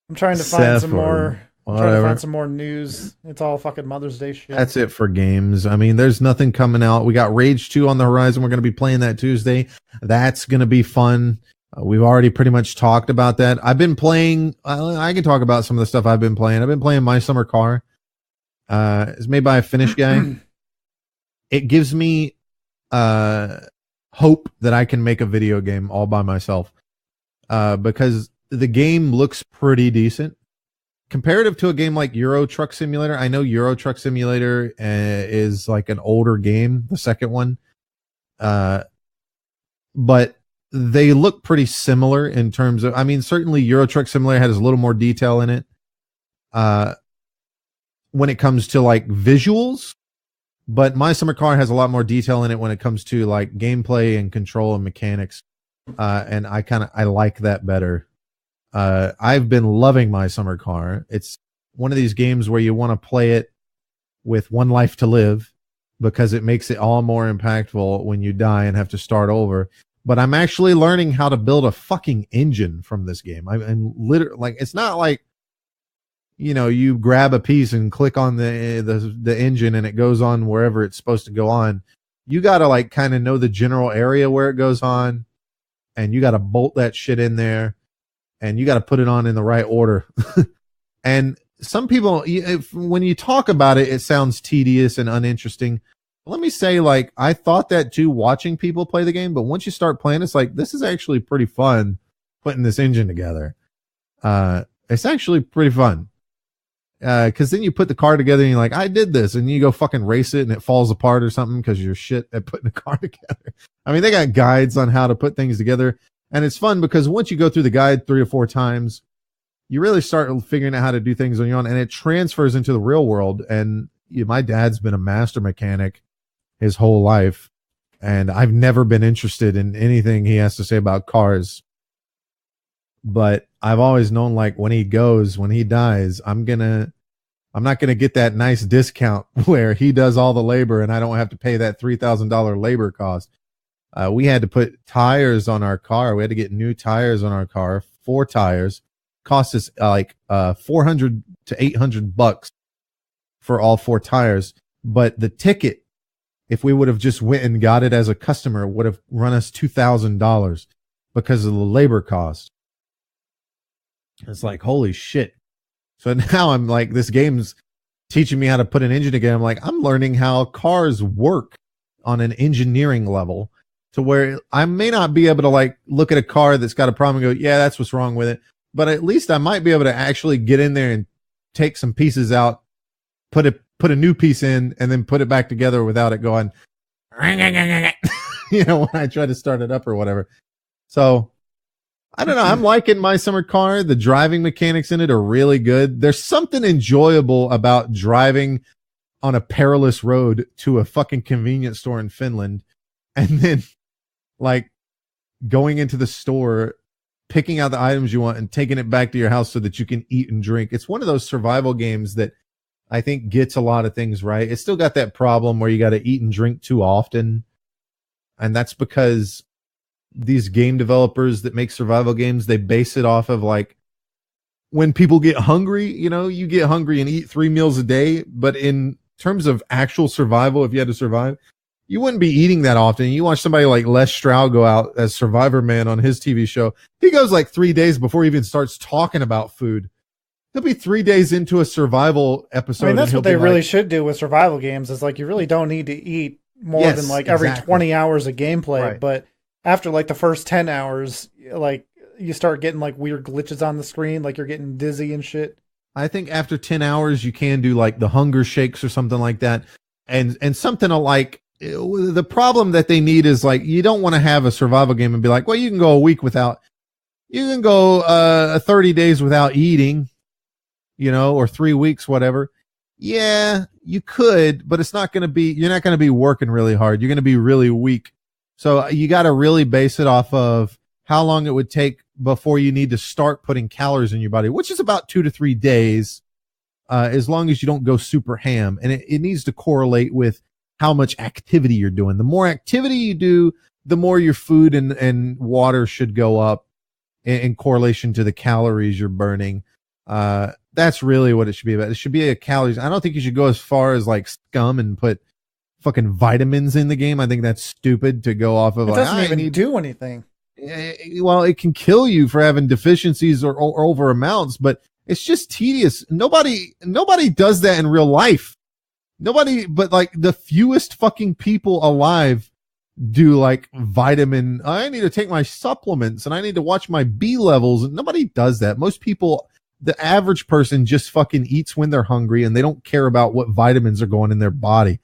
I'm trying to find some more. I'm trying to find some more news. It's all fucking Mother's Day shit. That's it for games. I mean, there's nothing coming out. We got Rage 2 on the horizon. We're going to be playing that Tuesday. That's going to be fun. We've already pretty much talked about that. I've been playing. I can talk about some of the stuff I've been playing. I've been playing My Summer Car. It's made by a Finnish guy. It gives me hope that I can make a video game all by myself. because the game looks pretty decent. Comparative to a game like Euro Truck Simulator, I know Euro Truck Simulator is like an older game, the second one. But they look pretty similar in terms of, I mean, certainly Euro Truck Simulator has a little more detail in it. When it comes to like visuals, but My Summer Car has a lot more detail in it when it comes to like gameplay and control and mechanics. And I like that better. I've been loving My Summer Car. It's one of these games where you want to play it with one life to live because it makes it all more impactful when you die and have to start over. But I'm actually learning how to build a fucking engine from this game. I'm literally like, it's not like, you know, you grab a piece and click on the engine and it goes on wherever it's supposed to go on. You got to like kind of know the general area where it goes on, and you got to bolt that shit in there, and you got to put it on in the right order. And some people, when you talk about it, it sounds tedious and uninteresting. Let me say, like, I thought that too watching people play the game, but once you start playing, it's like, this is actually pretty fun putting this engine together. It's actually pretty fun. Because then you put the car together and you're like, I did this, and you go fucking race it and it falls apart or something because you're shit at putting the car together. I mean, they got guides on how to put things together, and it's fun because once you go through the guide 3 or 4 times, you really start figuring out how to do things on your own, and it transfers into the real world. And my dad's been a master mechanic his whole life, and I've never been interested in anything he has to say about cars. But I've always known, like, when he dies, I'm not gonna get that nice discount where he does all the labor and I don't have to pay that $3,000 labor cost. We had to put tires on our car. We had to get new tires on our car, 4 tires. Cost us like $400 to $800 for all 4 tires. But the ticket, if we would have just went and got it as a customer, would have run us $2,000 because of the labor cost. It's like, holy shit. So now I'm like, this game's teaching me how to put an engine together. I'm like, I'm learning how cars work on an engineering level, to where I may not be able to like look at a car that's got a problem and go, yeah, that's what's wrong with it. But at least I might be able to actually get in there and take some pieces out, put a new piece in, and then put it back together without it going, you know, when I try to start it up or whatever. So I don't know. I'm liking My Summer Car. The driving mechanics in it are really good. There's something enjoyable about driving on a perilous road to a fucking convenience store in Finland, and then like going into the store, picking out the items you want and taking it back to your house so that you can eat and drink. It's one of those survival games that I think gets a lot of things right. It's still got that problem where you got to eat and drink too often. And that's because these game developers that make survival games, they base it off of like, when people get hungry, you know, you get hungry and eat 3 meals a day. But in terms of actual survival, if you had to survive, you wouldn't be eating that often. You watch somebody like Les Stroud go out as Survivor Man on his TV show. He goes like 3 days before he even starts talking about food. He'll be 3 days into a survival episode. I mean, that's what they really should do with survival games, is like, you really don't need to eat more than like every 20 hours of gameplay. Right. But after like the first 10 hours, like you start getting like weird glitches on the screen, like you're getting dizzy and shit. I think after 10 hours, you can do like the hunger shakes or something like that. And something like, the problem that they need is like, you don't want to have a survival game and be like, well, you can go a week without, you can go 30 days without eating, you know, or 3 weeks, whatever. Yeah, you could, but it's not going to be, you're not going to be working really hard. You're going to be really weak. So you got to really base it off of how long it would take before you need to start putting calories in your body, which is about 2 to 3 days, as long as you don't go super ham. And it needs to correlate with how much activity you're doing. The more activity you do, the more your food and water should go up in correlation to the calories you're burning. That's really what it should be about. It should be a calories. I don't think you should go as far as like Scum and put fucking vitamins in the game. I think that's stupid to go off of. It doesn't even do anything. Well, it can kill you for having deficiencies or over amounts, but it's just tedious. Nobody does that in real life. Nobody, but like the fewest fucking people alive do like vitamin. I need to take my supplements and I need to watch my B levels. Nobody does that. Most people, the average person just fucking eats when they're hungry and they don't care about what vitamins are going in their body,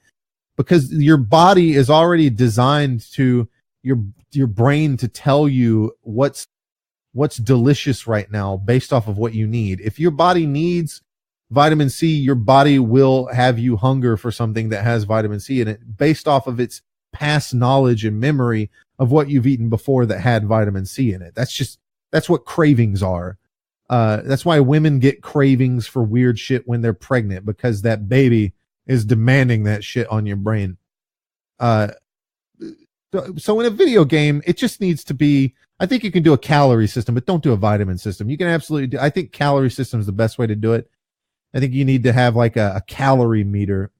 because your body is already designed to your brain to tell you what's delicious right now based off of what you need. If your body needs vitamin C, your body will have you hunger for something that has vitamin C in it based off of its past knowledge and memory of what you've eaten before that had vitamin C in it. That's what cravings are. That's why women get cravings for weird shit when they're pregnant, because that baby is demanding that shit on your brain. So in a video game, it just needs to be, I think you can do a calorie system, but don't do a vitamin system. You can absolutely do, I think calorie system is the best way to do it. I think you need to have like a calorie meter.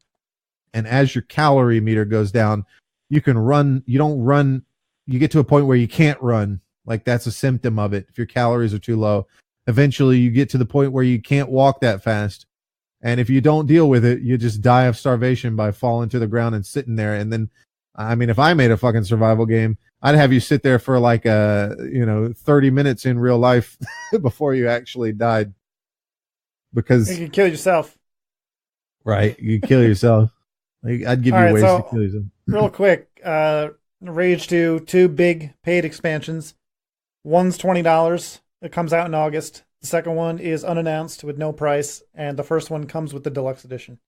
And as your calorie meter goes down, you can run, you don't run, you get to a point where you can't run. Like that's a symptom of it. If your calories are too low, eventually you get to the point where you can't walk that fast. And if you don't deal with it, you just die of starvation by falling to the ground and sitting there. And then, I mean, if I made a fucking survival game, I'd have you sit there for like 30 minutes in real life before you actually died. Because you can kill yourself. Right. You kill yourself. I'd give you ways to kill yourself. Real quick, Rage 2, 2 big paid expansions. One's $20. It comes out in August. The second one is unannounced with no price, and the first one comes with the deluxe edition.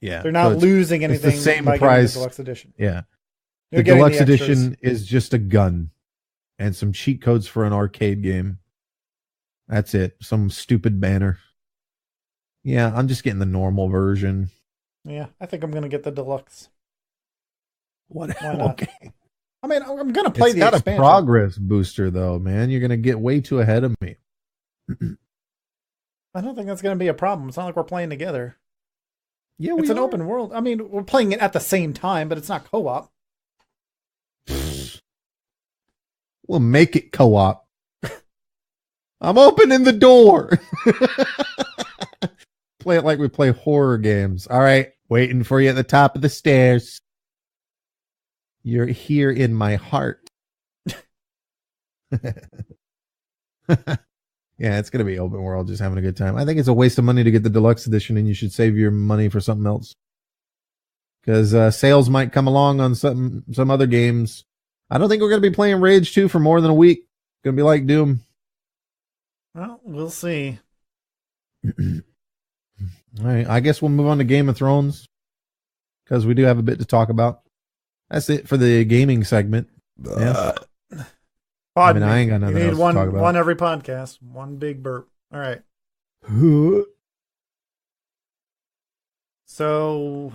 Yeah, they're not losing anything. It's the same by price. The deluxe edition. Yeah, the deluxe edition is just a gun and some cheat codes for an arcade game. That's it. Some stupid banner. Yeah, I'm just getting the normal version. Yeah, I think I'm gonna get the deluxe. What? Okay. I mean, I'm gonna play it's the got expansion. a progress booster though, man. You're gonna get way too ahead of me. I don't think that's gonna be a problem. It's not like we're playing together. Yeah, it's an open world. I mean, we're playing it at the same time, but it's not co-op. We'll make it co-op. I'm opening the door. Play it like we play horror games. All right, waiting for you at the top of the stairs. You're here in my heart. Yeah, it's going to be open world, just having a good time. I think it's a waste of money to get the deluxe edition, and you should save your money for something else. Because sales might come along on some other games. I don't think we're going to be playing Rage 2 for more than a week. It's going to be like Doom. Well, we'll see. All right, I guess we'll move on to Game of Thrones, because we do have a bit to talk about. That's it for the gaming segment. Yeah. I mean, I ain't got nothing else to talk about. One every podcast. One big burp. All right. So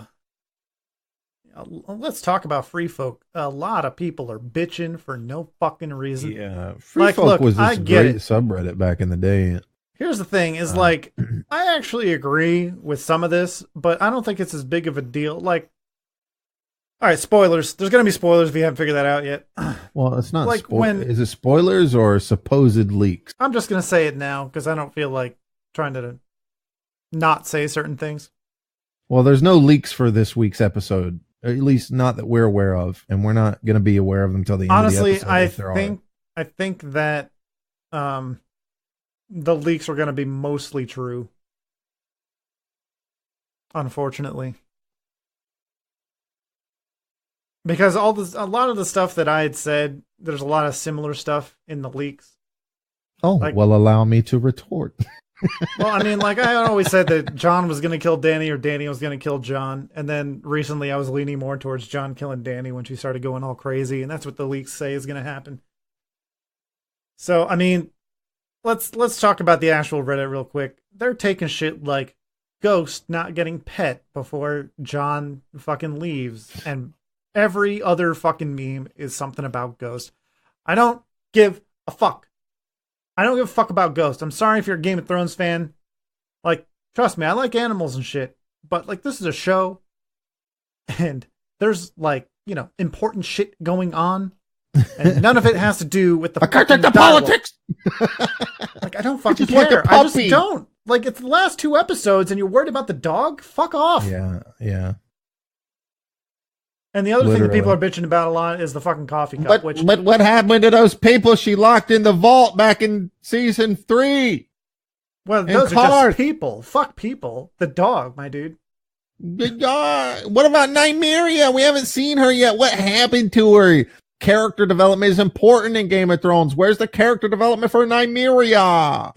let's talk about Free Folk. A lot of people are bitching for no fucking reason. Yeah, Free Folk was this great subreddit back in the day. Here's the thing: is like I actually agree with some of this, but I don't think it's as big of a deal. Like, all right, spoilers. There's gonna be spoilers if you haven't figured that out yet. Well, it's not like is it spoilers or supposed leaks? I'm just gonna say it now because I don't feel like trying to not say certain things. Well, there's no leaks for this week's episode, or at least not that we're aware of, and we're not gonna be aware of them until the end of the episode. Honestly, I think that the leaks are gonna be mostly true. Unfortunately. Because a lot of the stuff that I had said, there's a lot of similar stuff in the leaks. Oh, like, well, allow me to retort. Well, I mean, like I always said that John was going to kill Danny or Danny was going to kill John. And then recently I was leaning more towards John killing Danny when she started going all crazy. And that's what the leaks say is going to happen. So, I mean, let's talk about the actual Reddit real quick. They're taking shit like Ghost not getting pet before John fucking leaves. And every other fucking meme is something about Ghost. I don't give a fuck. I don't give a fuck about Ghost. I'm sorry if you're a Game of Thrones fan. Like, trust me, I like animals and shit. But, like, this is a show. And there's, like, you know, important shit going on. And none of it has to do with the fucking politics. Like, I don't fucking care. I just don't. Like, it's the last 2 episodes and you're worried about the dog? Fuck off. Yeah, yeah. And the other thing that people are bitching about a lot is the fucking coffee cup. But what happened to those people she locked in the vault back in season 3? Well, those are just people. Fuck people. The dog, my dude. What about Nymeria? We haven't seen her yet. What happened to her? Character development is important in Game of Thrones. Where's the character development for Nymeria?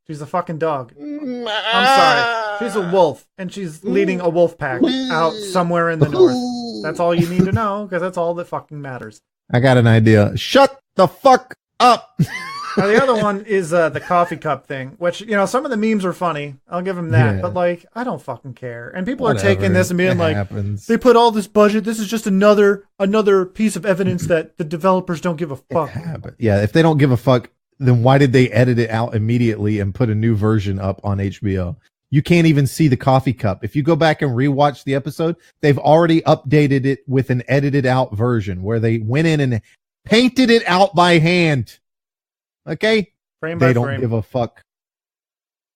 She's a fucking dog. I'm sorry. She's a wolf, and she's leading a wolf pack out somewhere in the north. That's all you need to know, because that's all that fucking matters. I got an idea. Shut the fuck up. Now, the other one is the coffee cup thing, which, you know, some of the memes are funny. I'll give them that. Yeah. But, like, I don't fucking care. And people are taking this and being like, they put all this budget. This is just another piece of evidence that the developers don't give a fuck. Yeah, if they don't give a fuck, then why did they edit it out immediately and put a new version up on HBO? You can't even see the coffee cup. If you go back and rewatch the episode, they've already updated it with an edited out version where they went in and painted it out by hand. Okay? Frame by frame. They don't give a fuck.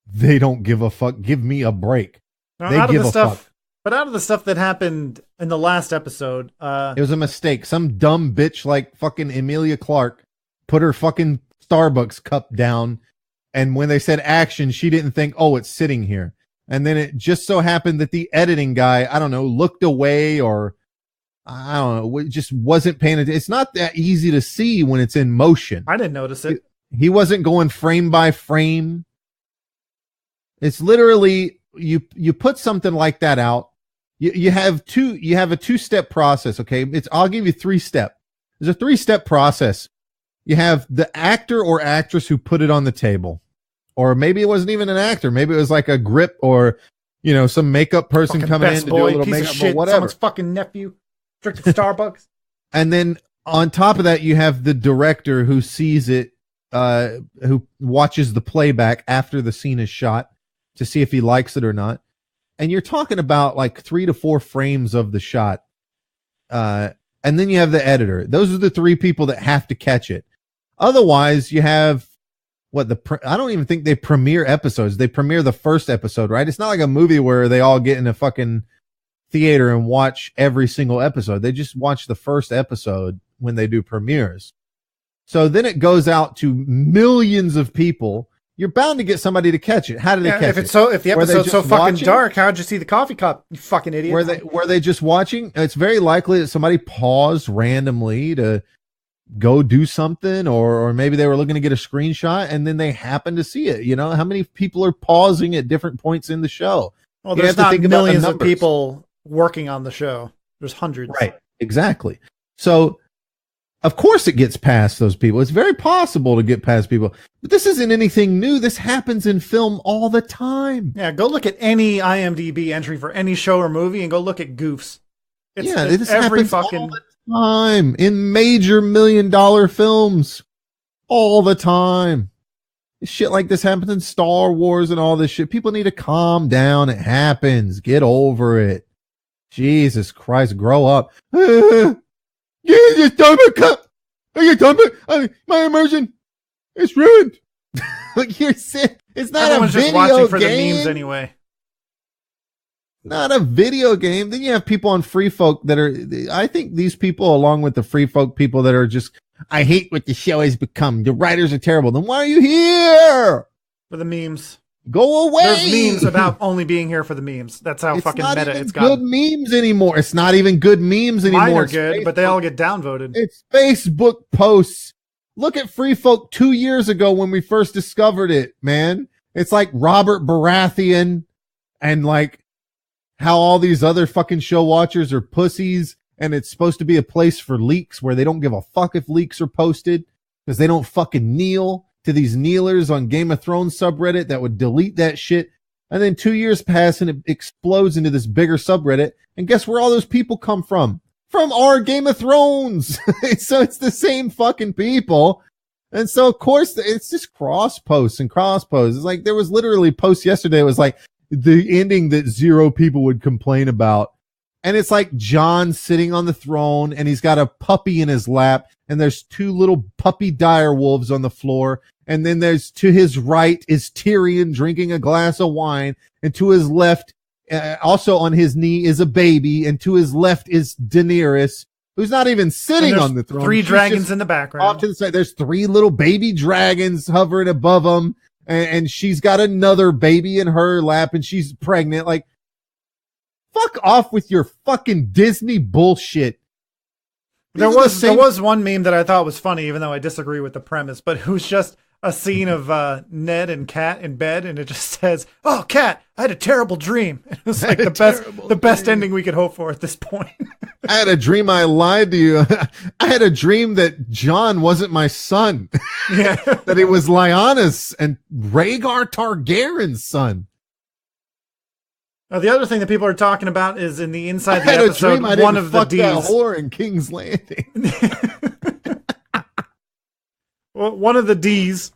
They don't give a fuck. Give me a break. Now, they give a fuck. But out of the stuff that happened in the last episode, it was a mistake. Some dumb bitch like fucking Emilia Clarke put her fucking Starbucks cup down, and when they said action, she didn't think, oh, it's sitting here. And then it just so happened that the editing guy, I don't know, looked away, or I don't know, it just wasn't paying attention. It's not that easy to see when it's in motion. I didn't notice it. He wasn't going frame by frame. It's literally, you put something like that out. You have a 2-step process. Okay. I'll give you 3-step. There's a 3-step process. You have the actor or actress who put it on the table, or maybe it wasn't even an actor. Maybe it was like a grip, or, you know, some makeup person fucking coming in to do a little makeup or whatever. Someone's fucking nephew drinking Starbucks. And then on top of that, you have the director who sees it, who watches the playback after the scene is shot to see if he likes it or not. And you're talking about like 3 to 4 frames of the shot. And then you have the editor. Those are the 3 people that have to catch it. Otherwise, you have I don't even think they premiere episodes. They premiere the first episode, right? It's not like a movie where they all get in a fucking theater and watch every single episode. They just watch the first episode when they do premieres. So then it goes out to millions of people. You're bound to get somebody to catch it. How do they catch it? If the episode's so fucking dark, how'd you see the coffee cup, you fucking idiot? Were they just watching? It's very likely that somebody paused randomly to go do something, or maybe they were looking to get a screenshot and then they happened to see it. You know, how many people are pausing at different points in the show? Well, there's not millions of people working on the show. There's hundreds. Right. Exactly. So of course it gets past those people. It's very possible to get past people, but this isn't anything new. This happens in film all the time. Yeah. Go look at any IMDb entry for any show or movie and go look at goofs. It's every fucking all the time in major $1 million films all the time. Shit like this happens in Star Wars and all this shit. People need to calm down. It happens. Get over it. Jesus Christ, grow up. Just dump a cup. You dump it. My immersion is ruined. Like you're sick. It's not Everyone's a video just watching for game. The memes anyway. Not a video game. Then you have people on Free Folk that are, I think these people, along with the Free Folk people that are just, I hate what the show has become. The writers are terrible. Then why are you here? For the memes. Go away. There's memes about only being here for the memes. That's how fucking meta it's got. Good memes anymore. It's not even good memes anymore. Mine are good, but they all get downvoted. It's Facebook posts. Look at Free Folk 2 years ago when we first discovered it, man. It's like Robert Baratheon and like how all these other fucking show watchers are pussies, and it's supposed to be a place for leaks where they don't give a fuck if leaks are posted because they don't fucking kneel to these kneelers on Game of Thrones subreddit that would delete that shit. And then 2 years pass and it explodes into this bigger subreddit. And guess where all those people come from? From our Game of Thrones. So it's the same fucking people. And so of course it's just cross posts and cross posts. It's like there was literally posts yesterday. It was like the ending that 0 people would complain about. And it's like Jon sitting on the throne and he's got a puppy in his lap and there's 2 little puppy dire wolves on the floor. And then there's to his right is Tyrion drinking a glass of wine. And to his left Also on his knee is a baby, and to his left is Daenerys, who's not even sitting on the throne. 3 dragons in the background. Off to the side, there's 3 little baby dragons hovering above them, and she's got another baby in her lap, and she's pregnant. Like, fuck off with your fucking Disney bullshit. There was one meme that I thought was funny, even though I disagree with the premise, but it was just a scene of Ned and Kat in bed, and it just says, "Oh, Kat, I had a terrible dream." It was like the best ending we could hope for at this point. I had a dream I lied to you. I had a dream that Jon wasn't my son. Yeah. That it was Lyanna's and Rhaegar Targaryen's son. The other thing that people are talking about is in the inside the I had episode, a dream I one didn't of the fuck that D's. whore in King's Landing. Well, one of the D's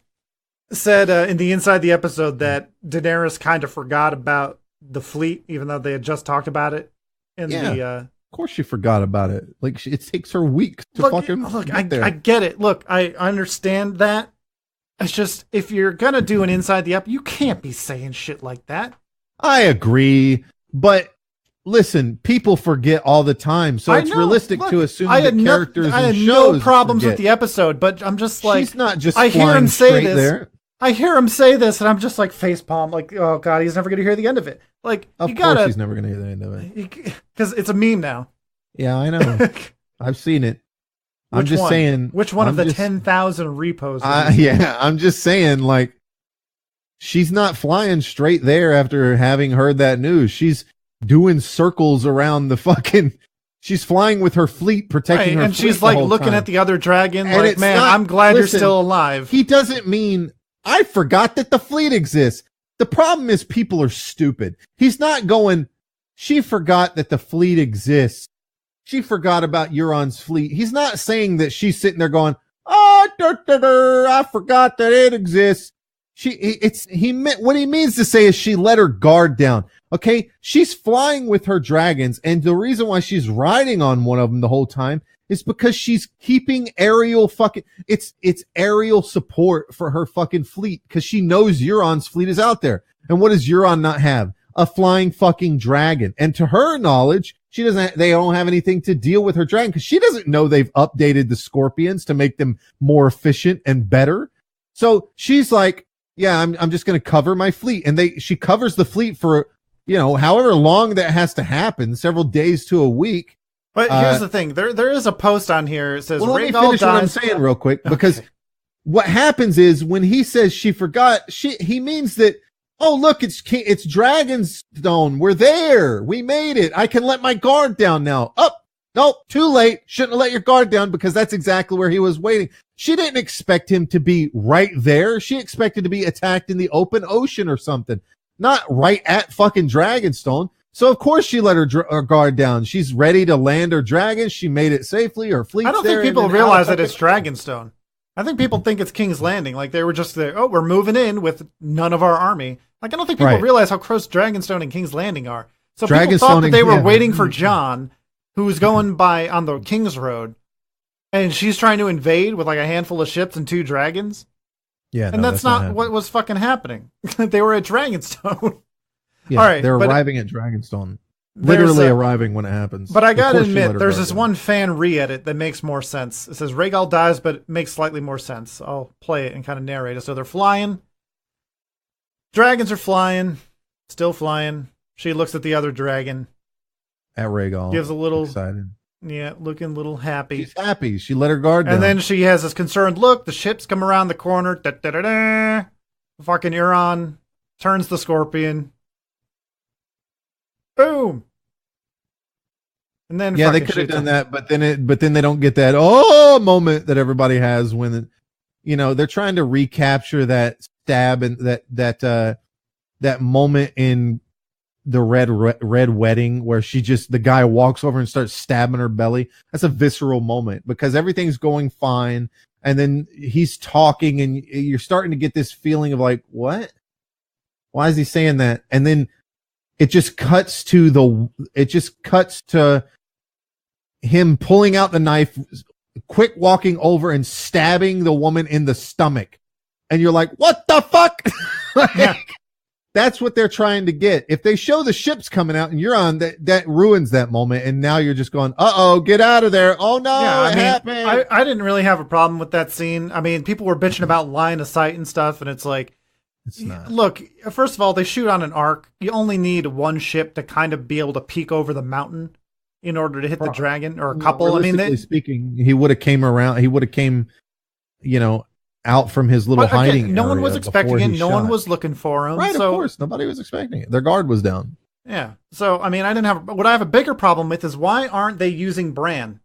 said in the inside the episode that Daenerys kind of forgot about the fleet, even though they had just talked about it. Of course she forgot about it. Like, it takes her weeks to fucking get there. I get it. Look, I understand that. It's just, if you're going to do an inside the episode, you can't be saying shit like that. I agree, but listen, people forget all the time, so it's realistic to assume that characters I had and shows no problems forget. with the episode, but I'm just like, she's not just I hear him say straight this. There. I hear him say this, and I'm just like facepalm, like, oh god, he's never going to hear the end of it. Like, of course, he's never going to hear the end of it because it's a meme now. Yeah, I know. I've seen it. I'm just saying. Which one of the 10,000 reposts? Yeah, I'm just saying, like, she's not flying straight there after having heard that news. She's doing circles around the fucking. She's flying with her fleet, protecting her and fleet she's like looking at the other dragon, and like, man, I'm glad you're still alive. He doesn't mean I forgot that the fleet exists. The problem is people are stupid. He's not going, she forgot that the fleet exists. She forgot about Euron's fleet. He's not saying that she's sitting there going, oh, I forgot that it exists. What he means to say is she let her guard down. Okay. She's flying with her dragons. And the reason why she's riding on one of them the whole time is because she's keeping aerial it's aerial support for her fucking fleet. Cause she knows Euron's fleet is out there. And what does Euron not have? A flying fucking dragon. And to her knowledge, they don't have anything to deal with her dragon because she doesn't know they've updated the scorpions to make them more efficient and better. So she's like, yeah, I'm just going to cover my fleet. And she covers the fleet for, however long that has to happen, several days to a week. But here's the thing. There is a post on here. It says, well, let me finish what I'm saying real quick, because what happens is when he says she forgot, he means that, oh, look, it's Dragonstone. We're there. We made it. I can let my guard down now. Oh, nope, too late. Shouldn't have let your guard down because that's exactly where he was waiting. She didn't expect him to be right there. She expected to be attacked in the open ocean or something, not right at fucking Dragonstone. So of course she let her guard down. She's ready to land her dragon. She made it safely. Her fleet's there. I don't think people realize that it's Dragonstone. I think people think it's King's Landing. Like they were just there. Oh, we're moving in with none of our army. Like I don't think people realize how close Dragonstone and King's Landing are. So people thought that they were waiting for Jon, who was going by on the King's Road, and she's trying to invade with like a handful of ships and 2 dragons. Yeah, and that's not what was fucking happening. They were at Dragonstone. Yeah, all right, they're arriving at Dragonstone. Literally arriving when it happens. But I gotta admit, there's this one fan re-edit that makes more sense. It says Rhaegal dies, but it makes slightly more sense. I'll play it and kind of narrate it. So they're flying. Dragons are flying. Still flying. She looks at the other dragon. At Rhaegal. Gives a little... excited. Yeah, looking a little happy. She's happy. She let her guard down. And then she has this concerned look. The ships come around the corner. Da-da-da-da. Fucking Euron turns the scorpion. Boom. And then they could have done that, but then they don't get that moment that everybody has when they're trying to recapture that stab and that moment in the red wedding where the guy walks over and starts stabbing her belly. That's a visceral moment because everything's going fine, and then he's talking, and you're starting to get this feeling of like, what? Why is he saying that? And then it just cuts to him pulling out the knife, quick walking over and stabbing the woman in the stomach. And you're like, what the fuck? That's what they're trying to get. If they show the ships coming out and you're on, that ruins that moment. And now you're just going, uh-oh, get out of there. Oh, no, Yeah, it happened. I didn't really have a problem with that scene. I mean, people were bitching about line of sight and stuff, and it's like, it's not. Look, first of all, they shoot on an arc. You only need one ship to kind of be able to peek over the mountain in order to hit the dragon, or a couple. I mean, speaking, he would have came around. He would have came, out from his little hiding. No one was expecting it. No one was looking for him. Right, of course, nobody was expecting it. Their guard was down. Yeah. So, I mean, what I have a bigger problem with is why aren't they using Bran?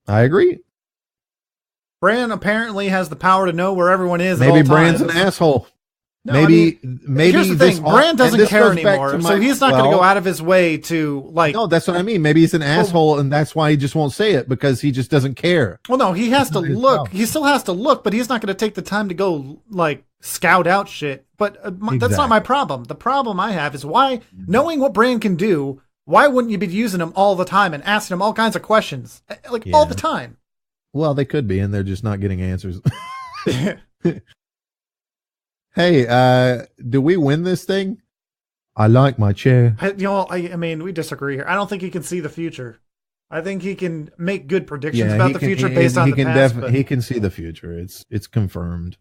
I agree. Bran apparently has the power to know where everyone is. Maybe Bran's an asshole. No, maybe here's the thing. Bran doesn't care anymore, so he's not going to go out of his way to No, that's what I mean. Maybe he's an asshole, and that's why he just won't say it, because he just doesn't care. Well, no, he has to look. He still has to look, but he's not going to take the time to go scout out shit. But that's not my problem. The problem I have is why, knowing what Bran can do, why wouldn't you be using him all the time and asking him all kinds of questions, all the time? Well, they could be, and they're just not getting answers. Hey, do we win this thing? I like my chair. I mean, we disagree here. I don't think he can see the future. I think he can make good predictions about the future based on the past. He can see the future. It's confirmed.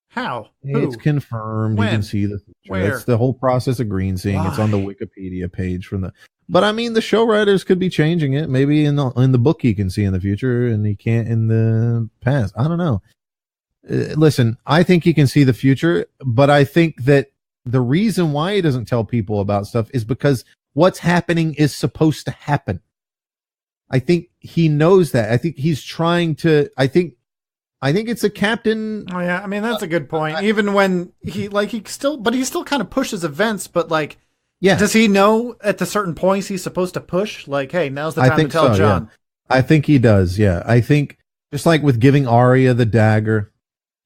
How? It's confirmed. When? He can see the future. Where? That's the whole process of green seeing. Why? It's on the Wikipedia page from the. But I mean, the show writers could be changing it. Maybe in the book he can see in the future, and he can't in the past. I don't know. Listen, I think he can see the future, but I think that the reason why he doesn't tell people about stuff is because what's happening is supposed to happen. I think he knows that. I think he's trying to. I think it's a captain. Oh yeah, I mean that's a good point. Even when he still kind of pushes events, but does he know at the certain points he's supposed to push? Hey, now's the time to tell Jon. Yeah. I think he does. Yeah, I think just like with giving Arya the dagger.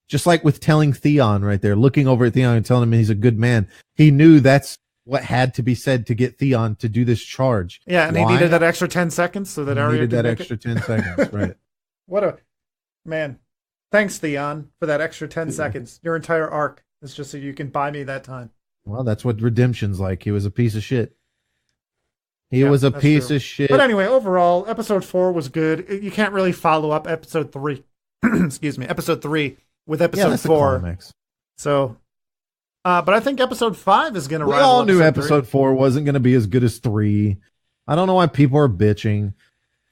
Just like with telling Theon right there, looking over at Theon and telling him he's a good man. He knew that's what had to be said to get Theon to do this charge. Yeah, and he needed that extra 10 seconds so that Arya needed that extra 10 seconds, right. What a... Man, thanks, Theon, for that extra 10 seconds. Your entire arc is just so you can buy me that time. Well, that's what redemption's like. He was a piece of shit. He was a piece of shit. But anyway, overall, episode 4 was good. You can't really follow up episode 3. Excuse me, episode 3. With episode 4. So, but I think episode 5 is going to rival. We all knew episode 4 wasn't going to be as good as 3. I don't know why people are bitching.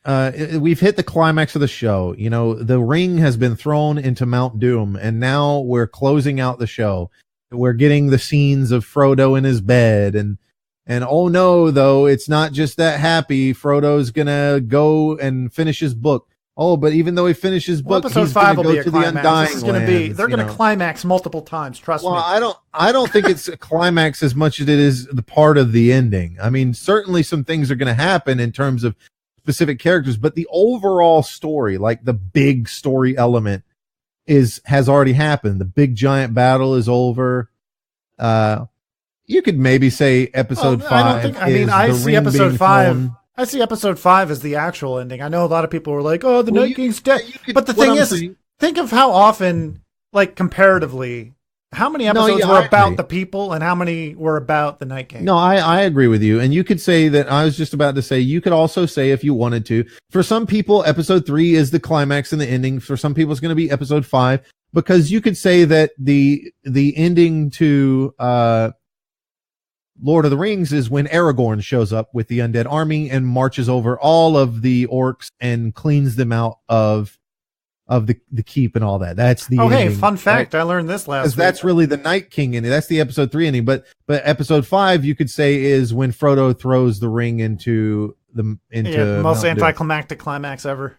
We've hit the climax of the show. The ring has been thrown into Mount Doom, and now we're closing out the show. We're getting the scenes of Frodo in his bed, and oh no, though, it's not just that happy. Frodo's going to go and finish his book. Oh, but even though he finished his book, episode he's 5 will go be a to climax. the Undying This is going to be. They're going to climax multiple times. Trust me. Well, I don't think it's a climax as much as it is the part of the ending. I mean, certainly some things are going to happen in terms of specific characters, but the overall story, like the big story element, has already happened. The big giant battle is over. You could maybe say episode 5. I see episode 5. I see episode 5 as the actual ending. I know a lot of people were like, "Oh, the Night King's dead." But the thing is, think of how often, comparatively, how many episodes were about the people and how many were about the Night King. No, I agree with you. And you could say that. I was just about to say, you could also say, if you wanted to, for some people, episode 3 is the climax and the ending. For some people, it's going to be episode 5, because you could say that the ending to Lord of the Rings is when Aragorn shows up with the undead army and marches over all of the orcs and cleans them out of the keep and all that. That's the ending, hey, fun fact, right? I learned this last week. That's really the Night King ending. That's the episode 3 ending. But episode 5, you could say, is when Frodo throws the ring into most anticlimactic climax ever.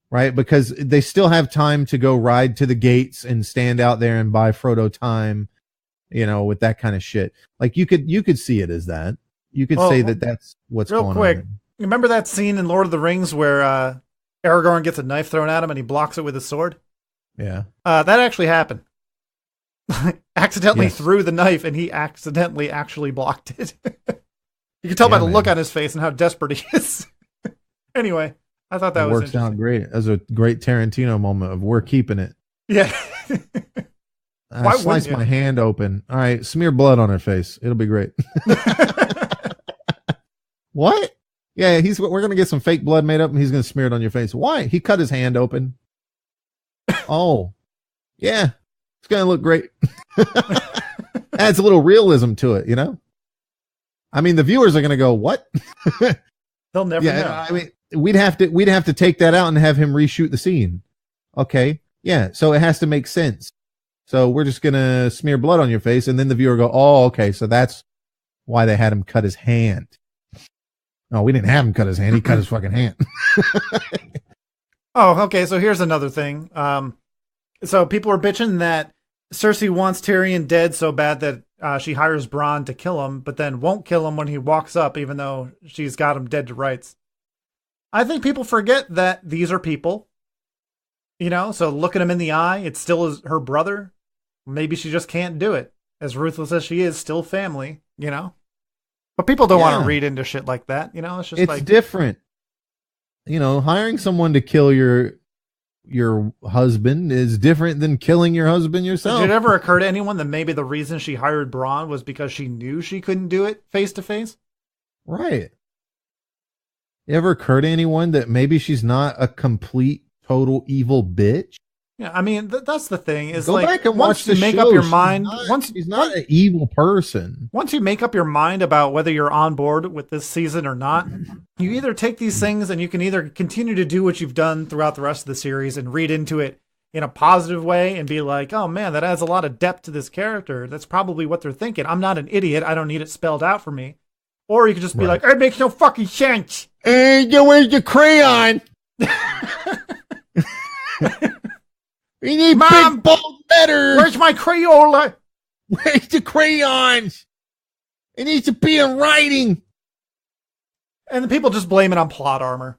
Right, because they still have time to go ride to the gates and stand out there and buy Frodo time. With that kind of shit. You could see it as that. You could say that that's what's going on. Real quick, remember that scene in Lord of the Rings where Aragorn gets a knife thrown at him and he blocks it with his sword? Yeah. That actually happened. Accidentally threw the knife and he accidentally actually blocked it. You can tell by the look on his face and how desperate he is. Anyway, I thought that was works out great. That was a great Tarantino moment of we're keeping it. Yeah. Why slice wouldn't my you? hand open. All right, smear blood on her face. It'll be great. What? Yeah, we're gonna get some fake blood made up, and he's gonna smear it on your face. Why? He cut his hand open. Oh, yeah, it's gonna look great. Adds a little realism to it, you know. I mean, the viewers are gonna go, "What?" They'll never know. I mean, we'd have to take that out and have him reshoot the scene. Okay, yeah, so it has to make sense. So we're just gonna smear blood on your face, and then the viewer go, "Oh, okay, so that's why they had him cut his hand." No, we didn't have him cut his hand. He cut his fucking hand. Oh, okay. So here's another thing. So people are bitching that Cersei wants Tyrion dead so bad that she hires Bronn to kill him, but then won't kill him when he walks up, even though she's got him dead to rights. I think people forget that these are people. You know, so looking him in the eye, it still is her brother. Maybe she just can't do it. As ruthless as she is, still family, you know? But people don't want to read into shit like that, you know? It's different. You know, hiring someone to kill your husband is different than killing your husband yourself. Did it ever occur to anyone that maybe the reason she hired Bronn was because she knew she couldn't do it face to face? Right. It ever occur to anyone that maybe she's not a complete, total evil bitch? Yeah, I mean, that's the thing. Is Go like, back and once watch you the make show, up your mind, she's not an evil person. Once you make up your mind about whether you're on board with this season or not, you either take these things and you can either continue to do what you've done throughout the rest of the series and read into it in a positive way and be like, oh man, that adds a lot of depth to this character. That's probably what they're thinking. I'm not an idiot. I don't need it spelled out for me. Or you could just be like, it makes no fucking sense. Hey, where's your crayon? We need Mom, big bold letters. Where's my Crayola? Where's the crayons? It needs to be in writing. And the people just blame it on plot armor.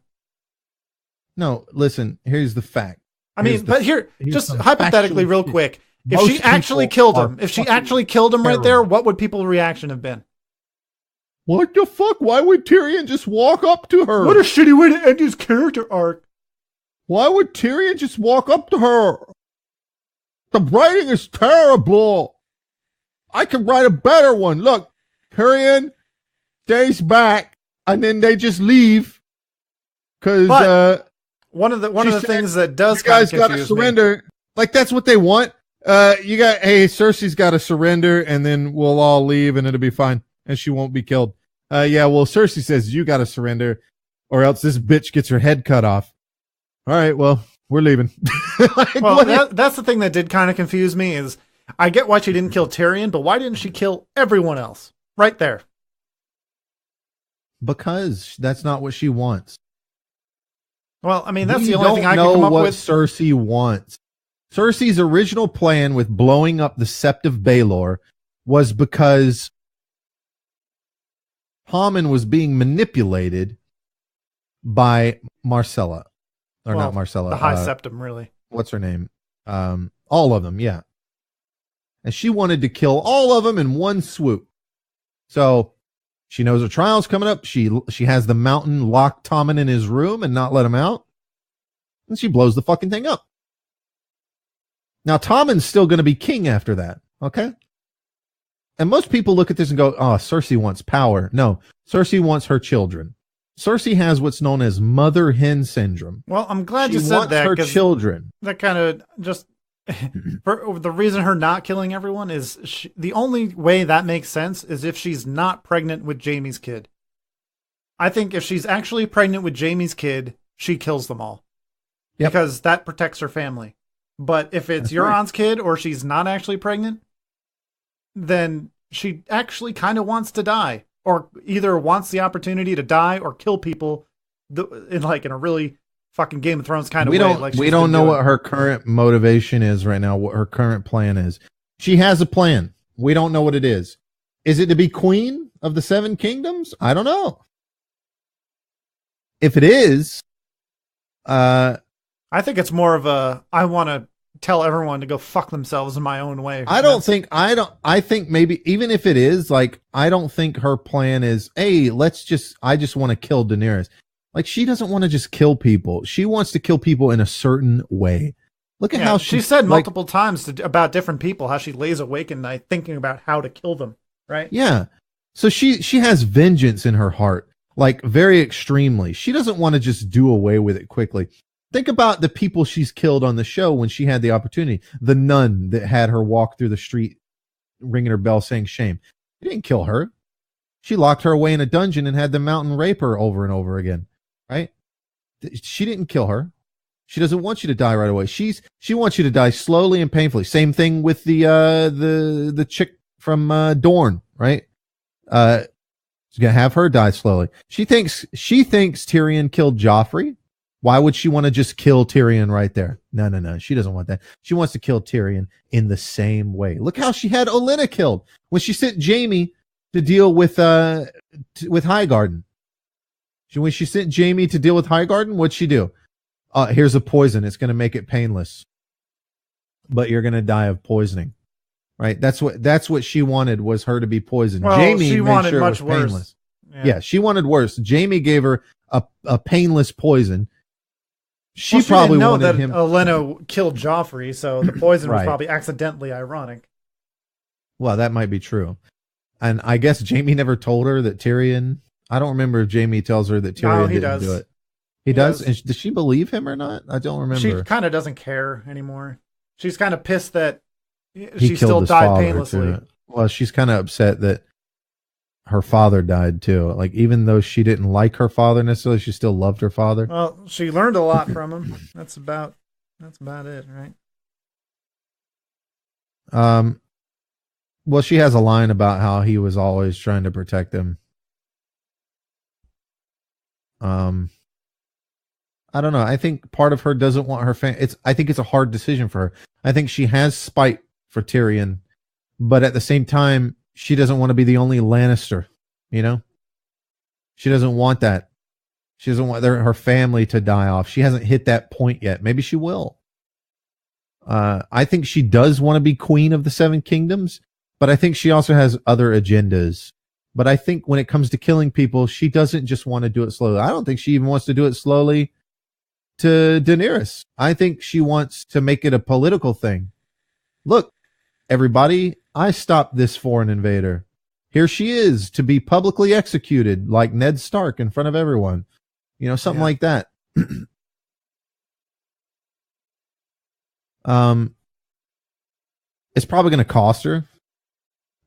No, listen, here's the fact. I mean, but here, just hypothetically, real quick, if she actually killed him, right there, what would people's reaction have been? What the fuck? Why would Tyrion just walk up to her? What a shitty way to end his character arc. Why would Tyrion just walk up to her? The writing is terrible. I can write a better one. Look, Tyrion stays back, and then they just leave. Because one of the things that does you guys got to surrender. Like that's what they want. Hey, Cersei's got to surrender, and then we'll all leave, and it'll be fine, and she won't be killed. Yeah, well, Cersei says you got to surrender, or else this bitch gets her head cut off. All right, well, we're leaving. That's the thing that did kind of confuse me is I get why she didn't kill Tyrion, but why didn't she kill everyone else right there? Because that's not what she wants. Well, I mean, that's the only thing I can come up with. What Cersei wants. Cersei's original plan with blowing up the Sept of Baelor was because Tommen was being manipulated by Marcella. Or not Marcella. The High Septim, really. What's her name? All of them, yeah. And she wanted to kill all of them in one swoop. So she knows her trial's coming up. She has the Mountain lock Tommen in his room and not let him out. And she blows the fucking thing up. Now, Tommen's still going to be king after that, okay? And most people look at this and go, oh, Cersei wants power. No, Cersei wants her children. Cersei has what's known as mother hen syndrome. Well, I'm glad you said that. Her children. That kind of just the reason her not killing everyone is the only way that makes sense is if she's not pregnant with Jaime's kid. I think if she's actually pregnant with Jaime's kid, she kills them all. Yep. Because that protects her family. But if it's Euron's kid or she's not actually pregnant, then she actually kind of wants to die. Or either wants the opportunity to die or kill people in a really fucking Game of Thrones kind of way. We don't know what her current motivation is right now, what her current plan is. She has a plan. We don't know what it is. Is it to be queen of the Seven Kingdoms? I don't know. If it is, I think it's more of a, I want to tell everyone to go fuck themselves in my own way. I think maybe even if it is, like, I don't think her plan is, hey, I just want to kill Daenerys. Like, she doesn't want to just kill people. She wants to kill people in a certain way. Look at how she said multiple times about different people, how she lays awake at night thinking about how to kill them, right? Yeah. So she has vengeance in her heart, like very extremely. She doesn't want to just do away with it quickly. Think about the people she's killed on the show when she had the opportunity. The nun that had her walk through the street ringing her bell saying shame. She didn't kill her. She locked her away in a dungeon and had the mountain rape her over and over again, right? She didn't kill her. She doesn't want you to die right away. She wants you to die slowly and painfully. Same thing with the chick from Dorne, right? She's gonna have her die slowly. She thinks Tyrion killed Joffrey. Why would she want to just kill Tyrion right there? No. She doesn't want that. She wants to kill Tyrion in the same way. Look how she had Olenna killed when she sent Jaime to deal with Highgarden. When she sent Jaime to deal with Highgarden, what'd she do? Here's a poison. It's going to make it painless, but you're going to die of poisoning, right? That's what she wanted, was her to be poisoned. Well, Jaime she made wanted sure much it was worse. painless. Yeah, she wanted worse. Jaime gave her a painless poison. She probably didn't know wanted that him. Olenna killed Joffrey, so the poison was probably accidentally ironic. Well, that might be true. And I guess Jaime never told her that Tyrion. I don't remember if Jaime tells her that Tyrion didn't do it. He does? And does she believe him or not? I don't remember. She kind of doesn't care anymore. She's kind of pissed that she still died painlessly. Well, she's kind of upset that her father died too. Like, even though she didn't like her father necessarily, she still loved her father. Well, she learned a lot from him. That's about it, right? Well, she has a line about how he was always trying to protect him. I don't know. I think part of her doesn't want her I think it's a hard decision for her. I think she has spite for Tyrion, but at the same time, she doesn't want to be the only Lannister, you know? She doesn't want that. She doesn't want her family to die off. She hasn't hit that point yet. Maybe she will. I think she does want to be queen of the Seven Kingdoms, but I think she also has other agendas. But I think when it comes to killing people, she doesn't just want to do it slowly. I don't think she even wants to do it slowly to Daenerys. I think she wants to make it a political thing. Look, everybody, I stopped this foreign invader. Here she is to be publicly executed like Ned Stark in front of everyone. You know, something like that. It's probably going to cost her.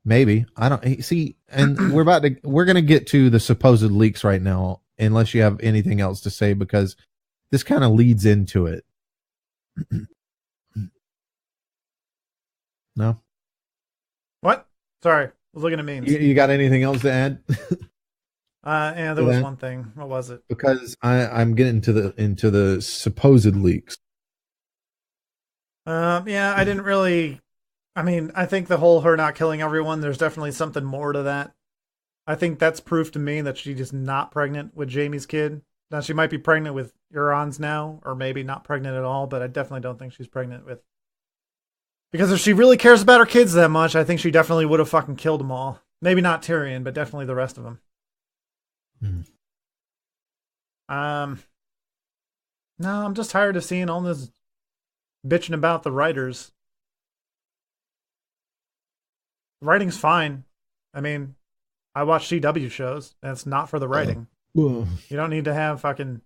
Maybe. I don't see. And we're going to get to the supposed leaks right now, unless you have anything else to say, because this kind of leads into it. No? What? Sorry. I was looking at memes. You got anything else to add? Yeah, there was one thing. What was it? Because I'm getting into the supposed leaks. Yeah, I didn't really. I mean, I think the whole her not killing everyone, there's definitely something more to that. I think that's proof to me that she's just not pregnant with Jaime's kid. Now, she might be pregnant with Euron's now, or maybe not pregnant at all, but I definitely don't think she's pregnant with... Because if she really cares about her kids that much, I think she definitely would have fucking killed them all. Maybe not Tyrion, but definitely the rest of them. No, I'm just tired of seeing all this bitching about the writers. Writing's fine. I mean, I watch CW shows, and it's not for the writing. You don't need to have fucking,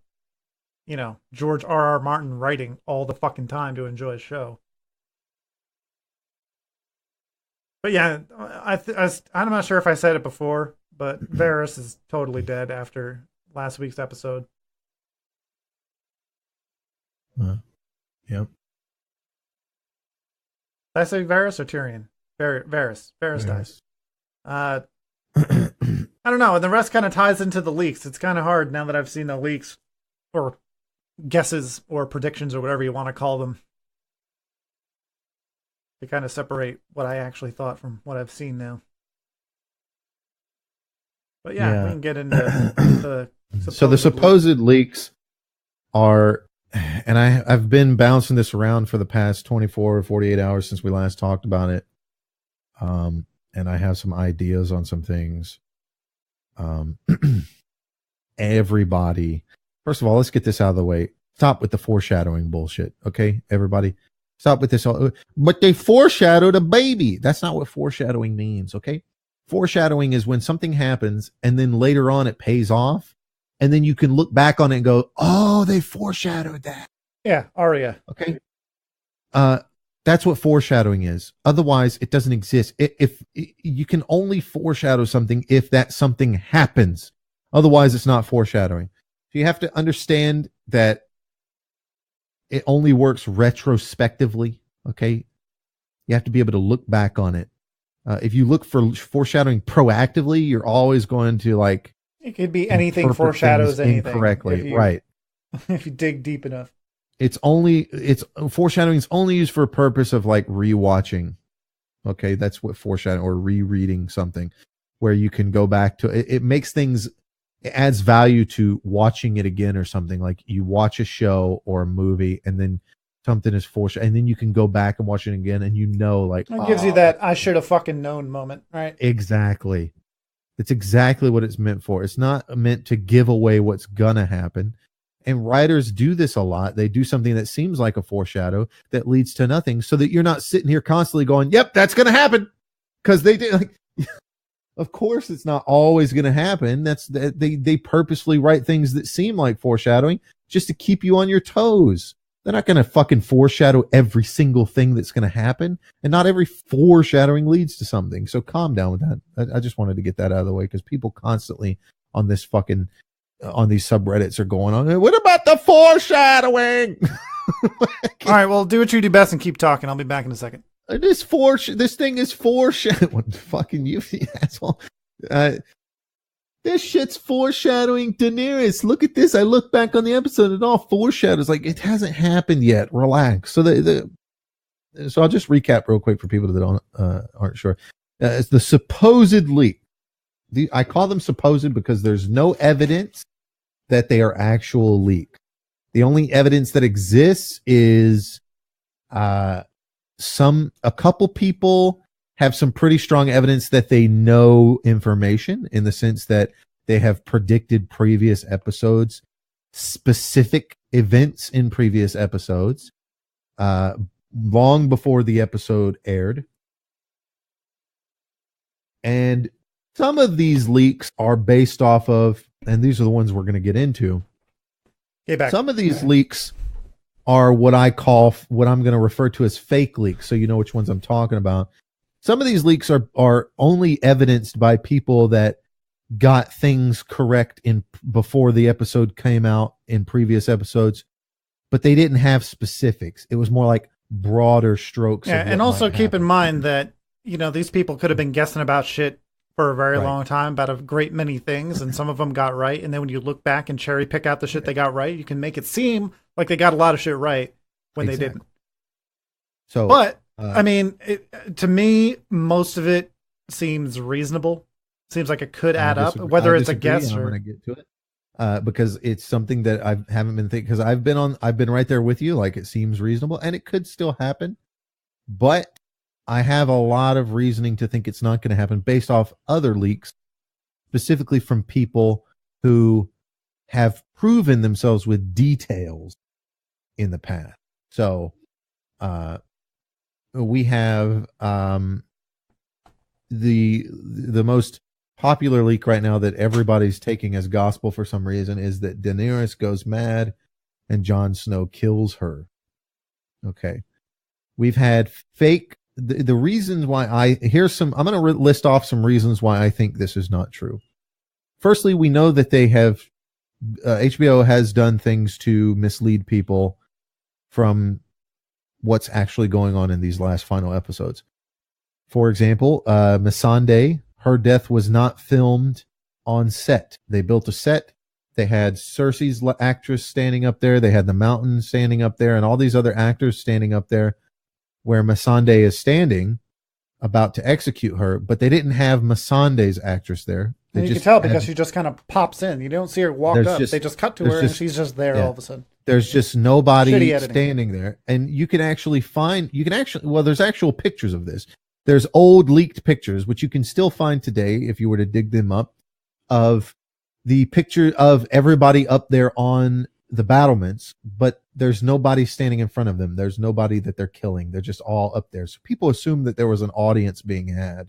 George R.R. Martin writing all the fucking time to enjoy a show. But yeah, I'm not sure if I said it before, but Varys is totally dead after last week's episode. Yep. Did I say Varys or Tyrion? Varys. Varys dies. I don't know. And the rest kind of ties into the leaks. It's kind of hard now that I've seen the leaks or guesses or predictions or whatever you want to call them to kind of separate what I actually thought from what I've seen now. But yeah. We can get into the supposed leaks are, and I've been bouncing this around for the past 24 or 48 hours since we last talked about it. And I have some ideas on some things. Everybody, first of all, let's get this out of the way. Stop with the foreshadowing bullshit. Okay, everybody, Stop with this. But they foreshadowed a baby. That's not what foreshadowing means, okay? Foreshadowing is when something happens and then later on it pays off. And then you can look back on it and go, oh, they foreshadowed that. Yeah, Aria. Okay. That's what foreshadowing is. Otherwise, it doesn't exist. If you can only foreshadow something if that something happens. Otherwise, it's not foreshadowing. So you have to understand that it only works retrospectively. Okay. You have to be able to look back on it. If you look for foreshadowing proactively, you're always going to like. It could be anything foreshadows anything. Incorrectly, right. If you dig deep enough. Foreshadowing is only used for a purpose of like rewatching. Okay. That's what foreshadowing or rereading something where you can go back to it. It makes things. It adds value to watching it again or something. Like you watch a show or a movie and then something is foreshadowed and then you can go back and watch it again and like it gives you that I should have fucking known moment, right? Exactly. It's exactly what it's meant for. It's not meant to give away what's gonna happen. And writers do this a lot. They do something that seems like a foreshadow that leads to nothing so that you're not sitting here constantly going, yep, that's gonna happen. Because they did like of course, it's not always going to happen. They purposely write things that seem like foreshadowing just to keep you on your toes. They're not going to fucking foreshadow every single thing that's going to happen, and not every foreshadowing leads to something. So calm down with that. I just wanted to get that out of the way because people constantly on this fucking on these subreddits are going on. What about the foreshadowing? All right, well, do what you do best and keep talking. I'll be back in a second. This thing is foreshadowing. What fucking you asshole? This shit's foreshadowing Daenerys. Look at this. I look back on the episode. It all foreshadows. Like it hasn't happened yet. Relax. So so I'll just recap real quick for people that aren't sure. It's the supposed leak. I call them supposed because there's no evidence that they are actual leaks. The only evidence that exists is a couple people have some pretty strong evidence that they know information in the sense that they have predicted previous episodes, specific events in previous episodes, long before the episode aired. And some of these leaks are based off of, and these are the ones we're going to get into. Some of these leaks are what I'm going to refer to as fake leaks, so you know which ones I'm talking about. Some of these leaks are only evidenced by people that got things correct before the episode came out in previous episodes, but they didn't have specifics. It was more like broader strokes. Yeah, and also keep in mind that, these people could have been guessing about shit for a very long time about a great many things, and some of them got right. And then when you look back and cherry pick out the shit they got right, you can make it seem like they got a lot of shit right when they didn't. So, but to me, most of it seems reasonable. Seems like it could add up, whether it's a guess or. I'm going to get to it because it's something that I haven't been thinking. Because I've been right there with you. Like it seems reasonable, and it could still happen, but I have a lot of reasoning to think it's not going to happen based off other leaks, specifically from people who have proven themselves with details in the past. So, we have the most popular leak right now that everybody's taking as gospel for some reason is that Daenerys goes mad and Jon Snow kills her. Okay. We've had fake the reasons why I'm going to list off some reasons why I think this is not true. Firstly, we know that they have HBO has done things to mislead people from what's actually going on in these last final episodes. For example, Missandei, her death was not filmed on set. They built a set. They had Cersei's actress standing up there. They had the Mountain standing up there and all these other actors standing up there where Missandei is standing about to execute her, but they didn't have Missandei's actress there. And you can tell because she just kind of pops in. You don't see her walk up. They just cut to her and she's just there all of a sudden. There's just nobody standing there. And you can actually there's actual pictures of this. There's old leaked pictures, which you can still find today if you were to dig them up, of the picture of everybody up there on the battlements, but there's nobody standing in front of them. There's nobody that they're killing. They're just all up there. So people assume that there was an audience being had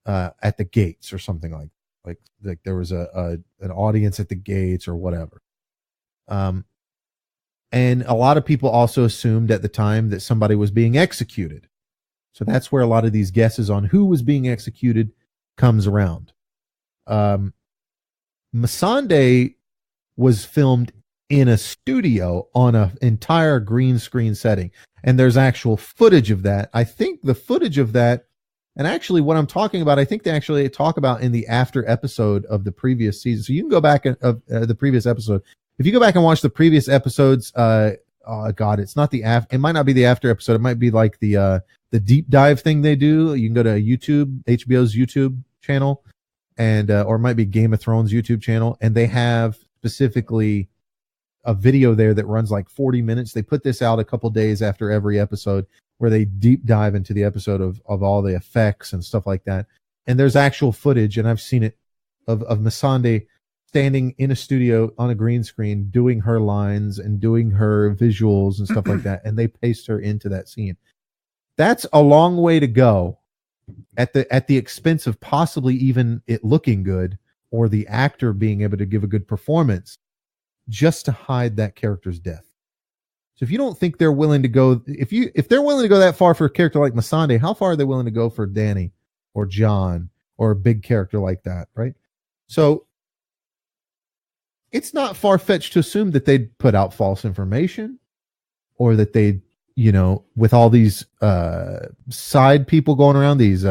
at the gates or something like there was an audience at the gates or whatever. And a lot of people also assumed at the time that somebody was being executed. So that's where a lot of these guesses on who was being executed comes around. Masande was filmed in a studio on an entire green screen setting. And there's actual footage of that. I think the footage of that, and actually what I'm talking about, I think they actually talk about in the after episode of the previous season. So you can go back of the previous episode. If you go back and watch the previous episodes, oh God, it's not it might not be the after episode. It might be like the deep dive thing they do. You can go to YouTube, HBO's YouTube channel, and or it might be Game of Thrones YouTube channel, and they have specifically a video there that runs like 40 minutes. They put this out a couple days after every episode where they deep dive into the episode of all the effects and stuff like that. And there's actual footage, and I've seen it, of Masande standing in a studio on a green screen doing her lines and doing her visuals and stuff like that, and they paste her into that scene. That's a long way to go at the expense of possibly even it looking good or the actor being able to give a good performance just to hide that character's death. So if you don't think they're willing to go, if they're willing to go that far for a character like Masande, how far are they willing to go for Danny or John or a big character like that, right? So it's not far-fetched to assume that they'd put out false information or that they'd, with all these side people going around, these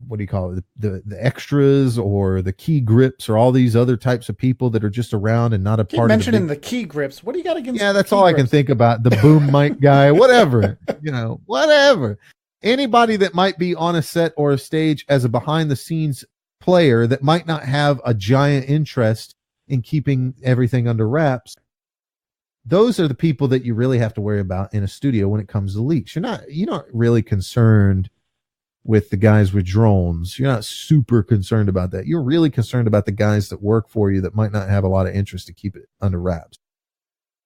what do you call it, the extras or the key grips or all these other types of people that are just around and not a part of mentioning the key grips. What do you got against? Yeah, that's all I can think about. The boom mic guy, whatever, whatever. Anybody that might be on a set or a stage as a behind the scenes player that might not have a giant interest in keeping everything under wraps. Those are the people that you really have to worry about in a studio when it comes to leaks. You're not really concerned with the guys with drones. You're not super concerned about that. You're really concerned about the guys that work for you that might not have a lot of interest to keep it under wraps.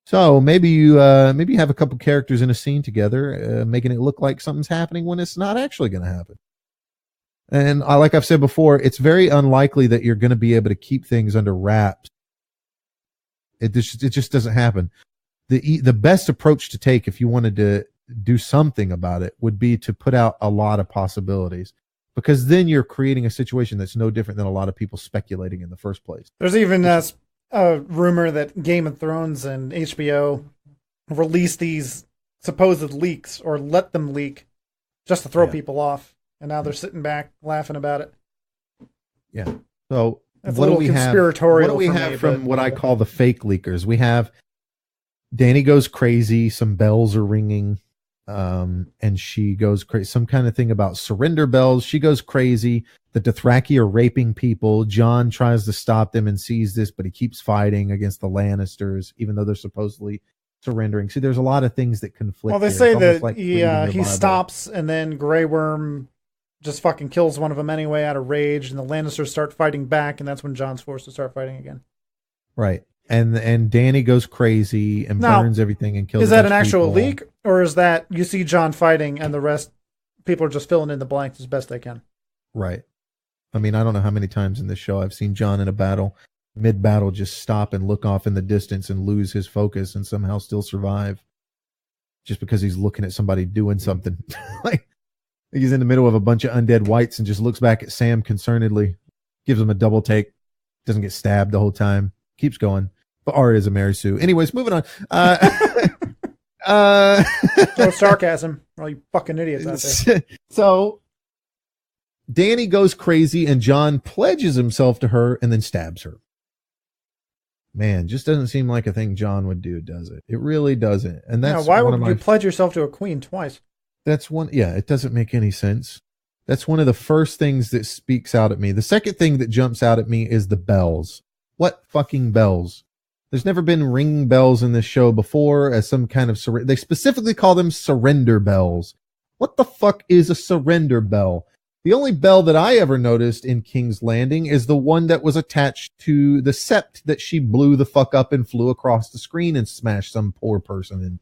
So maybe you have a couple characters in a scene together, making it look like something's happening when it's not actually going to happen. And like I've said before, it's very unlikely that you're going to be able to keep things under wraps. It just doesn't happen. The best approach to take if you wanted to do something about it would be to put out a lot of possibilities, because then you're creating a situation that's no different than a lot of people speculating in the first place. There's even a rumor that Game of Thrones and HBO released these supposed leaks or let them leak just to throw people off. And now they're sitting back laughing about it. Yeah. So that's what do we have? What do we have from what I call the fake leakers? We have Danny goes crazy. Some bells are ringing, and she goes crazy. Some kind of thing about surrender bells. She goes crazy. The Dothraki are raping people. Jon tries to stop them and sees this, but he keeps fighting against the Lannisters, even though they're supposedly surrendering. See, there's a lot of things that conflict. Well, they say that he stops, and then Grey Worm just fucking kills one of them anyway out of rage, and the Lannisters start fighting back, and that's when Jon's forced to start fighting again. Right. And Danny goes crazy and burns everything and kills. Is that an actual leak, or is that you see Jon fighting and the rest people are just filling in the blanks as best they can? Right. I mean, I don't know how many times in this show I've seen Jon in a battle, mid-battle, just stop and look off in the distance and lose his focus and somehow still survive just because he's looking at somebody doing something. Like he's in the middle of a bunch of undead whites and just looks back at Sam concernedly, gives him a double take, doesn't get stabbed the whole time, keeps going. But Arya is a Mary Sue. Anyways, moving on. No sarcasm, all you fucking idiots out there. So Danny goes crazy and Jon pledges himself to her and then stabs her. Man, just doesn't seem like a thing Jon would do, does it? It really doesn't. And that's why would you pledge yourself to a queen twice? That's one. Yeah, it doesn't make any sense. That's one of the first things that speaks out at me. The second thing that jumps out at me is the bells. What fucking bells? There's never been ringing bells in this show before as some kind of they specifically call them surrender bells. What the fuck is a surrender bell? The only bell that I ever noticed in King's Landing is the one that was attached to the sept that she blew the fuck up and flew across the screen and smashed some poor person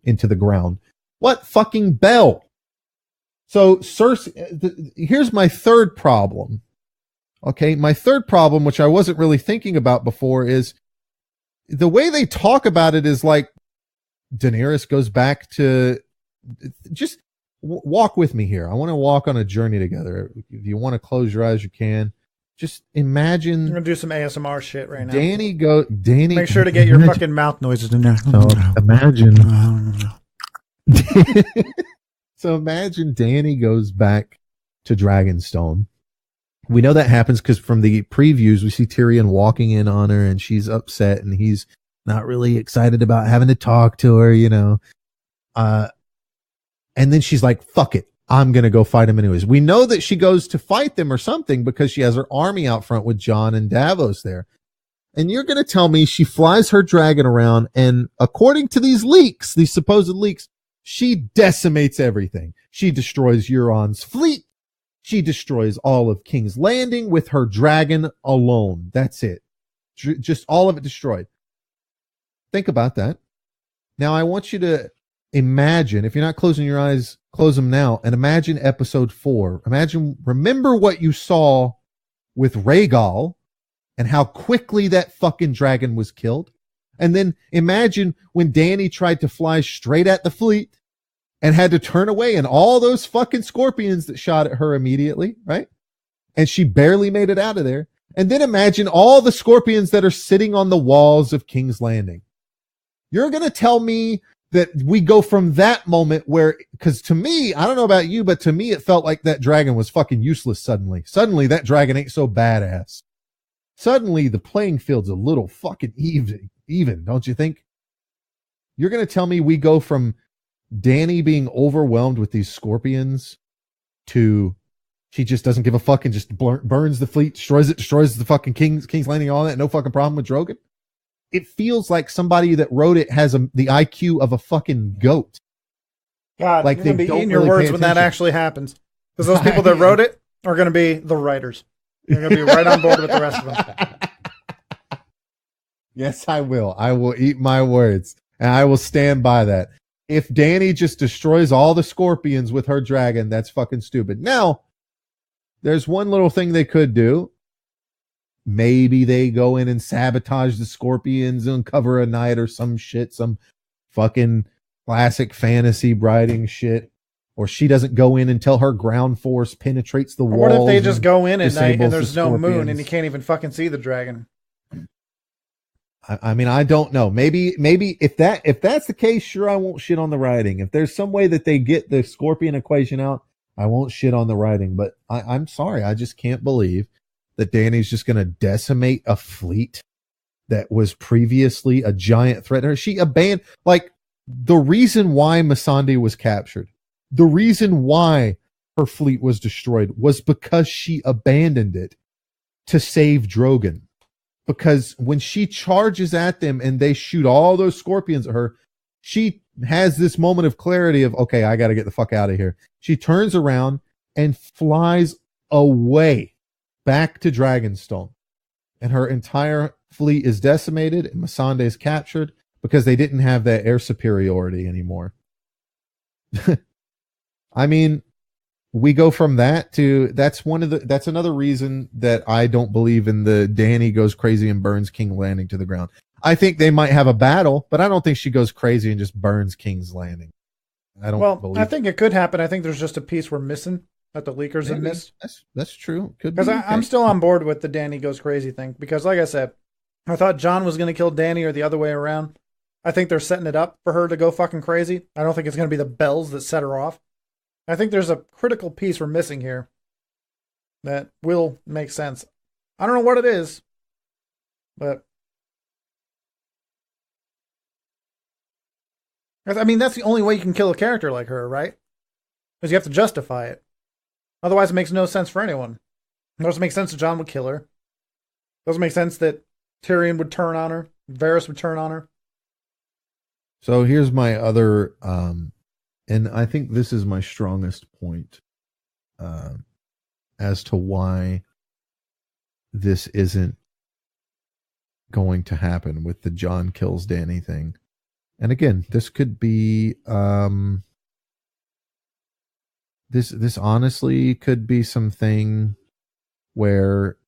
into the ground. What fucking bell? So Cersei, here's my third problem. Okay, my third problem, which I wasn't really thinking about before, is the way they talk about it is like Daenerys goes back to just walk with me here. I want to walk on a journey together. If you want to close your eyes, you can. Just imagine. I'm gonna do some ASMR shit right now. Danny. Make sure to get your fucking mouth noises in there. So imagine. So imagine Danny goes back to Dragonstone. We know that happens because from the previews, we see Tyrion walking in on her and she's upset and he's not really excited about having to talk to her, you know. And then she's like, fuck it. I'm going to go fight him anyways. We know that she goes to fight them or something because she has her army out front with Jon and Davos there. And you're going to tell me she flies her dragon around and according to these leaks, these supposed leaks, she decimates everything. She destroys Euron's fleet. She destroys all of King's Landing with her dragon alone. That's it. Just all of it destroyed. Think about that. Now I want you to imagine, if you're not closing your eyes, close them now, and imagine episode 4. Remember what you saw with Rhaegal and how quickly that fucking dragon was killed. And then imagine when Dany tried to fly straight at the fleet and had to turn away and all those fucking scorpions that shot at her immediately, right? And she barely made it out of there. And then imagine all the scorpions that are sitting on the walls of King's Landing. You're going to tell me that we go from that moment where, because to me, I don't know about you, but to me, it felt like that dragon was fucking useless suddenly. Suddenly, that dragon ain't so badass. Suddenly, the playing field's a little fucking even, don't you think? You're going to tell me we go from Dany being overwhelmed with these scorpions to she just doesn't give a fuck and just burns the fleet, destroys the fucking King's Landing, all that, no fucking problem with Drogon? It feels like somebody that wrote it has the IQ of a fucking goat. God, like you're going to be eating your words when that actually happens. Because those people that wrote it are going to be the writers. They're going to be right on board with the rest of them. Yes, I will. I will eat my words. And I will stand by that. If Dany just destroys all the scorpions with her dragon, that's fucking stupid. Now, there's one little thing they could do. Maybe they go in and sabotage the scorpions and cover a night or some shit, some fucking classic fantasy writing shit. Or she doesn't go in until her ground force penetrates the walls. What if they just go in at night and there's no moon and you can't even fucking see the dragon? I mean, I don't know. Maybe if that's the case, sure, I won't shit on the writing. If there's some way that they get the scorpion equation out, I won't shit on the writing. But I'm sorry, I just can't believe that Dany's just going to decimate a fleet that was previously a giant threat to her. She abandoned, like, the reason why Missandei was captured, the reason why her fleet was destroyed was because she abandoned it to save Drogon. Because when she charges at them and they shoot all those scorpions at her, she has this moment of clarity of, okay, I got to get the fuck out of here. She turns around and flies away back to Dragonstone. And her entire fleet is decimated and Missandei is captured because they didn't have that air superiority anymore. I mean, we go from that to that's another reason that I don't believe in the Dany goes crazy and burns King's Landing to the ground. I think they might have a battle, but I don't think she goes crazy and just burns King's Landing. I don't believe I think it could happen. I think there's just a piece we're missing that the leakers have missed. That's true. Because I'm still on board with the Dany goes crazy thing. Because like I said, I thought Jon was going to kill Dany or the other way around. I think they're setting it up for her to go fucking crazy. I don't think it's going to be the bells that set her off. I think there's a critical piece we're missing here that will make sense. I don't know what it is, but I mean, that's the only way you can kill a character like her, right? Because you have to justify it. Otherwise, it makes no sense for anyone. It doesn't make sense that Jon would kill her. It doesn't make sense that Tyrion would turn on her. Varys would turn on her. So here's my other, and I think this is my strongest point. as to why this isn't going to happen with the John kills Danny thing. And again, this could be this honestly could be something where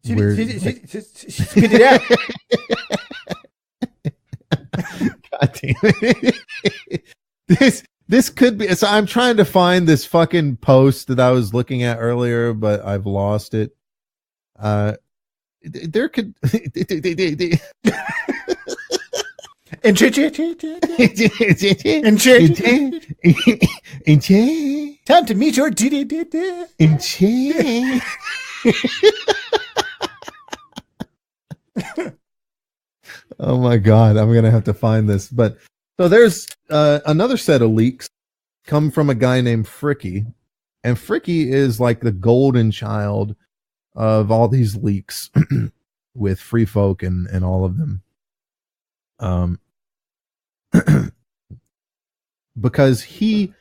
God damn it. This could be. So I'm trying to find this fucking post that I was looking at earlier, but I've lost it. There could. Time to meet your Oh my God, I'm gonna have to find this. But so there's another set of leaks come from a guy named Fricky, and Fricky is like the golden child of all these leaks with Free Folk and all of them. Because he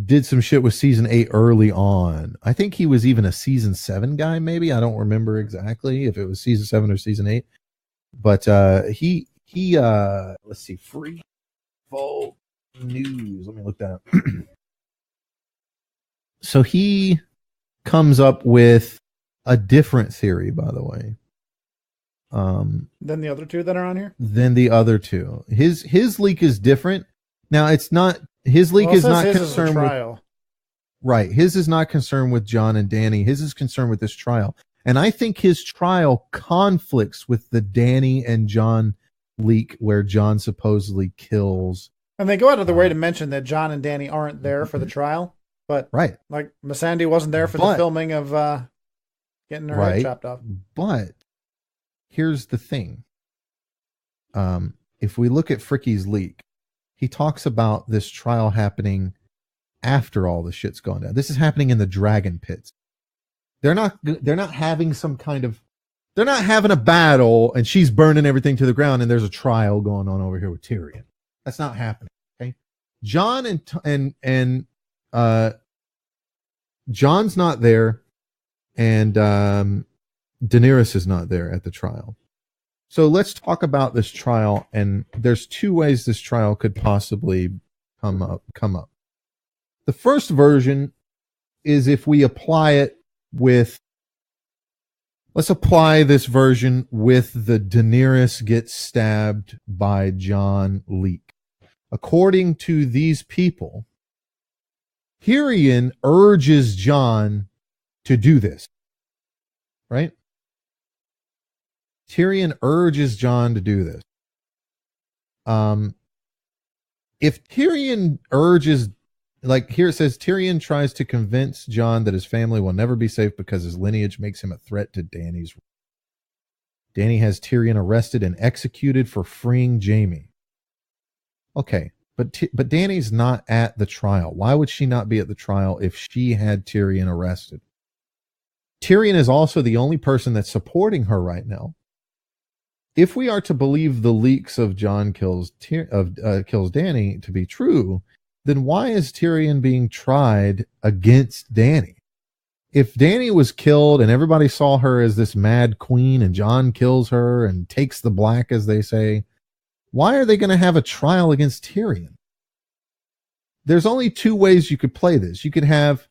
did some shit with season 8 early on. I think he was even a season 7 guy, maybe. I don't remember exactly if it was season 7 or season 8. But he let's see, Free Folk News. Let me look that up. So he comes up with a different theory, by the way. Than the other two that are on here? Than the other two. His leak is different. Now it's not his leak is not concerned with right. His is not concerned with John and Danny. His is concerned with this trial. And I think his trial conflicts with the Danny and John leak where John supposedly kills. And they go out of their way to mention that John and Danny aren't there for the trial. But right. Like Missandei wasn't there for the filming of getting her head chopped off. But here's the thing. If we look at Fricky's leak, he talks about this trial happening after all the shit's gone down. This is happening in the dragon pits. They're not having some kind of, they're not having a battle and she's burning everything to the ground and there's a trial going on over here with Tyrion. That's not happening. Okay. John and John's not there and Daenerys is not there at the trial. So let's talk about this trial, and there's two ways this trial could possibly come up. The first version is if we apply it with, let's apply this version with the Daenerys gets stabbed by Jon leak. According to these people, Tyrion urges Jon to do this, right? Tyrion urges Jon to do this. If Tyrion urges, like here it says, Tyrion tries to convince Jon that his family will never be safe because his lineage makes him a threat to Dany's. Dany has Tyrion arrested and executed for freeing Jaime. Okay, but Dany's not at the trial. Why would she not be at the trial if she had Tyrion arrested? Tyrion is also the only person that's supporting her right now. If we are to believe the leaks of Jon kills Dany to be true, then why is Tyrion being tried against Dany? If Dany was killed and everybody saw her as this mad queen and Jon kills her and takes the black, as they say, why are they going to have a trial against Tyrion? There's only two ways you could play this. You could have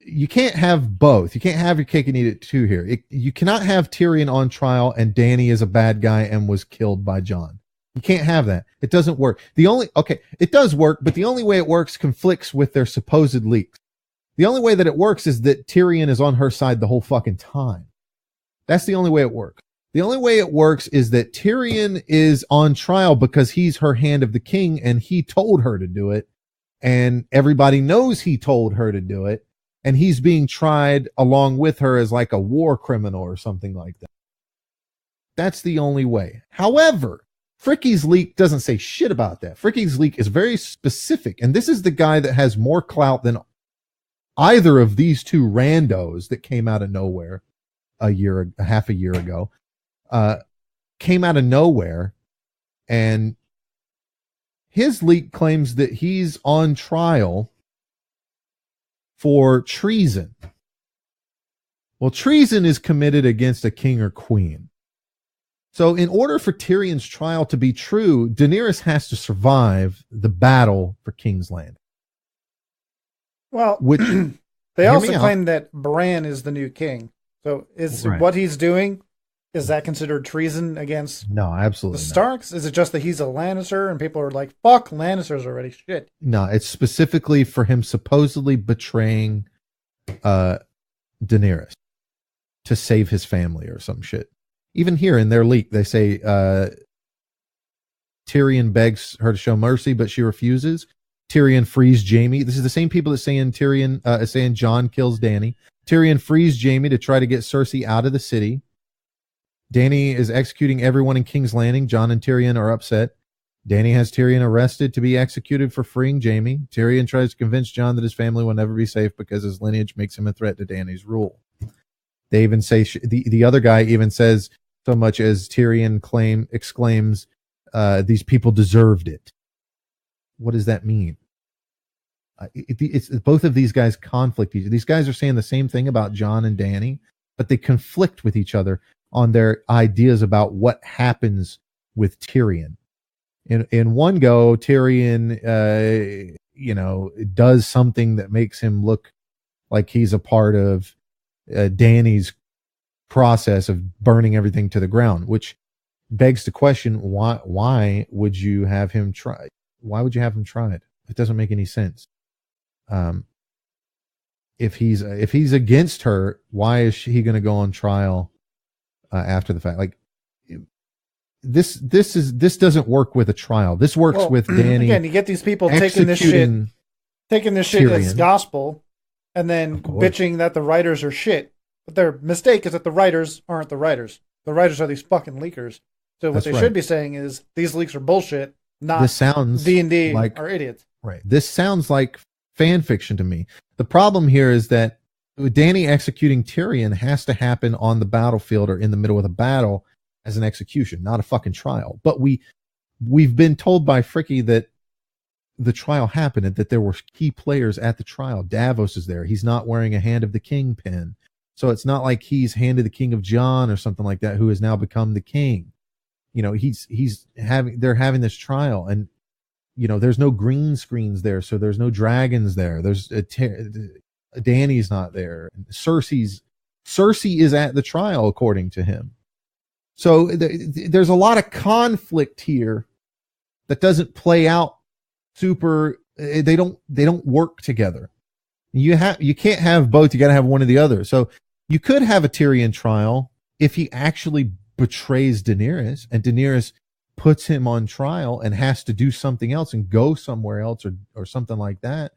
you can't have both. You can't have your cake and eat it too here. You cannot have Tyrion on trial and Dany is a bad guy and was killed by Jon. You can't have that. It doesn't work. It does work, but the only way it works conflicts with their supposed leaks. The only way that it works is that Tyrion is on her side the whole fucking time. That's the only way it works. The only way it works is that Tyrion is on trial because he's her hand of the king and he told her to do it. And everybody knows he told her to do it. And he's being tried along with her as like a war criminal or something like that. That's the only way. However, Fricky's leak doesn't say shit about that. Fricky's leak is very specific. And this is the guy that has more clout than either of these two randos that came out of nowhere half a year ago. Came out of nowhere and his leak claims that he's on trial for treason. Well, treason is committed against a king or queen. So in order for Tyrion's trial to be true, Daenerys has to survive the battle for King's Landing. Well, which they also claim that Bran is the new king. So is what he's doing, is that considered treason against absolutely the Starks? Is it just that he's a Lannister and people are like, fuck Lannisters already? Shit. No, it's specifically for him supposedly betraying Daenerys to save his family or some shit. Even here in their leak, they say Tyrion begs her to show mercy, but she refuses. Tyrion frees Jaime. This is the same people that saying saying Jon kills Dany. Tyrion frees Jaime to try to get Cersei out of the city. Dany is executing everyone in King's Landing. Jon and Tyrion are upset. Dany has Tyrion arrested to be executed for freeing Jaime. Tyrion tries to convince Jon that his family will never be safe because his lineage makes him a threat to Dany's rule. They even say the other guy even says so much as Tyrion exclaims, "These people deserved it." What does that mean? It's both of these guys conflict. These guys are saying the same thing about Jon and Dany, but they conflict with each other on their ideas about what happens with Tyrion. In one go, Tyrion, does something that makes him look like he's a part of Dany's process of burning everything to the ground, which begs the question: why would you have him try? Why would you have him try it? It doesn't make any sense. If he's against her, why is he going to go on trial after the fact? Like this doesn't work with a trial. This works with Dany. Again, you get these people taking this shit as gospel, and then bitching that the writers are shit. But their mistake is that the writers aren't the writers. The writers are these fucking leakers. So what they should be saying is these leaks are bullshit. Not this sounds D&D are idiots. Right. This sounds like fan fiction to me. The problem here is that Dany executing Tyrion has to happen on the battlefield or in the middle of the battle as an execution, not a fucking trial. But we've been told by Fricky that the trial happened and that there were key players at the trial. Davos is there. He's not wearing a Hand of the King pin. So it's not like he's Hand of the King of Jon or something like that, who has now become the king. They're having this trial, and there's no green screens there, so there's no dragons there. Dany's not there. Cersei is at the trial according to him. So there's a lot of conflict here that doesn't play out super. They don't work together. You can't have both. You got to have one or the other. So you could have a Tyrion trial if he actually betrays Daenerys, and Daenerys puts him on trial and has to do something else and go somewhere else or something like that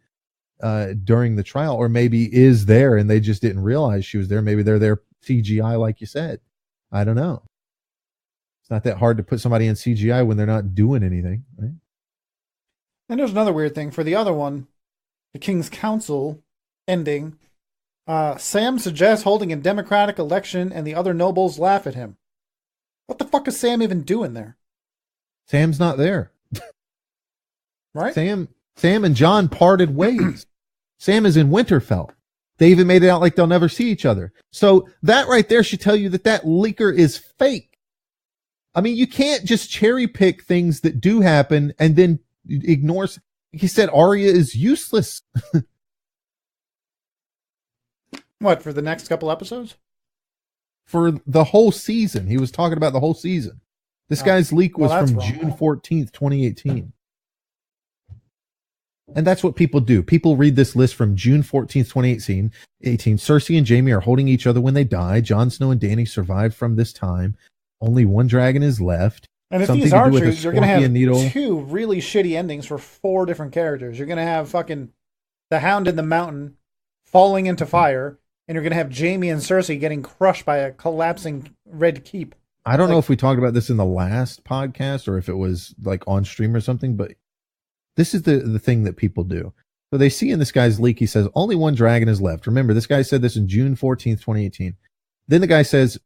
during the trial, or maybe is there and they just didn't realize she was there. Maybe they're there CGI, like you said. I don't know. It's not that hard to put somebody in CGI when they're not doing anything, right? And there's another weird thing for the other one, the King's Council ending. Sam suggests holding a democratic election and the other nobles laugh at him. What the fuck is Sam even doing there? Sam's not there. Right? Sam and Jon parted ways. Sam is in Winterfell. They even made it out like they'll never see each other. So that right there should tell you that leaker is fake. I mean, you can't just cherry pick things that do happen and then ignore. He said Arya is useless. What, for the next couple episodes? For the whole season. He was talking about the whole season. This guy's leak was from June 14th, 2018. And that's what people do. People read this list from June 14th, 2018. Cersei and Jaime are holding each other when they die. Jon Snow and Dany survived from this time. Only one dragon is left. And if these are true, you're going to have two really shitty endings for 4 different characters. You're going to have fucking the Hound in the Mountain falling into fire, and you're going to have Jaime and Cersei getting crushed by a collapsing Red Keep. I don't know if we talked about this in the last podcast or if it was like on stream or something, but this is the thing that people do. So they see in this guy's leak, he says, only one dragon is left. Remember, this guy said this in June 14th, 2018. Then the guy says,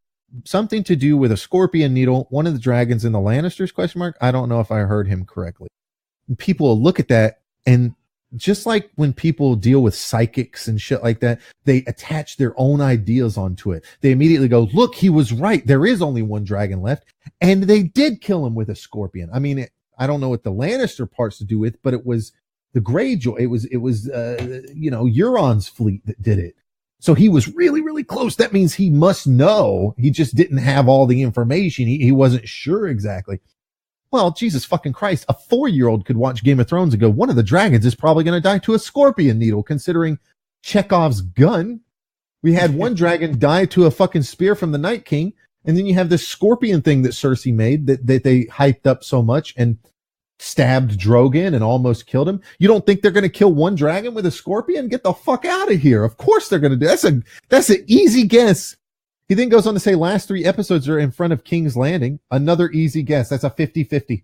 something to do with a scorpion needle, one of the dragons in the Lannisters, ? I don't know if I heard him correctly. people will look at that, and just like when people deal with psychics and shit like that, they attach their own ideas onto it. They immediately go, look, he was right. There is only one dragon left. And they did kill him with a scorpion. I mean, I don't know what the Lannister parts to do with, but it was the Greyjoy. It was Euron's fleet that did it. So he was really, really close. That means he must know. He just didn't have all the information. He wasn't sure exactly. Well, Jesus fucking Christ, a 4-year-old could watch Game of Thrones and go, one of the dragons is probably going to die to a scorpion needle, considering Chekhov's gun. We had one dragon die to a fucking spear from the Night King, and then you have this scorpion thing that Cersei made that they hyped up so much and stabbed Drogon and almost killed him. You don't think they're going to kill one dragon with a scorpion? Get the fuck out of here. Of course they're going to do. That's an easy guess. He then goes on to say last 3 episodes are in front of King's Landing. Another easy guess. That's a 50-50.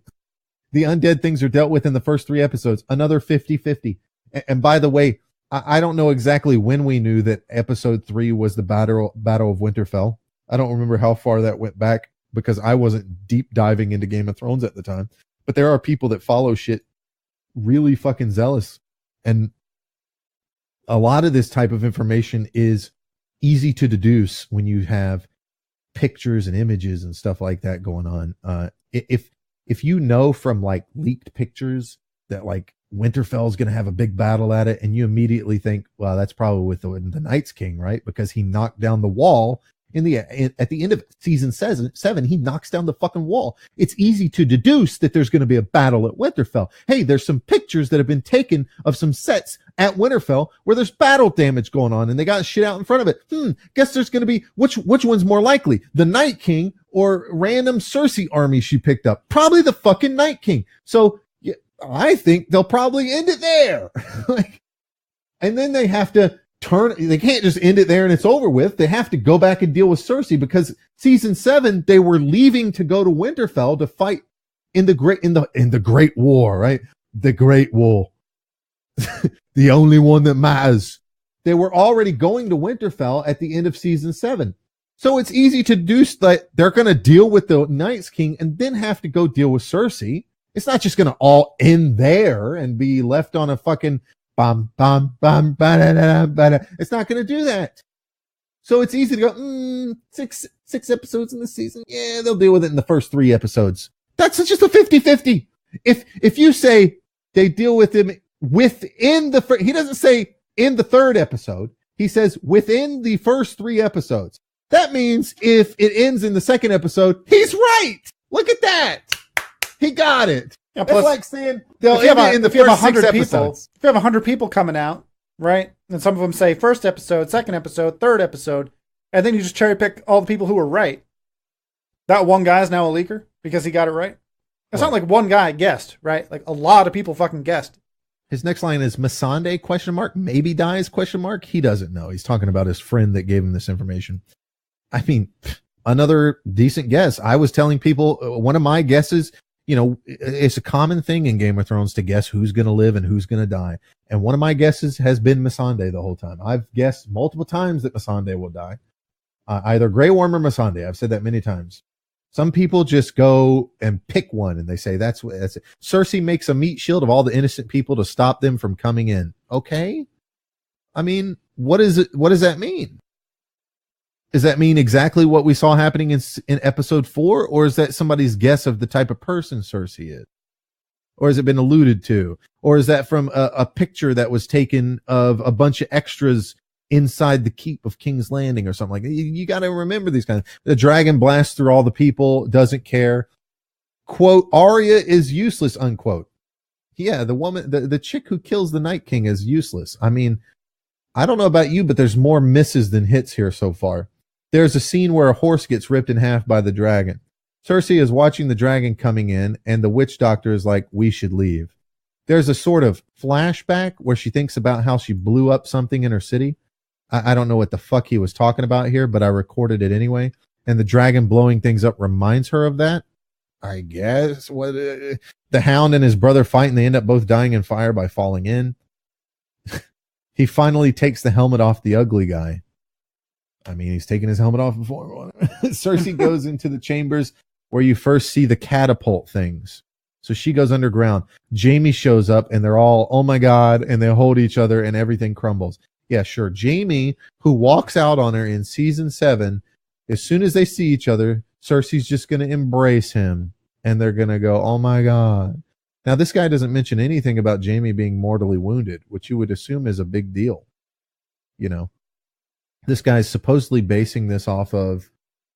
The undead things are dealt with in the first 3 episodes. Another 50-50. And by the way, I don't know exactly when we knew that episode 3 was the Battle of Winterfell. I don't remember how far that went back because I wasn't deep diving into Game of Thrones at the time. But there are people that follow shit really fucking zealous. And a lot of this type of information is easy to deduce when you have pictures and images and stuff like that going on. If you know from like leaked pictures that like Winterfell is going to have a big battle at it, and you immediately think, well, that's probably with the Night's King, right? Because he knocked down the wall at the end of season 7, he knocks down the fucking wall. It's easy to deduce that there's going to be a battle at Winterfell. Hey, there's some pictures that have been taken of some sets at Winterfell where there's battle damage going on and they got shit out in front of it. Guess there's going to be, which one's more likely? The Night King or random Cersei army she picked up? Probably the fucking Night King. So yeah, I think they'll probably end it there. And then they have to they can't just end it there and it's over with. They have to go back and deal with Cersei because season 7, they were leaving to go to Winterfell to fight in the Great War, right? The Great War. The only one that matters. They were already going to Winterfell at the end of season 7. So it's easy to deduce that they're going to deal with the Night's King and then have to go deal with Cersei. It's not just going to all end there and be left on a fucking bum, bum, bum, ba-da-da-da-da. It's not going to do that. So it's easy to go, six episodes in the season. Yeah, they'll deal with it in the first 3 episodes. That's just a 50-50. If you say they deal with him within he doesn't say in the 3rd episode. He says within the first 3 episodes. That means if it ends in the 2nd episode, he's right. Look at that. He got it. Yeah, plus, it's like saying they'll end it in the first 6 episodes. If you have 100 people coming out, right? And some of them say 1st episode, 2nd episode, 3rd episode, and then you just cherry pick all the people who were right. That one guy is now a leaker because he got it right. It's not like one guy guessed, right? Like a lot of people fucking guessed. His next line is Missandei ? Maybe dies ? He doesn't know. He's talking about his friend that gave him this information. I mean, another decent guess. I was telling people one of my guesses, it's a common thing in Game of Thrones to guess who's going to live and who's going to die. And one of my guesses has been Missandei the whole time. I've guessed multiple times that Missandei will die. Either Grey Worm or Missandei. I've said that many times. Some people just go and pick one and they say that's it. Cersei makes a meat shield of all the innocent people to stop them from coming in. Okay. I mean, what is it? What does that mean? Does that mean exactly what we saw happening in episode 4? Or is that somebody's guess of the type of person Cersei is? Or has it been alluded to? Or is that from a picture that was taken of a bunch of extras inside the keep of King's Landing or something like that? You got to remember these kinds. The dragon blasts through all the people, doesn't care. Quote, Arya is useless, unquote. Yeah, the woman, the chick who kills the Night King is useless. I mean, I don't know about you, but there's more misses than hits here so far. There's a scene where a horse gets ripped in half by the dragon. Cersei is watching the dragon coming in, and the witch doctor is like, we should leave. There's a sort of flashback where she thinks about how she blew up something in her city. I don't know what the fuck he was talking about here, but I recorded it anyway. And the dragon blowing things up reminds her of that. I guess the Hound and his brother fight, and they end up both dying in fire by falling in. He finally takes the helmet off the ugly guy. I mean, he's taken his helmet off before. Cersei goes into the chambers where you first see the catapult things. So she goes underground. Jamie shows up and they're all, oh my God, and they hold each other and everything crumbles. Yeah, sure. Jamie, who walks out on her in season 7, as soon as they see each other, Cersei's just going to embrace him and they're going to go, oh my God. Now, this guy doesn't mention anything about Jamie being mortally wounded, which you would assume is a big deal. You know, this guy's supposedly basing this off of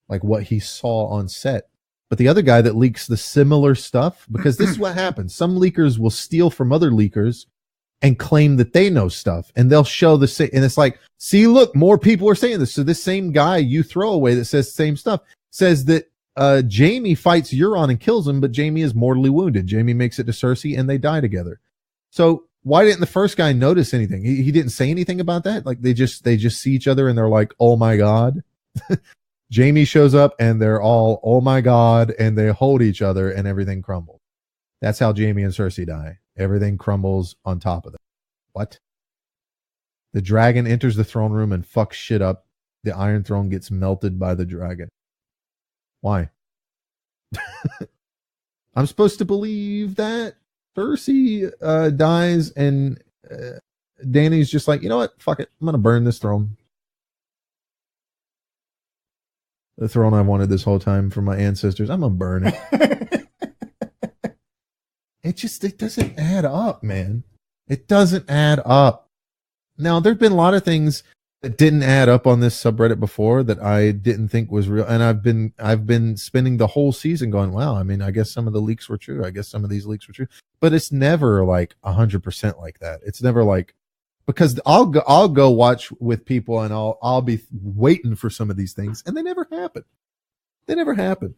like what he saw on set. But the other guy that leaks the similar stuff, because this is what happens. Some leakers will steal from other leakers and claim that they know stuff, and they'll show the same. And it's like, see, look, more people are saying this. So this same guy you throw away that says the same stuff says that Jamie fights Euron and kills him, but Jamie is mortally wounded. Jamie makes it to Cersei and they die together. So why didn't the first guy notice anything? He didn't say anything about that. Like they just see each other and they're like, oh my God. Jamie shows up and they're all, oh my God, and they hold each other and everything crumbles. That's how Jamie and Cersei die. Everything crumbles on top of them. What? The dragon enters the throne room and fucks shit up. The Iron Throne gets melted by the dragon. Why? I'm supposed to believe that Cersei dies and Dany's just like, you know what? Fuck it. I'm going to burn this throne. The throne I wanted this whole time from my ancestors. I'm going to burn it. It doesn't add up, man. It doesn't add up. Now, there've been a lot of things that didn't add up on this subreddit before that I didn't think was real. And I've been spending the whole season going, wow, I mean, I guess some of the leaks were true. I guess some of these leaks were true. But it's never like 100% like that. It's never like, because I'll go watch with people and I'll be waiting for some of these things and they never happen. They never happen.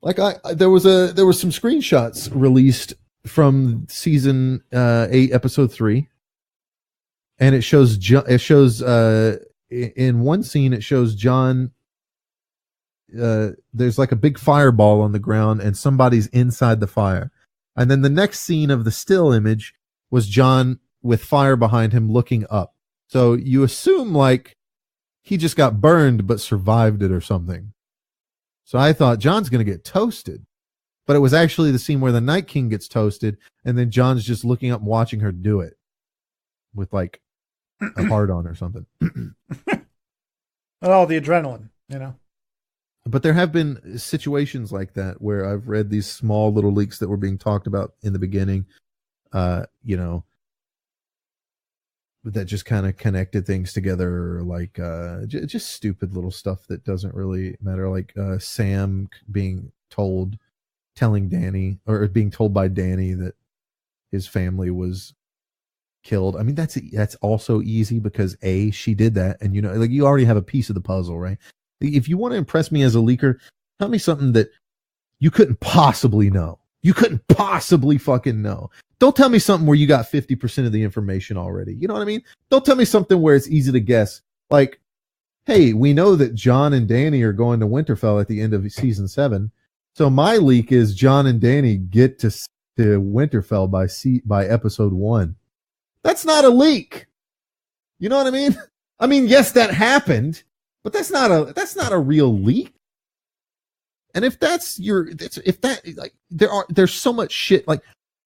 Like there was some screenshots released from season 8, episode 3, and it shows in one scene it shows Jon. There's like a big fireball on the ground, and somebody's inside the fire. And then the next scene of the still image was Jon with fire behind him looking up. So you assume like he just got burned but survived it or something. So I thought Jon's going to get toasted. But it was actually the scene where the Night King gets toasted, and then Jon's just looking up and watching her do it with like a heart on or something. Oh, the adrenaline, you know. But there have been situations like that where I've read these small little leaks that were being talked about in the beginning, you know, that just kind of connected things together, like just stupid little stuff that doesn't really matter, like Sam telling Dany, or being told by Dany that his family was killed. I mean, that's also easy because she did that, and you know, like you already have a piece of the puzzle, right? If you want to impress me as a leaker, tell me something that you couldn't possibly know. You couldn't possibly fucking know. Don't tell me something where you got 50% of the information already. You know what I mean? Don't tell me something where it's easy to guess. Like, hey, we know that Jon and Dany are going to Winterfell at the end of season 7. So my leak is Jon and Dany get to Winterfell by episode 1. That's not a leak. You know what I mean? I mean, yes, that happened, but that's not a real leak. And if there's so much shit, like,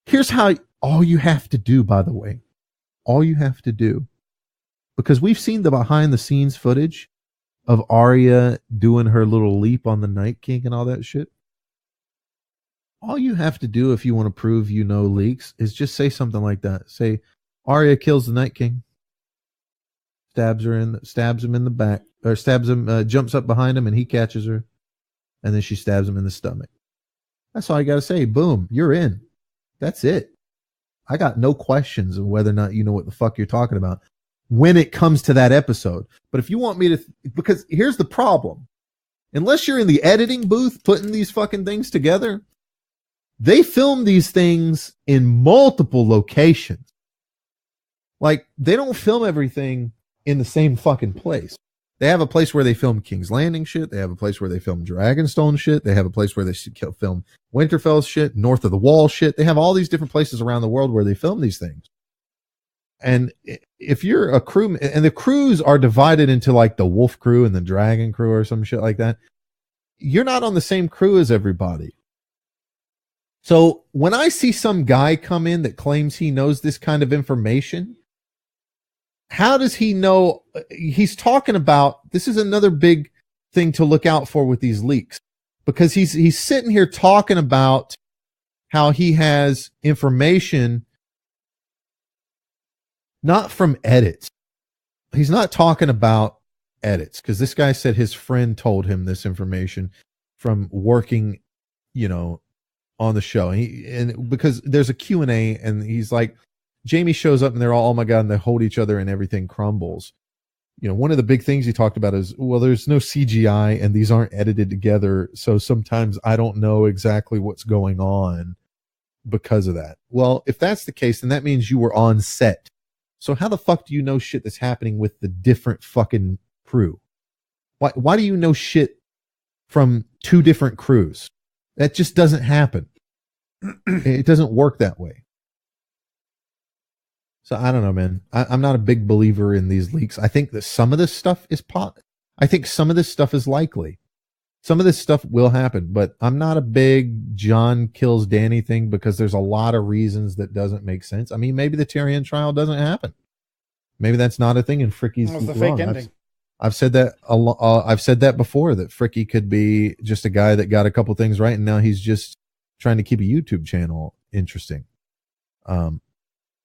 here's how, all you have to do, by the way, because we've seen the behind the scenes footage of Arya doing her little leap on the Night King and all that shit. All you have to do if you want to prove you know leaks is just say something like that. Say, Arya kills the Night King, stabs him in the back, or jumps up behind him and he catches her, and then she stabs him in the stomach. That's all I got to say. Boom, you're in. That's it. I got no questions of whether or not you know what the fuck you're talking about when it comes to that episode. But if you want me to, because here's the problem. Unless you're in the editing booth putting these fucking things together, they film these things in multiple locations. Like, they don't film everything in the same fucking place. They have a place where they film King's Landing shit. They have a place where they film Dragonstone shit. They have a place where they film Winterfell shit, North of the Wall shit. They have all these different places around the world where they film these things. And if you're a crew, and the crews are divided into like the Wolf crew and the Dragon crew or some shit like that. you're not on the same crew as everybody. So when I see some guy come in that claims he knows this kind of information, how does he know? He's talking about, this is another big thing to look out for with these leaks, because he's sitting here talking about how he has information not from edits. He's not talking about edits, because this guy said his friend told him this information from working, on the show. And because there's a Q&A, and he's like, Jamie shows up and they're all, oh my God, and they hold each other and everything crumbles. One of the big things he talked about is, well, there's no CGI and these aren't edited together. So sometimes I don't know exactly what's going on because of that. Well, if that's the case, then that means you were on set. So how the fuck do you know shit that's happening with the different fucking crew? Why do you know shit from two different crews? That just doesn't happen. It doesn't work that way. So I don't know, man. I'm not a big believer in these leaks. I think that some of this stuff is I think some of this stuff is likely. Some of this stuff will happen, but I'm not a big John kills Danny thing, because there's a lot of reasons that doesn't make sense. I mean, maybe the Tyrion trial doesn't happen. Maybe that's not a thing, and Fricky's the fake ending. I've said that I've said that before, that Fricky could be just a guy that got a couple things right, and now he's just trying to keep a YouTube channel interesting.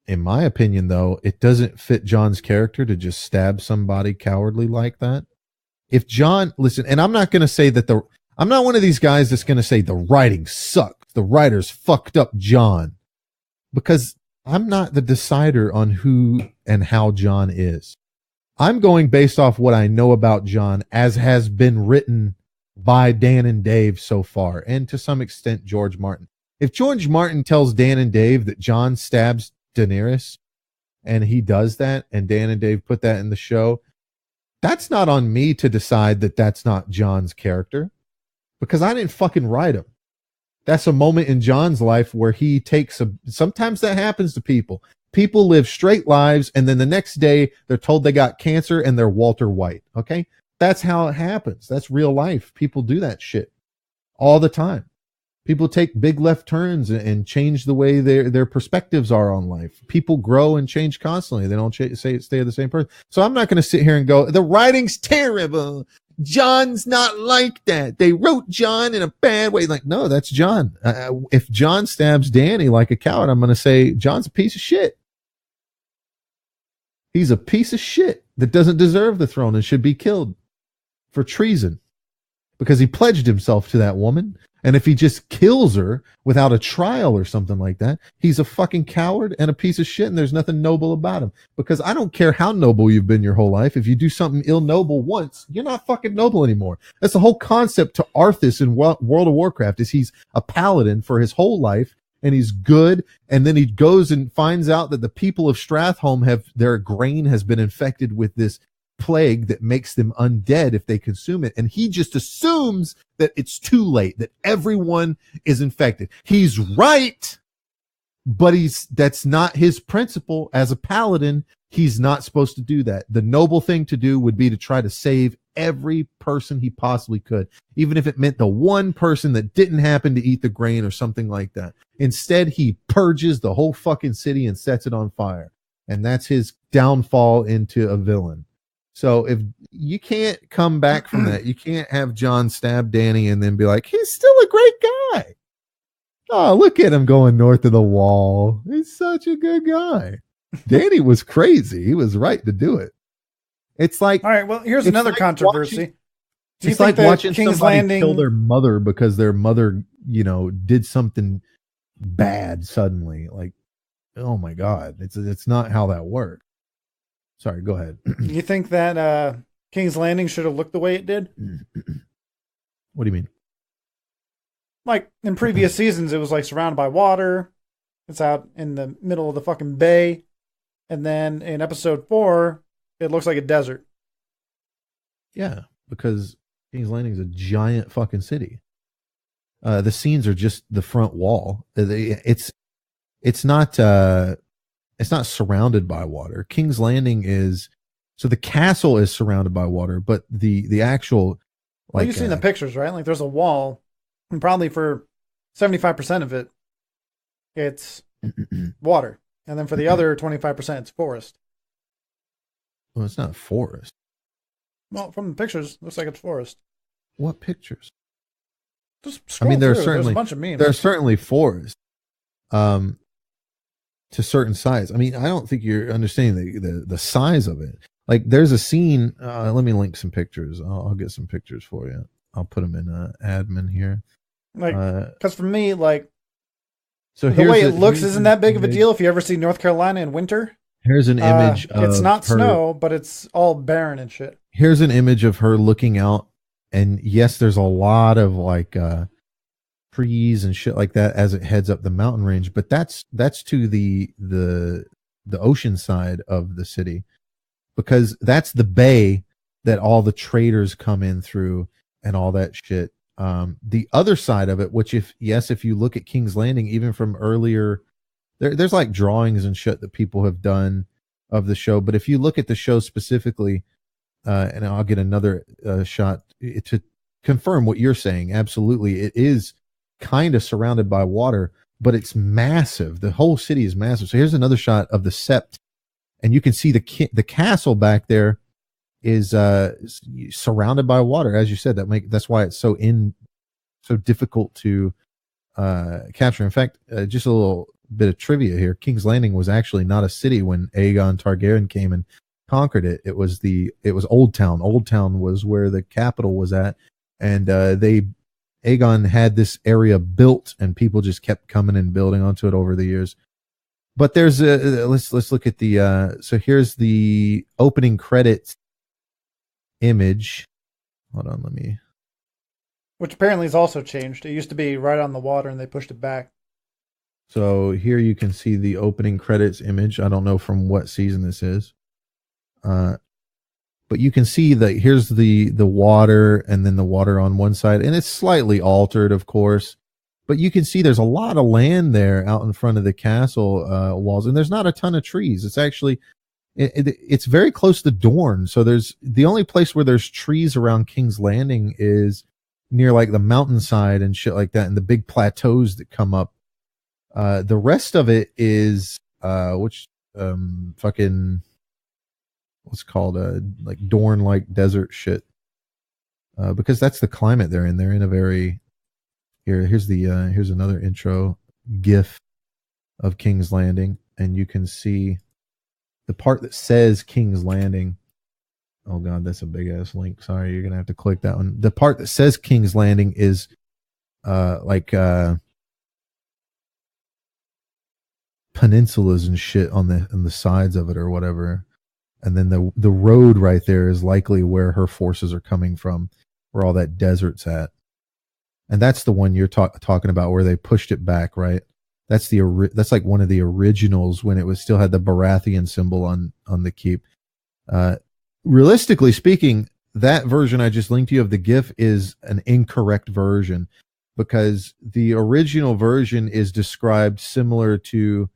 In my opinion, though, it doesn't fit John's character to just stab somebody cowardly like that. If John, listen, and I'm not going to say that I'm not one of these guys that's going to say the writing sucked, the writers fucked up John, because I'm not the decider on who and how John is. I'm going based off what I know about John as has been written by Dan and Dave so far, and to some extent George Martin. If George Martin tells Dan and Dave that John stabs Daenerys, and he does that, and Dan and Dave put that in the show, that's not on me to decide that that's not John's character, because I didn't fucking write him. That's a moment in John's life where he takes sometimes that happens to people. People live straight lives, and then the next day they're told they got cancer and they're Walter White. Okay? That's how it happens. That's real life. People do that shit all the time. People take big left turns and change the way their perspectives are on life. People grow and change constantly. They don't stay the same person. So I'm not going to sit here and go, the writing's terrible. John's not like that. They wrote John in a bad way. Like, no, that's John. If John stabs Danny like a coward, I'm going to say John's a piece of shit. He's a piece of shit that doesn't deserve the throne and should be killed for treason, because he pledged himself to that woman. And if he just kills her without a trial or something like that, he's a fucking coward and a piece of shit, and there's nothing noble about him. Because I don't care how noble you've been your whole life. If you do something ill-noble once, you're not fucking noble anymore. That's the whole concept to Arthas in World of Warcraft, is he's a paladin for his whole life, and he's good, and then he goes and finds out that the people of Stratholme their grain has been infected with this plague that makes them undead if they consume it, and he just assumes that it's too late, that everyone is infected. He's right, but that's not his principle as a paladin. He's not supposed to do that. The noble thing to do would be to try to save every person he possibly could, even if it meant the one person that didn't happen to eat the grain or something like that. Instead, he purges the whole fucking city and sets it on fire, and that's his downfall into a villain. So if you can't come back from that, you can't have John stab Danny and then be like, he's still a great guy. Oh, look at him going north of the wall. He's such a good guy. Danny was crazy. He was right to do it. It's like, all right, well, here's another controversy. It's like watching somebody kill their mother because their mother, did something bad suddenly. Like, oh my God, it's not how that works. Sorry, go ahead. You think that King's Landing should have looked the way it did? What do you mean? Like in previous seasons, it was like surrounded by water. It's out in the middle of the fucking bay. And then in episode 4, it looks like a desert. Yeah, because King's Landing is a giant fucking city. The scenes are just the front wall. It's not surrounded by water. King's Landing so the castle is surrounded by water, but the actual Well, you've seen the pictures, right? Like there's a wall, and probably for 75% of it, it's water. And then for the other 25%, it's forest. Well, it's not forest. Well, from the pictures, looks like it's forest. What pictures? Just scroll through. There's a bunch of memes. There's certainly forest. To certain size. I mean, I don't think you're understanding the size of it. Like there's a scene. Let me link some pictures. I'll get some pictures for you. I'll put them in admin here. Like, because for me, like, so the way it looks isn't that big of a deal. If you ever see North Carolina in winter, here's an image. It's not snow, but it's all barren and shit. Here's an image of her looking out, and yes, there's a lot of like trees and shit like that as it heads up the mountain range. But that's to the ocean side of the city, because that's the bay that all the traders come in through and all that shit. The other side of it, which if you look at King's Landing, even from earlier, there's like drawings and shit that people have done of the show. But if you look at the show specifically, and I'll get another shot to confirm what you're saying. Absolutely. It is kind of surrounded by water, but it's massive. The whole city is massive. So here's another shot of the Sept, and you can see the castle back there is surrounded by water, as you said. That's why it's so difficult to capture. In fact, just a little bit of trivia here: King's Landing was actually not a city when Aegon Targaryen came and conquered it. It was Old Town. Old Town was where the capital was at, and Aegon had this area built, and people just kept coming and building onto it over the years. But there's let's look at the so here's the opening credits image. Hold on, which apparently has also changed. It used to be right on the water and they pushed it back. So here you can see the opening credits image. I don't know from what season this is. But you can see that here's the water, and then the water on one side, and it's slightly altered, of course, but you can see there's a lot of land there out in front of the castle walls, and there's not a ton of trees. It's actually it's very close to Dorne. So there's the only place where there's trees around King's Landing is near like the mountainside and shit like that, and the big plateaus that come up. The rest of it is fucking what's called like Dorne like desert shit. Because that's the climate they're in. They're in a very here's another intro GIF of King's Landing, and you can see the part that says King's Landing. Oh god, that's a big ass link. Sorry, you're gonna have to click that one. The part that says King's Landing is peninsulas and shit on the sides of it or whatever. And then the road right there is likely where her forces are coming from, where all that desert's at. And that's the one you're talking about, where they pushed it back, right? That's that's like one of the originals when it was still had the Baratheon symbol on the keep. Realistically speaking, that version I just linked to you of the GIF is an incorrect version, because the original version is described similar to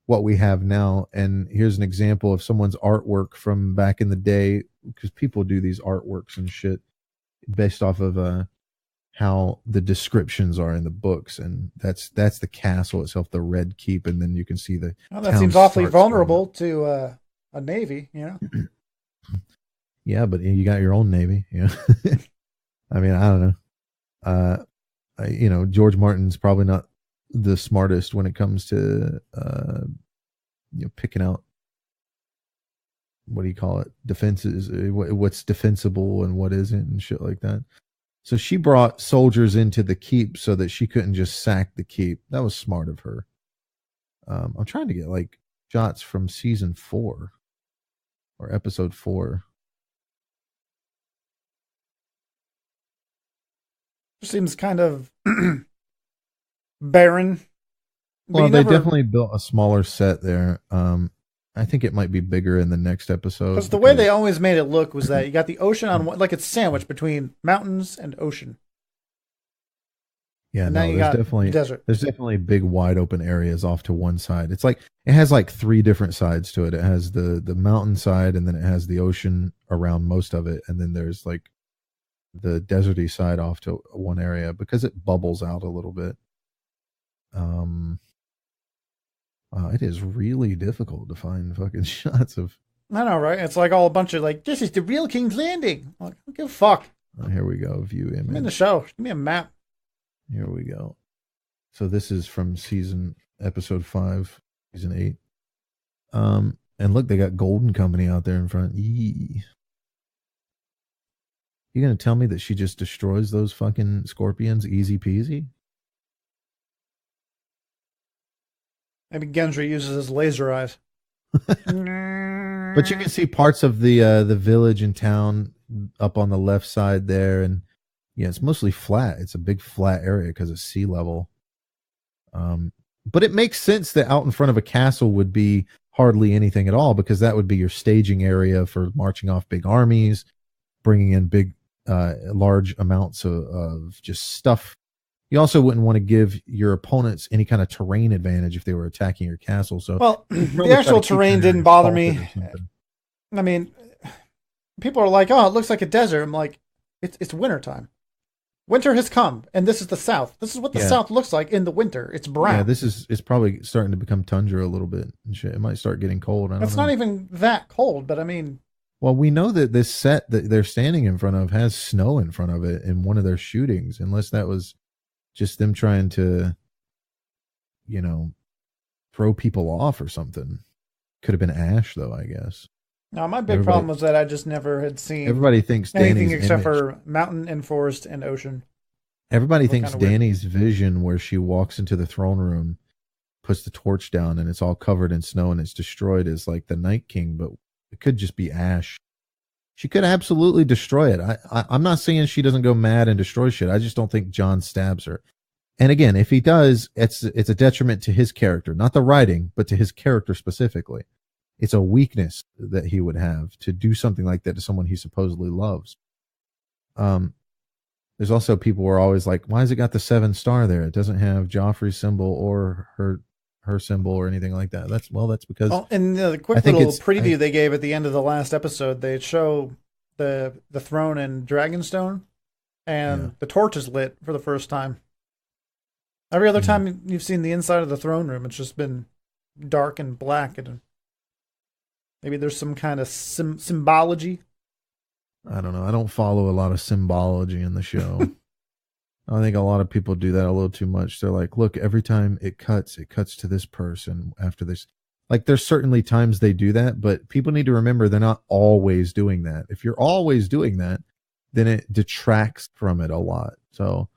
what we have now. And here's an example of someone's artwork from back in the day, because people do these artworks and shit based off of how the descriptions are in the books, and that's the castle itself, the Red Keep, and then you can see the. Well, that seems awfully vulnerable to a navy, you know. Yeah, but you got your own navy, you know. I mean, I don't know. George Martin's probably not the smartest when it comes to picking out, what do you call it, defenses, what's defensible and what isn't and shit like that. So she brought soldiers into the keep so that she couldn't just sack the keep. That was smart of her. I'm trying to get like shots from season 4 or episode 4. Seems kind of barren. Well, they definitely built a smaller set there. I think it might be bigger in the next episode. Because the way they always made it look was that you got the ocean on one, like it's sandwiched between mountains and ocean. Yeah, no, there's definitely desert. There's definitely big wide open areas off to one side. It's like it has like 3 different sides to it. It has the mountain side, and then it has the ocean around most of it, and then there's like the deserty side off to one area because it bubbles out a little bit. It is really difficult to find fucking shots of. I know, right? It's like all a bunch of like, this is the real King's Landing. I'm like, I don't give a fuck. Here we go. View image. I'm in the show. Give me a map. Here we go. So this is from episode 5, season 8. And look, they got Golden Company out there in front. Yee. You gonna tell me that she just destroys those fucking scorpions easy peasy? Maybe Gendry uses his laser eyes. But you can see parts of the village and town up on the left side there, and yeah, it's mostly flat. It's a big flat area because of sea level. But it makes sense that out in front of a castle would be hardly anything at all, because that would be your staging area for marching off big armies, bringing in big, large amounts of just stuff. You also wouldn't want to give your opponents any kind of terrain advantage if they were attacking your castle. So, well, the actual terrain didn't bother me. I mean, people are like, "Oh, it looks like a desert." I'm like, "It's wintertime. Winter has come, and this is the South. This is what the South looks like in the winter. It's brown." Yeah, it's probably starting to become tundra a little bit and shit. It might start getting cold. It's not even that cold, but I mean, well, we know that this set that they're standing in front of has snow in front of it in one of their shootings, unless that was just them trying to, throw people off or something. Could have been ash, though, I guess. No, my big problem was that I just never had seen everybody thinks anything Dany's except image. for mountain and forest and ocean. Everybody thinks Dany's vision, where she walks into the throne room, puts the torch down, and it's all covered in snow and it's destroyed, is like the Night King, but it could just be ash. She could absolutely destroy it. I'm not saying she doesn't go mad and destroy shit. I just don't think Jon stabs her. And again, if he does, it's a detriment to his character, not the writing, but to his character specifically. It's a weakness that he would have to do something like that to someone he supposedly loves. There's also people who are always like, why has it got the 7-star there? It doesn't have Joffrey's symbol or her symbol or anything like that. That's because. Well, in the quick little preview they gave at the end of the last episode, they show the throne in Dragonstone, and the torch is lit for the first time. Every other time you've seen the inside of the throne room, it's just been dark and black, and maybe there's some kind of symbology. I don't know. I don't follow a lot of symbology in the show. I think a lot of people do that a little too much. They're like, look, every time it cuts to this person after this. Like, there's certainly times they do that, but people need to remember they're not always doing that. If you're always doing that, then it detracts from it a lot. So,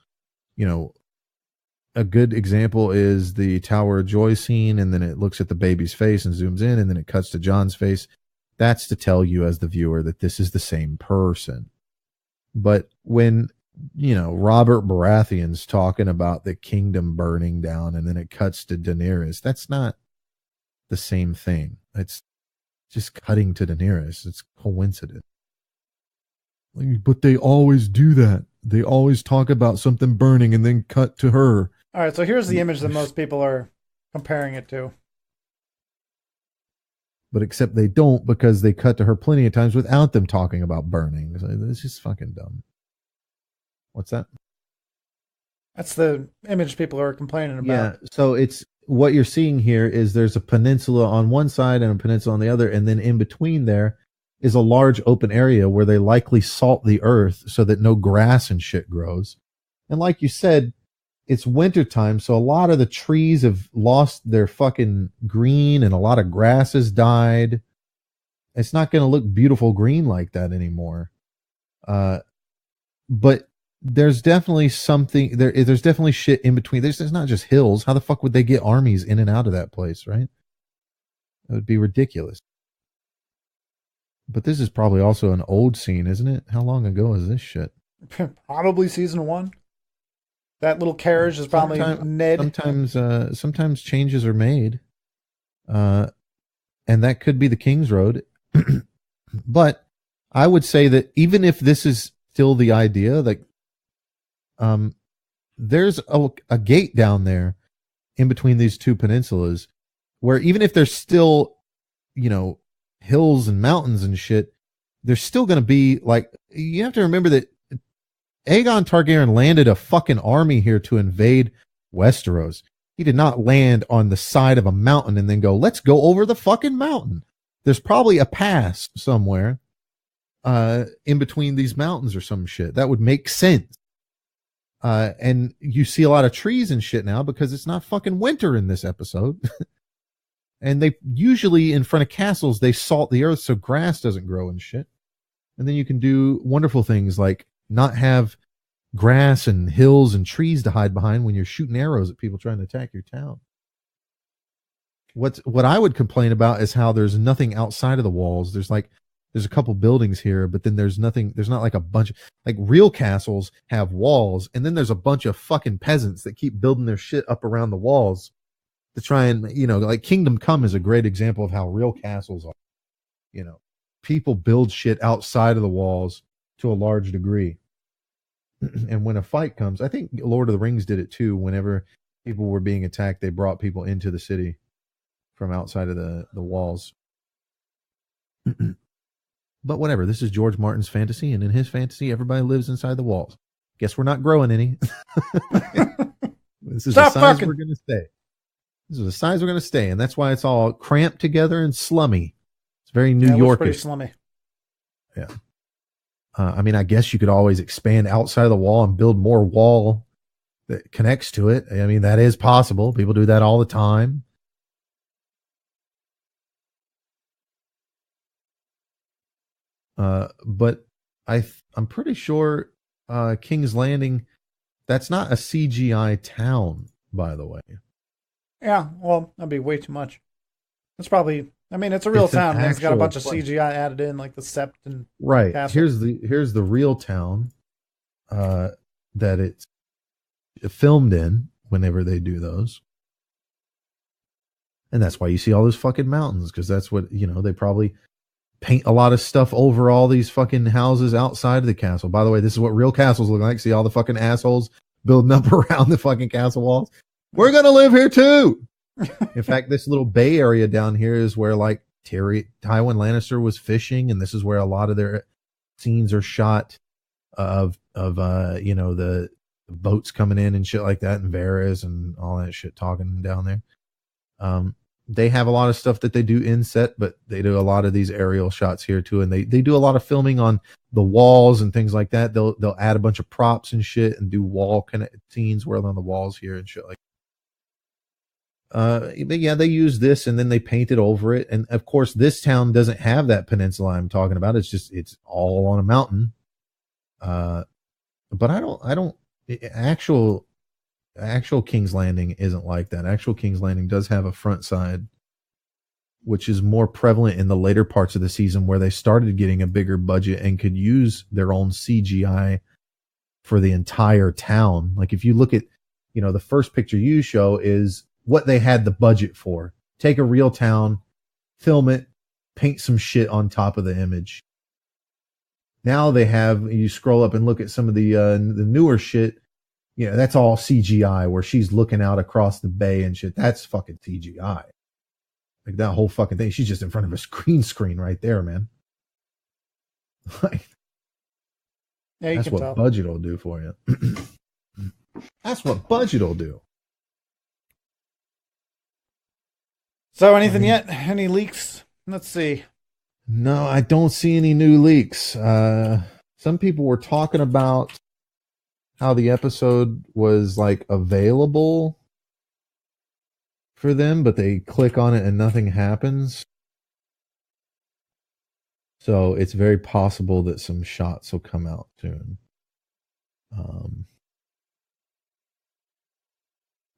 a good example is the Tower of Joy scene, and then it looks at the baby's face and zooms in, and then it cuts to Jon's face. That's to tell you as the viewer that this is the same person. But when Robert Baratheon's talking about the kingdom burning down, and then it cuts to Daenerys, that's not the same thing. It's just cutting to Daenerys. It's coincidence. But they always do that. They always talk about something burning and then cut to her. All right, so here's the image that most people are comparing it to. But except they don't, because they cut to her plenty of times without them talking about burning. It's just fucking dumb. What's that? That's the image people are complaining about. Yeah, so it's what you're seeing here is there's a peninsula on one side and a peninsula on the other, and then in between there is a large open area where they likely salt the earth so that no grass and shit grows. And like you said, it's wintertime, so a lot of the trees have lost their fucking green and a lot of grass has died. It's not going to look beautiful green like that anymore. But there's definitely something there's definitely shit in between. There's not just hills. How the fuck would they get armies in and out of that place, right? It would be ridiculous. But this is probably also an old scene, isn't it? How long ago is this shit? Probably season 1. That little carriage is probably Ned. Sometimes changes are made. And that could be the King's Road. But I would say that even if this is still the idea, like, there's a gate down there in between these two peninsulas where even if there's still, hills and mountains and shit, there's still going to be, like, you have to remember that Aegon Targaryen landed a fucking army here to invade Westeros. He did not land on the side of a mountain and then go, let's go over the fucking mountain. There's probably a pass somewhere in between these mountains or some shit. That would make sense. And you see a lot of trees and shit now because it's not fucking winter in this episode. And they usually, in front of castles, they salt the earth so grass doesn't grow and shit. And then you can do wonderful things like not have grass and hills and trees to hide behind when you're shooting arrows at people trying to attack your town. What I would complain about is how there's nothing outside of the walls. There's a couple buildings here, but then there's nothing. There's not like a bunch of, like, real castles have walls, and then there's a bunch of fucking peasants that keep building their shit up around the walls to try and, like Kingdom Come is a great example of how real castles are. People build shit outside of the walls to a large degree. And when a fight comes, I think Lord of the Rings did it too. Whenever people were being attacked, they brought people into the city from outside of the walls. But whatever, this is George Martin's fantasy, and in his fantasy, everybody lives inside the walls. Guess we're not growing any. This is the size we're going to stay. This is the size we're going to stay, and that's why it's all cramped together and slummy. It's very New Yorkish. Pretty slummy. Yeah. I guess you could always expand outside of the wall and build more wall that connects to it. That is possible. People do that all the time. But I'm pretty sure King's Landing, that's not a CGI town, by the way. Yeah, well, that'd be way too much. It's probably, it's a real town. It's got a bunch of CGI added in, like the Sept and right. Castle. Here's the real town that it's filmed in whenever they do those. And that's why you see all those fucking mountains, because that's what, they probably paint a lot of stuff over all these fucking houses outside of the castle. By the way, this is what real castles look like. See all the fucking assholes building up around the fucking castle walls? We're going to live here too. In fact, this little bay area down here is where, like, Tywin Lannister was fishing, and this is where a lot of their scenes are shot of the boats coming in and shit like that, and Varys and all that shit talking down there. They have a lot of stuff that they do in set, but they do a lot of these aerial shots here too, and they do a lot of filming on the walls and things like that. They'll add a bunch of props and shit and do wall kind of scenes where on the walls here and shit like. But yeah, they use this and then they paint it over it, and of course this town doesn't have that peninsula I'm talking about. It's all on a mountain. But actual King's Landing isn't like that. Actual King's Landing does have a front side, which is more prevalent in the later parts of the season where they started getting a bigger budget and could use their own CGI for the entire town. Like if you look at, the first picture you show is what they had the budget for. Take a real town, film it, paint some shit on top of the image. Now you scroll up and look at some of the newer shit. That's all CGI where she's looking out across the bay and shit. That's fucking CGI. Like that whole fucking thing. She's just in front of a green screen right there, man. Like, yeah, that's what budget will do for you. That's what budget will do. So anything yet? Any leaks? Let's see. No, I don't see any new leaks. Some people were talking about how the episode was like available for them, but they click on it and nothing happens. So it's very possible that some shots will come out soon.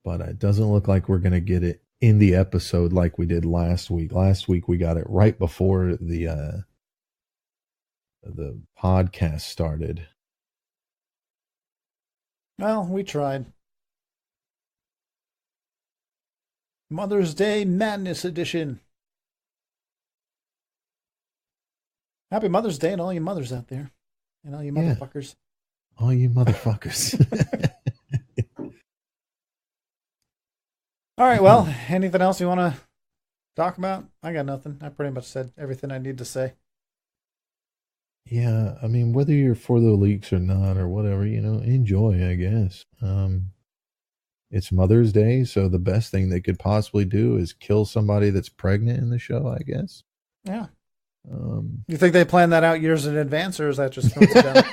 But it doesn't look like we're going to get it in the episode like we did last week. Last week we got it right before the podcast started. Well, we tried. Mother's Day Madness Edition. Happy Mother's Day to all you mothers out there. And all you motherfuckers. All you motherfuckers. All right, well, anything else you want to talk about? I got nothing. I pretty much said everything I need to say. Yeah, I mean, whether you're for the leaks or not or whatever, enjoy, I guess. It's Mother's Day, so the best thing they could possibly do is kill somebody that's pregnant in the show, I guess. Yeah. You think they planned that out years in advance, or is that just coincidental?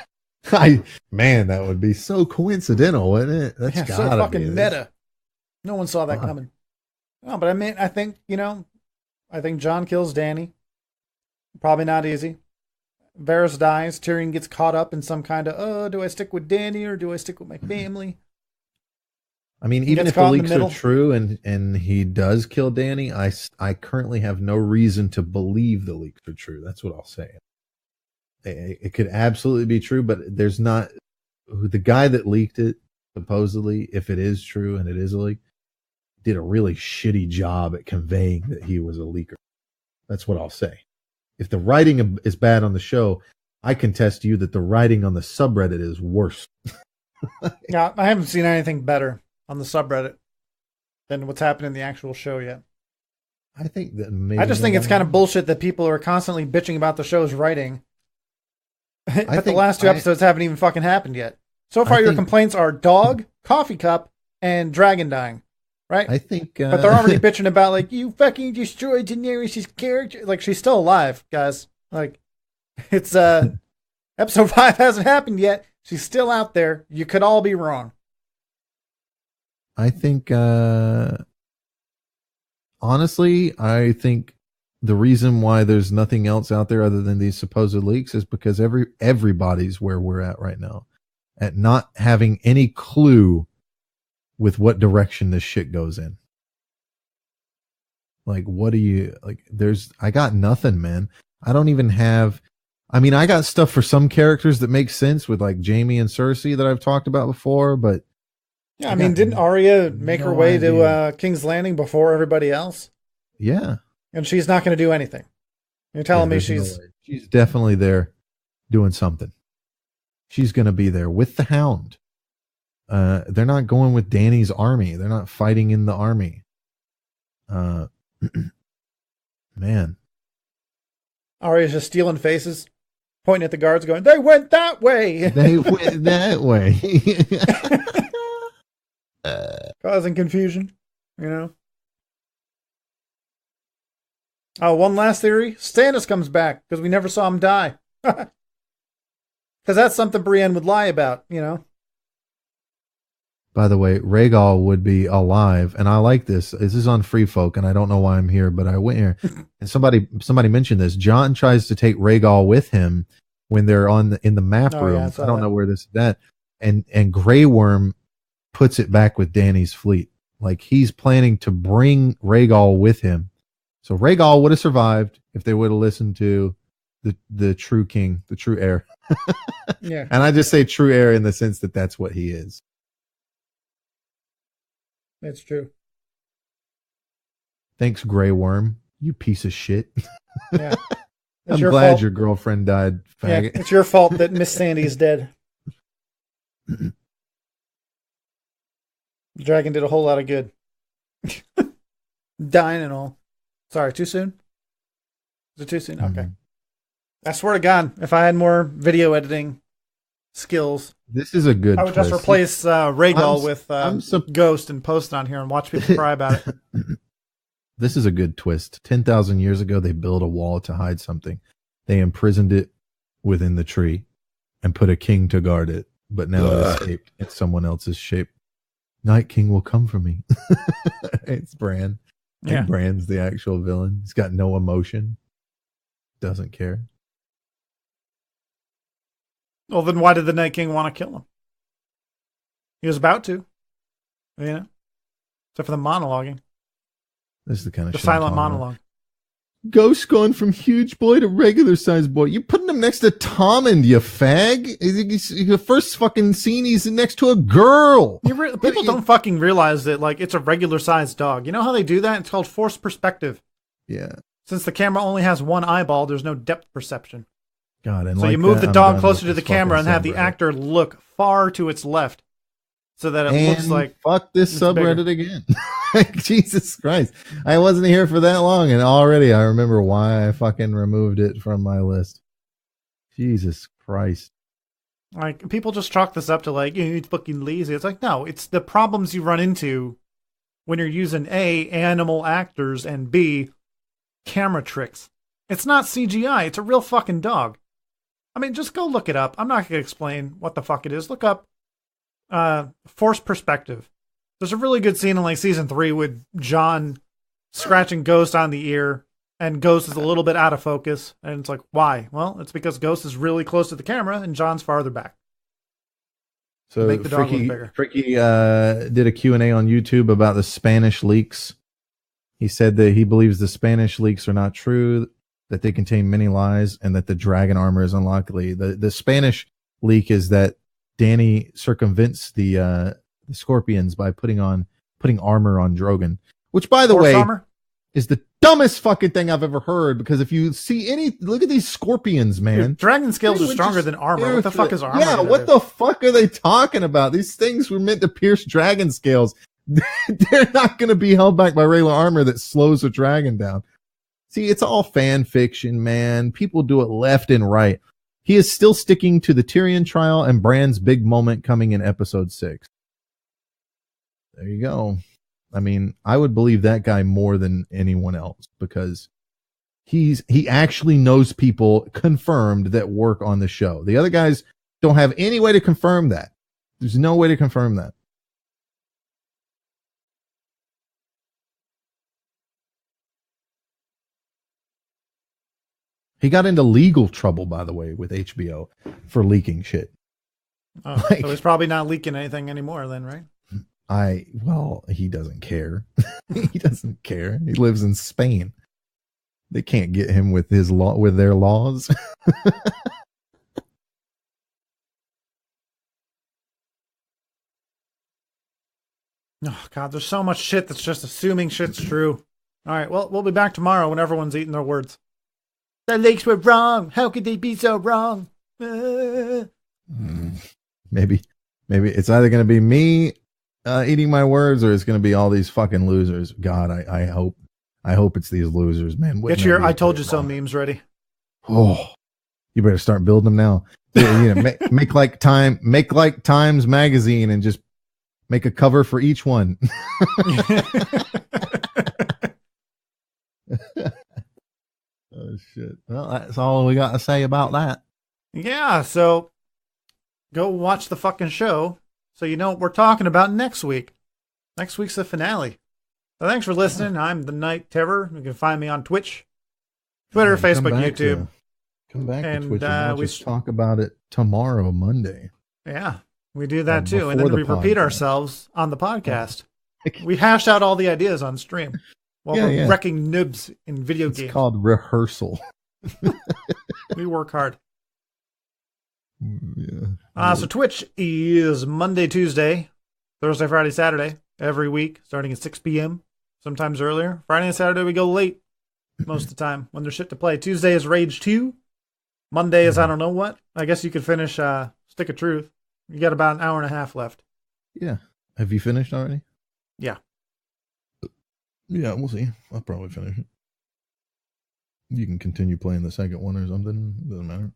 Man, that would be so coincidental, wouldn't it? That's so fucking meta. No one saw that coming. No, but I mean, I think Jon kills Dany. Probably not easy. Varys dies. Tyrion gets caught up in some kind of, do I stick with Dany or do I stick with my family? I mean, even if the leaks are true and he does kill Dany, I currently have no reason to believe the leaks are true. That's what I'll say. It could absolutely be true, but there's not. The guy that leaked it, supposedly, if it is true and it is a leak, did a really shitty job at conveying that he was a leaker. That's what I'll say. If the writing is bad on the show, I contest to you that the writing on the subreddit is worse. Yeah, I haven't seen anything better on the subreddit than what's happened in the actual show yet. I think that maybe I just think it's kind of bullshit that people are constantly bitching about the show's writing. But the last 2 episodes haven't even fucking happened yet. So far, your complaints are dog, coffee cup, and dragon dying. Right? I think... but they're already bitching about, like, you fucking destroyed Daenerys' character. Like, she's still alive, guys. Like, it's, episode 5 hasn't happened yet. She's still out there. You could all be wrong. I think, honestly, I think the reason why there's nothing else out there other than these supposed leaks is because everybody's where we're at right now. At not having any clue with what direction this shit goes in. Like, what do you, like, I got nothing, man. I don't even have, I mean, I got stuff for some characters that make sense with like Jaime and Cersei that I've talked about before, but. Yeah, I mean, didn't Arya make her way to King's Landing before everybody else? Yeah. And she's not going to do anything. You're telling me she's definitely there doing something. She's going to be there with the Hound. They're not going with Dany's army. They're not fighting in the army. Man. Arya's just stealing faces, pointing at the guards going, they went that way. They went that way. Causing confusion, Oh, one last theory. Stannis comes back because we never saw him die. Because that's something Brienne would lie about, By the way, Rhaegal would be alive, and I like this. This is on Free Folk, and I don't know why I'm here, but I went here. And somebody mentioned this. Jon tries to take Rhaegal with him when they're in the map room. I don't know where this is at. And Grey Worm puts it back with Dany's fleet. Like, he's planning to bring Rhaegal with him. So Rhaegal would have survived if they would have listened to the true king, the true heir. Yeah. And I just say true heir in the sense that that's what he is. That's true. Thanks, Grey Worm. You piece of shit. Yeah. I'm glad your girlfriend died, faggot. Yeah, it's your fault that Miss Sandy's dead. The dragon did a whole lot of good. Dying and all. Sorry, too soon? Is it too soon? Okay. I swear to God, if I had more video editing skills, this is a good I would just replace Rhaegal with Ghost and post it on here and watch people cry about it. This is a good twist. 10,000 years ago, they built a wall to hide something. They imprisoned it within the tree and put a king to guard it. But now it escaped in someone else's shape. Night King will come for me. It's Bran. Yeah. Bran's the actual villain. He's got no emotion. Doesn't care. Well, then why did the Night King want to kill him? He was about to. Except for the monologuing. This is the kind of the silent monologue. Ghost gone from huge boy to regular sized boy. You're putting him next to Tormund, you fag. The first fucking scene, he's next to a girl. People don't fucking realize that, like, it's a regular sized dog. You know how they do that? It's called forced perspective. Yeah. Since the camera only has one eyeball, there's no depth perception. God, and so you move the dog closer to the camera and have the actor look far to its left, so that it looks like fuck this subreddit again. Jesus Christ, I wasn't here for that long, and already I remember why I fucking removed it from my list. Jesus Christ. Like, people just chalk this up to like, it's fucking lazy. It's like, no, it's the problems you run into when you're using A, animal actors, and B, camera tricks. It's not CGI. It's a real fucking dog. I mean, just go look it up. I'm not going to explain what the fuck it is. Look up forced perspective. There's a really good scene in like season 3 with John scratching Ghost on the ear, and Ghost is a little bit out of focus. And it's like, why? Well, it's because Ghost is really close to the camera and John's farther back. So make the dog look bigger. Fricky did a Q&A on YouTube about the Spanish leaks. He said that he believes the Spanish leaks are not true, that they contain many lies, and that the dragon armor is unlockable. The Spanish leak is that Danny circumvents the Scorpions by putting armor on Drogon, which, by the way, armor? Is the dumbest fucking thing I've ever heard. Because if you see look at these Scorpions, man. Dude, dragon scales are stronger than armor. What the fuck is armor? Yeah, what the fuck are they talking about? These things were meant to pierce dragon scales. They're not going to be held back by regular armor that slows a dragon down. See, it's all fan fiction, man. People do it left and right. He is still sticking to the Tyrion trial and Bran's big moment coming in episode 6. There you go. I mean, I would believe that guy more than anyone else because he actually knows people confirmed that work on the show. The other guys don't have any way to confirm that. There's no way to confirm that. He got into legal trouble, by the way, with HBO for leaking shit. Oh, so he's probably not leaking anything anymore then, right? Well, he doesn't care. He doesn't care. He lives in Spain. They can't get him with their laws. Oh, God, there's so much shit that's just assuming shit's true. All right, well, we'll be back tomorrow when everyone's eating their words. The leaks were wrong. How could they be so wrong? Maybe it's either going to be me eating my words, or it's going to be all these fucking losers. God, I hope it's these losers, man. Get your "I told you so" memes ready. Oh, you better start building them now. You know, make like Times magazine and just make a cover for each one. Oh shit! Well, that's all we got to say about that. Yeah, so go watch the fucking show so you know what we're talking about next week. Next week's the finale. So thanks for listening. I'm the Night Terror. You can find me on Twitch, Twitter, Facebook, YouTube. Come back to Twitch and we talk about it tomorrow, Monday. Yeah, we do that too, and then we repeat ourselves on the podcast. We hash out all the ideas on stream while we're wrecking nibs in video games. It's called rehearsal. We work hard. Yeah. So Twitch is Monday, Tuesday, Thursday, Friday, Saturday, every week, starting at 6 p.m., sometimes earlier. Friday and Saturday, we go late most of the time when there's shit to play. Tuesday is Rage 2. Monday is I don't know what. I guess you could finish Stick of Truth. You got about an hour and a half left. Yeah. Have you finished already? Yeah. Yeah, we'll see. I'll probably finish it. You can continue playing the second one or something. It doesn't matter.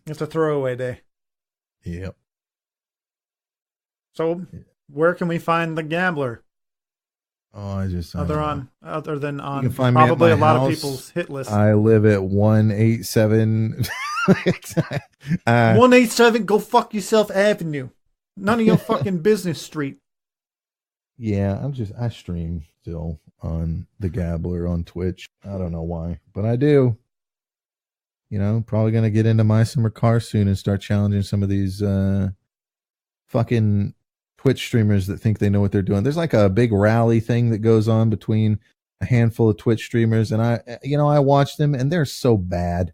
It's a throwaway day. Yep. So, where can we find the Gambler? Oh, Other than on probably a lot of people's hit list. I live at 187. 187. Go fuck yourself, Avenue. None of your fucking business, street. Yeah, I stream still on the Gambler on Twitch. I don't know why, but I do. You know, probably going to get into My Summer Car soon and start challenging some of these fucking Twitch streamers that think they know what they're doing. There's like a big rally thing that goes on between a handful of Twitch streamers, and I watch them, and they're so bad.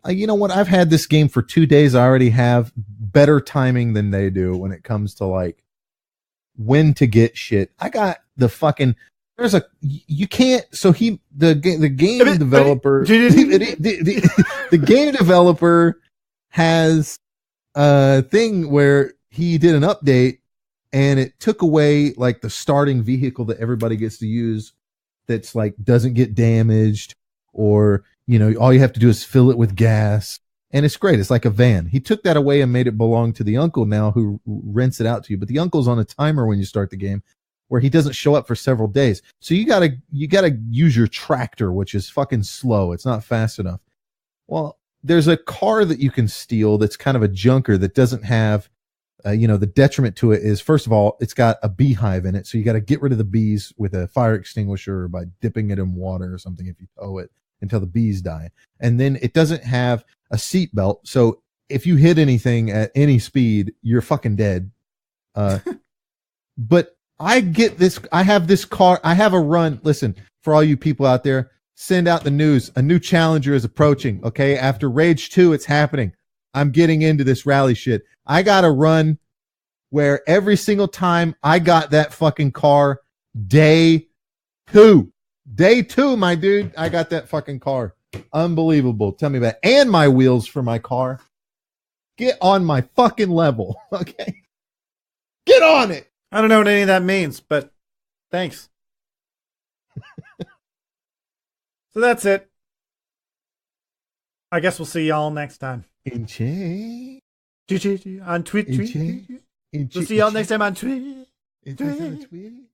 You know what? I've had this game for 2 days. I already have better timing than they do when it comes to like when to get shit. I got the fucking... the game developer the game developer has a thing where he did an update and it took away like the starting vehicle that everybody gets to use that's like doesn't get damaged, or you know, all you have to do is fill it with gas, And it's great. It's like a van. He took that away and made it belong to the uncle now who rents it out to you. But the uncle's on a timer when you start the game where he doesn't show up for several days. So you gotta use your tractor, which is fucking slow. It's not fast enough. Well, there's a car that you can steal that's kind of a junker that doesn't have, the detriment to it is, first of all, it's got a beehive in it. So you got to get rid of the bees with a fire extinguisher or by dipping it in water or something if you tow it until the bees die. And then it doesn't have a seat belt. So if you hit anything at any speed, you're fucking dead. But I get this. I have this car. I have a run. Listen, for all you people out there, send out the news. A new challenger is approaching. Okay. After Rage 2, it's happening. I'm getting into this rally shit. I got to run where every single time I got that fucking car, day two, my dude, I got that fucking car. Unbelievable. Tell me about it. And my wheels for my car. Get on my fucking level. Okay. Get on it. I don't know what any of that means, but thanks. So that's it. I guess we'll see y'all next time. Enjoy. On Twitch. We'll see y'all next time on Twitch. Tweet.